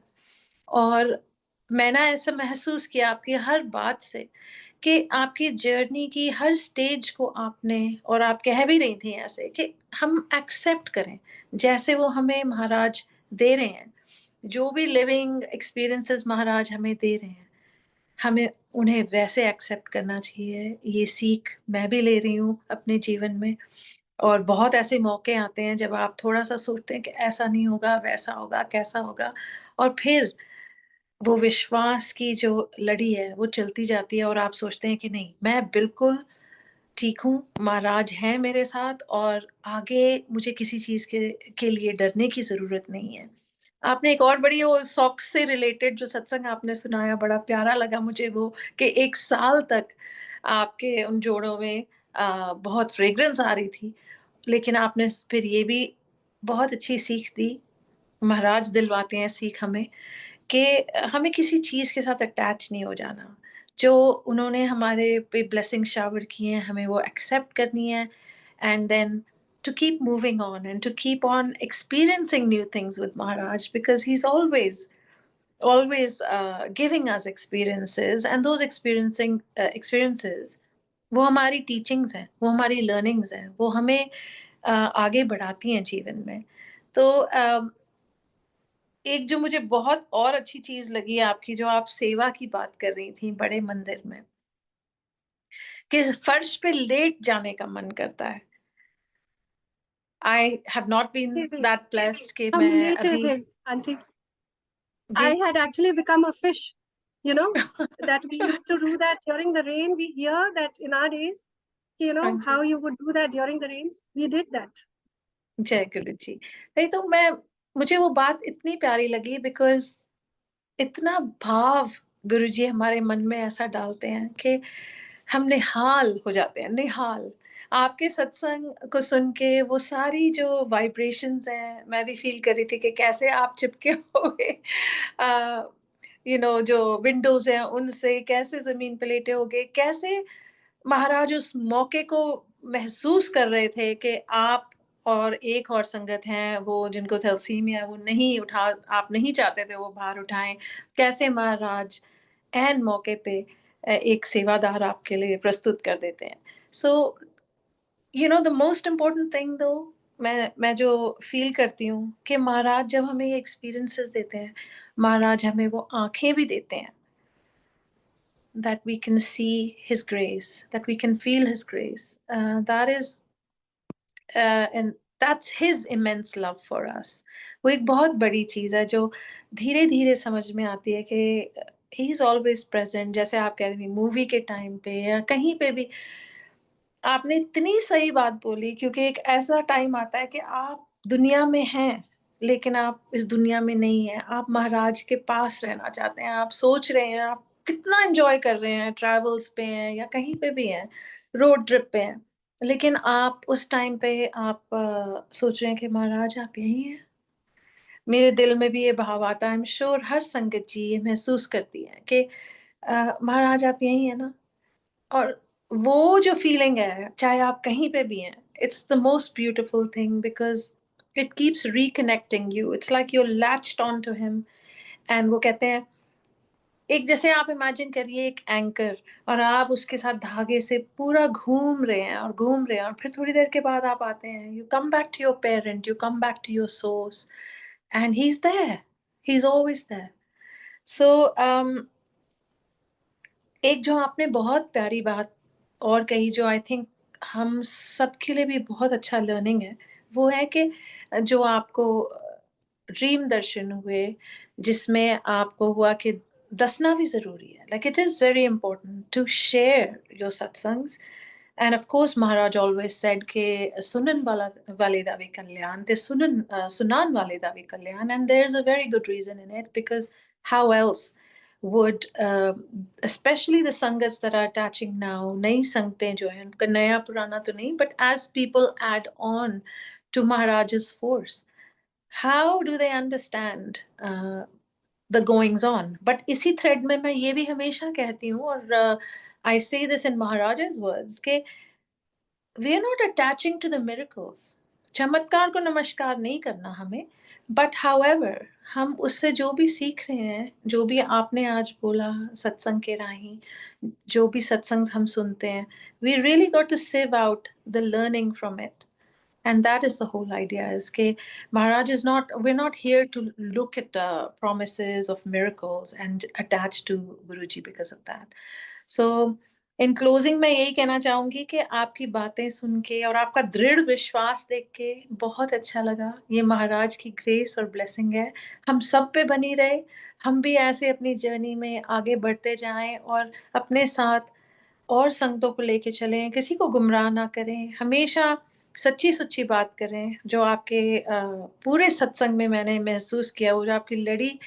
और मैंने ऐसा महसूस किया आपकी हर बात से कि आपकी जर्नी की हर स्टेज को आपने, और आप कह भी रही थी ऐसे कि हम एक्सेप्ट करें जैसे वो हमें महाराज दे रहे हैं। जो भी लिविंग एक्सपीरियंसेस महाराज हमें दे रहे हैं, हमें उन्हें वैसे एक्सेप्ट करना चाहिए। ये सीख मैं भी ले रही हूँ अपने जीवन में। और बहुत ऐसे मौके आते हैं जब आप थोड़ा सा सोचते हैं कि ऐसा नहीं होगा, वैसा होगा, कैसा होगा, और फिर वो विश्वास की जो लड़ी है वो चलती जाती है, और आप सोचते हैं कि नहीं, मैं बिल्कुल ठीक हूँ, महाराज हैं मेरे साथ, और आगे मुझे किसी चीज़ के लिए डरने की ज़रूरत नहीं है। आपने एक और बड़ी वो सॉक्स से रिलेटेड जो सत्संग आपने सुनाया, बड़ा प्यारा लगा मुझे वो, कि 1 साल तक आपके उन जोड़ों में बहुत फ्रेग्रेंस आ रही थी, लेकिन आपने फिर ये भी बहुत अच्छी सीख दी महाराज दिलवाते हैं सीख हमें कि हमें किसी चीज़ के साथ अटैच नहीं हो जाना। जो उन्होंने हमारे पे ब्लेसिंग शावर किए हैं, हमें वो एक्सेप्ट करनी है and then to keep moving on and to keep on experiencing new things with Maharaj because he's always giving us experiences and those experiences वो हमारी टीचिंग्स हैं, वो हमारी लर्निंग्स हैं, वो हमें आगे बढ़ाती हैं जीवन में। तो एक जो मुझे बहुत और अच्छी चीज़ लगी आपकी जो आप सेवा की बात कर रही थी बड़े मंदिर में, कि फर्श पे लेट जाने का मन करता है। I have not been that blessed कि हम मैं लेटे अभी थे आंटी। जी I had actually become a fish, you know, that we used to do that during the rain. We hear that in our days, you know, हाँ जी, how you would do that during the rains. We did that. जय गुरु जी। नहीं तो मुझे वो बात इतनी प्यारी लगी बिकॉज़ इतना भाव गुरुजी हमारे मन में ऐसा डालते हैं कि हम निहाल हो जाते हैं, निहाल। आपके सत्संग को सुन के वो सारी जो वाइब्रेशंस हैं, मैं भी फ़ील कर रही थी कि कैसे आप चिपके होगे जो विंडोज़ हैं उनसे, कैसे ज़मीन पे लेटे होगे, कैसे महाराज उस मौके को महसूस कर रहे थे कि आप और एक और संगत हैं, वो जिनको थैलेसीमिया है, वो नहीं उठा आप नहीं चाहते थे वो भार उठाएँ। कैसे महाराज ऐन मौके पे एक सेवादार आपके लिए प्रस्तुत कर देते हैं। So the most important thing दो मैं जो फ़ील करती हूँ कि महाराज जब हमें ये एक्सपीरियंसेस देते हैं, महाराज हमें वो आँखें भी देते हैं that we can see His grace, that we can feel His grace. And that's His immense love for us. वो एक बहुत बड़ी चीज़ है जो धीरे धीरे समझ में आती है कि He is always present. जैसे आप कह रही थी मूवी के टाइम पे या कहीं पे भी आपने इतनी सही बात बोली क्योंकि एक ऐसा टाइम आता है कि आप दुनिया में हैं, लेकिन आप इस दुनिया में नहीं हैं। आप महाराज के पास रहना चाहते हैं, आप सोच रहे हैं आप कितना एन्जॉय कर रहे हैं, ट्रैवल्स पे हैं या कहीं पे भी हैं, रोड ट्रिप पे हैं। लेकिन आप उस टाइम पे आप सोच रहे हैं कि महाराज आप यहीं हैं? मेरे दिल में भी ये भाव आता है, आई एम श्योर हर संगत जी ये महसूस करती है कि महाराज आप यहीं हैं ना? और वो जो फीलिंग है, चाहे आप कहीं पे भी हैं, it's the most beautiful thing because it keeps reconnecting you. It's like you are latched on to him and वो कहते हैं एक जैसे आप इमेजिन करिए एक एंकर और आप उसके साथ धागे से पूरा घूम रहे हैं और घूम रहे हैं और फिर थोड़ी देर के बाद आप आते हैं, you come back to your parent, you come back to your source and he is there, he is always there. So एक जो आपने बहुत प्यारी बात और कही जो आई थिंक हम सबके लिए भी बहुत अच्छा लर्निंग है, वो है कि जो आपको ड्रीम दर्शन हुए, जिसमें आपको हुआ कि दसना भी ज़रूरी है। Like it is very important to share your satsangs and of course Maharaj always said कि सुनन वाले दा भी कल्याण ते सुनान वाले दा भी कल्याण and there is a very good reason in it because how else would especially the sanghas that are attaching now नई संगतें जो हैं उनका नया पुराना तो नहीं but as people add on to Maharaj's force how do they understand the goings on but इसी thread में मैं ये भी हमेशा कहती हूँ और I say this in Maharaj's words कि we are not attaching to the miracles चमत्कार को नमस्कार नहीं करना हमें बट हाउएवर हम उससे जो भी सीख रहे हैं जो भी आपने आज बोला सत्संग के राही जो भी सत्संग हम सुनते हैं we really got to sieve out the learning from it and that is the whole idea is ke Maharaj is not we're not here to look at promises of miracles and attach to Guruji because of that so in closing मैं यही कहना चाहूंगी कि आपकी बातें सुन के और आपका दृढ़ विश्वास देख के बहुत अच्छा लगा ये महाराज की ग्रेस और ब्लेसिंग है हम सब पे बनी रहे हम भी ऐसे अपनी जर्नी में आगे बढ़ते जाएं और अपने साथ और संगतों को लेके चलें किसी को गुमराह ना करें हमेशा सच्ची सुच्ची बात करें जो आपके पूरे सत्संग में मैंने महसूस किया वो जो आपकी लड़ी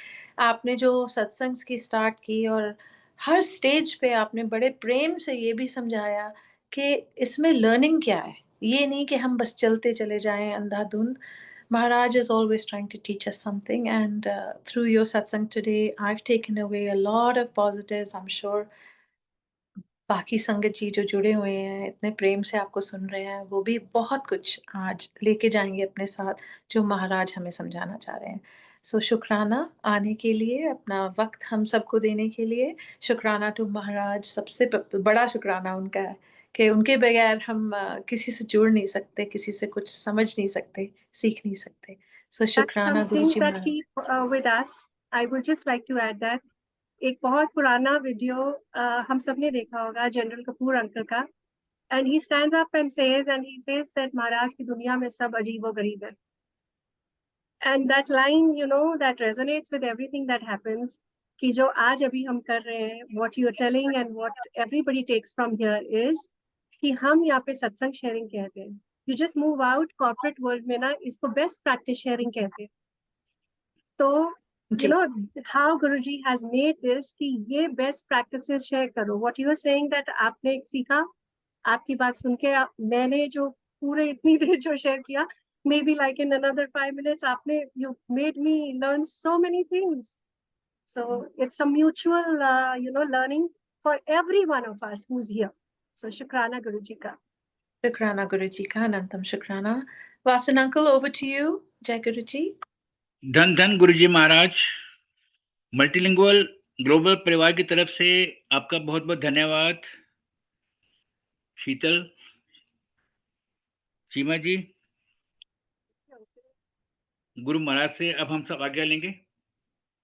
आपने जो सत्संग की स्टार्ट की और हर स्टेज पे आपने बड़े प्रेम से ये भी समझाया कि इसमें लर्निंग क्या है ये नहीं कि हम बस चलते चले जाएं अंधाधुंध Maharaj is always trying to teach us something, and through your satsang today, I've taken away a lot of positives. I'm sure बाकी संगत जी जो जुड़े हुए हैं, इतने प्रेम से आपको सुन रहे हैं, वो भी बहुत कुछ आज लेके जाएँगे अपने साथ, जो महाराज हमें समझाना चाह रहे हैं। सो शुक्राना आने के लिए, अपना वक़्त हम सबको देने के लिए। शुक्राना टू महाराज, सबसे बड़ा शुक्राना उनका है कि उनके बगैर हम किसी से जुड़ नहीं सकते, किसी से कुछ समझ नहीं सकते, सीख नहीं सकते। सो शुक्राना That's Guruji something that Maharaj. keep with us. I would just like to add that एक बहुत पुराना वीडियो हम सब ने देखा होगा जनरल कपूर अंकल का, and he stands up and says that महाराज की दुनिया में सब अजीब और गरीब है. And that line, you know, that resonates with everything that happens. कि जो आज अभी हम कर रहे हैं, what you are telling and what everybody takes from here is कि हम यहाँ पे सत्संग शेयरिंग कहते हैं. You just move out corporate world में ना इसको best practice sharing कहते हैं. तो you know how Guruji has made this कि ये best practices share करो. What you are saying that आपने सीखा, आपकी बात सुन के मैंने जो पूरे इतनी देर जो share किया, maybe like in another 5 minutes आपने you made me learn so many things. So it's a mutual you know learning for every one of us who's here. So शुक्राना Guruji का. शुक्राना गुरुजी का, अनंतम शुक्राना। Wasan uncle, over to you. जय गुरुजी। धन धन गुरुजी महाराज। मल्टीलिंगुअल ग्लोबल परिवार की तरफ से आपका बहुत बहुत धन्यवाद। शीतल, सीमा जी, गुरु महाराज से अब हम सब आज्ञा लेंगे।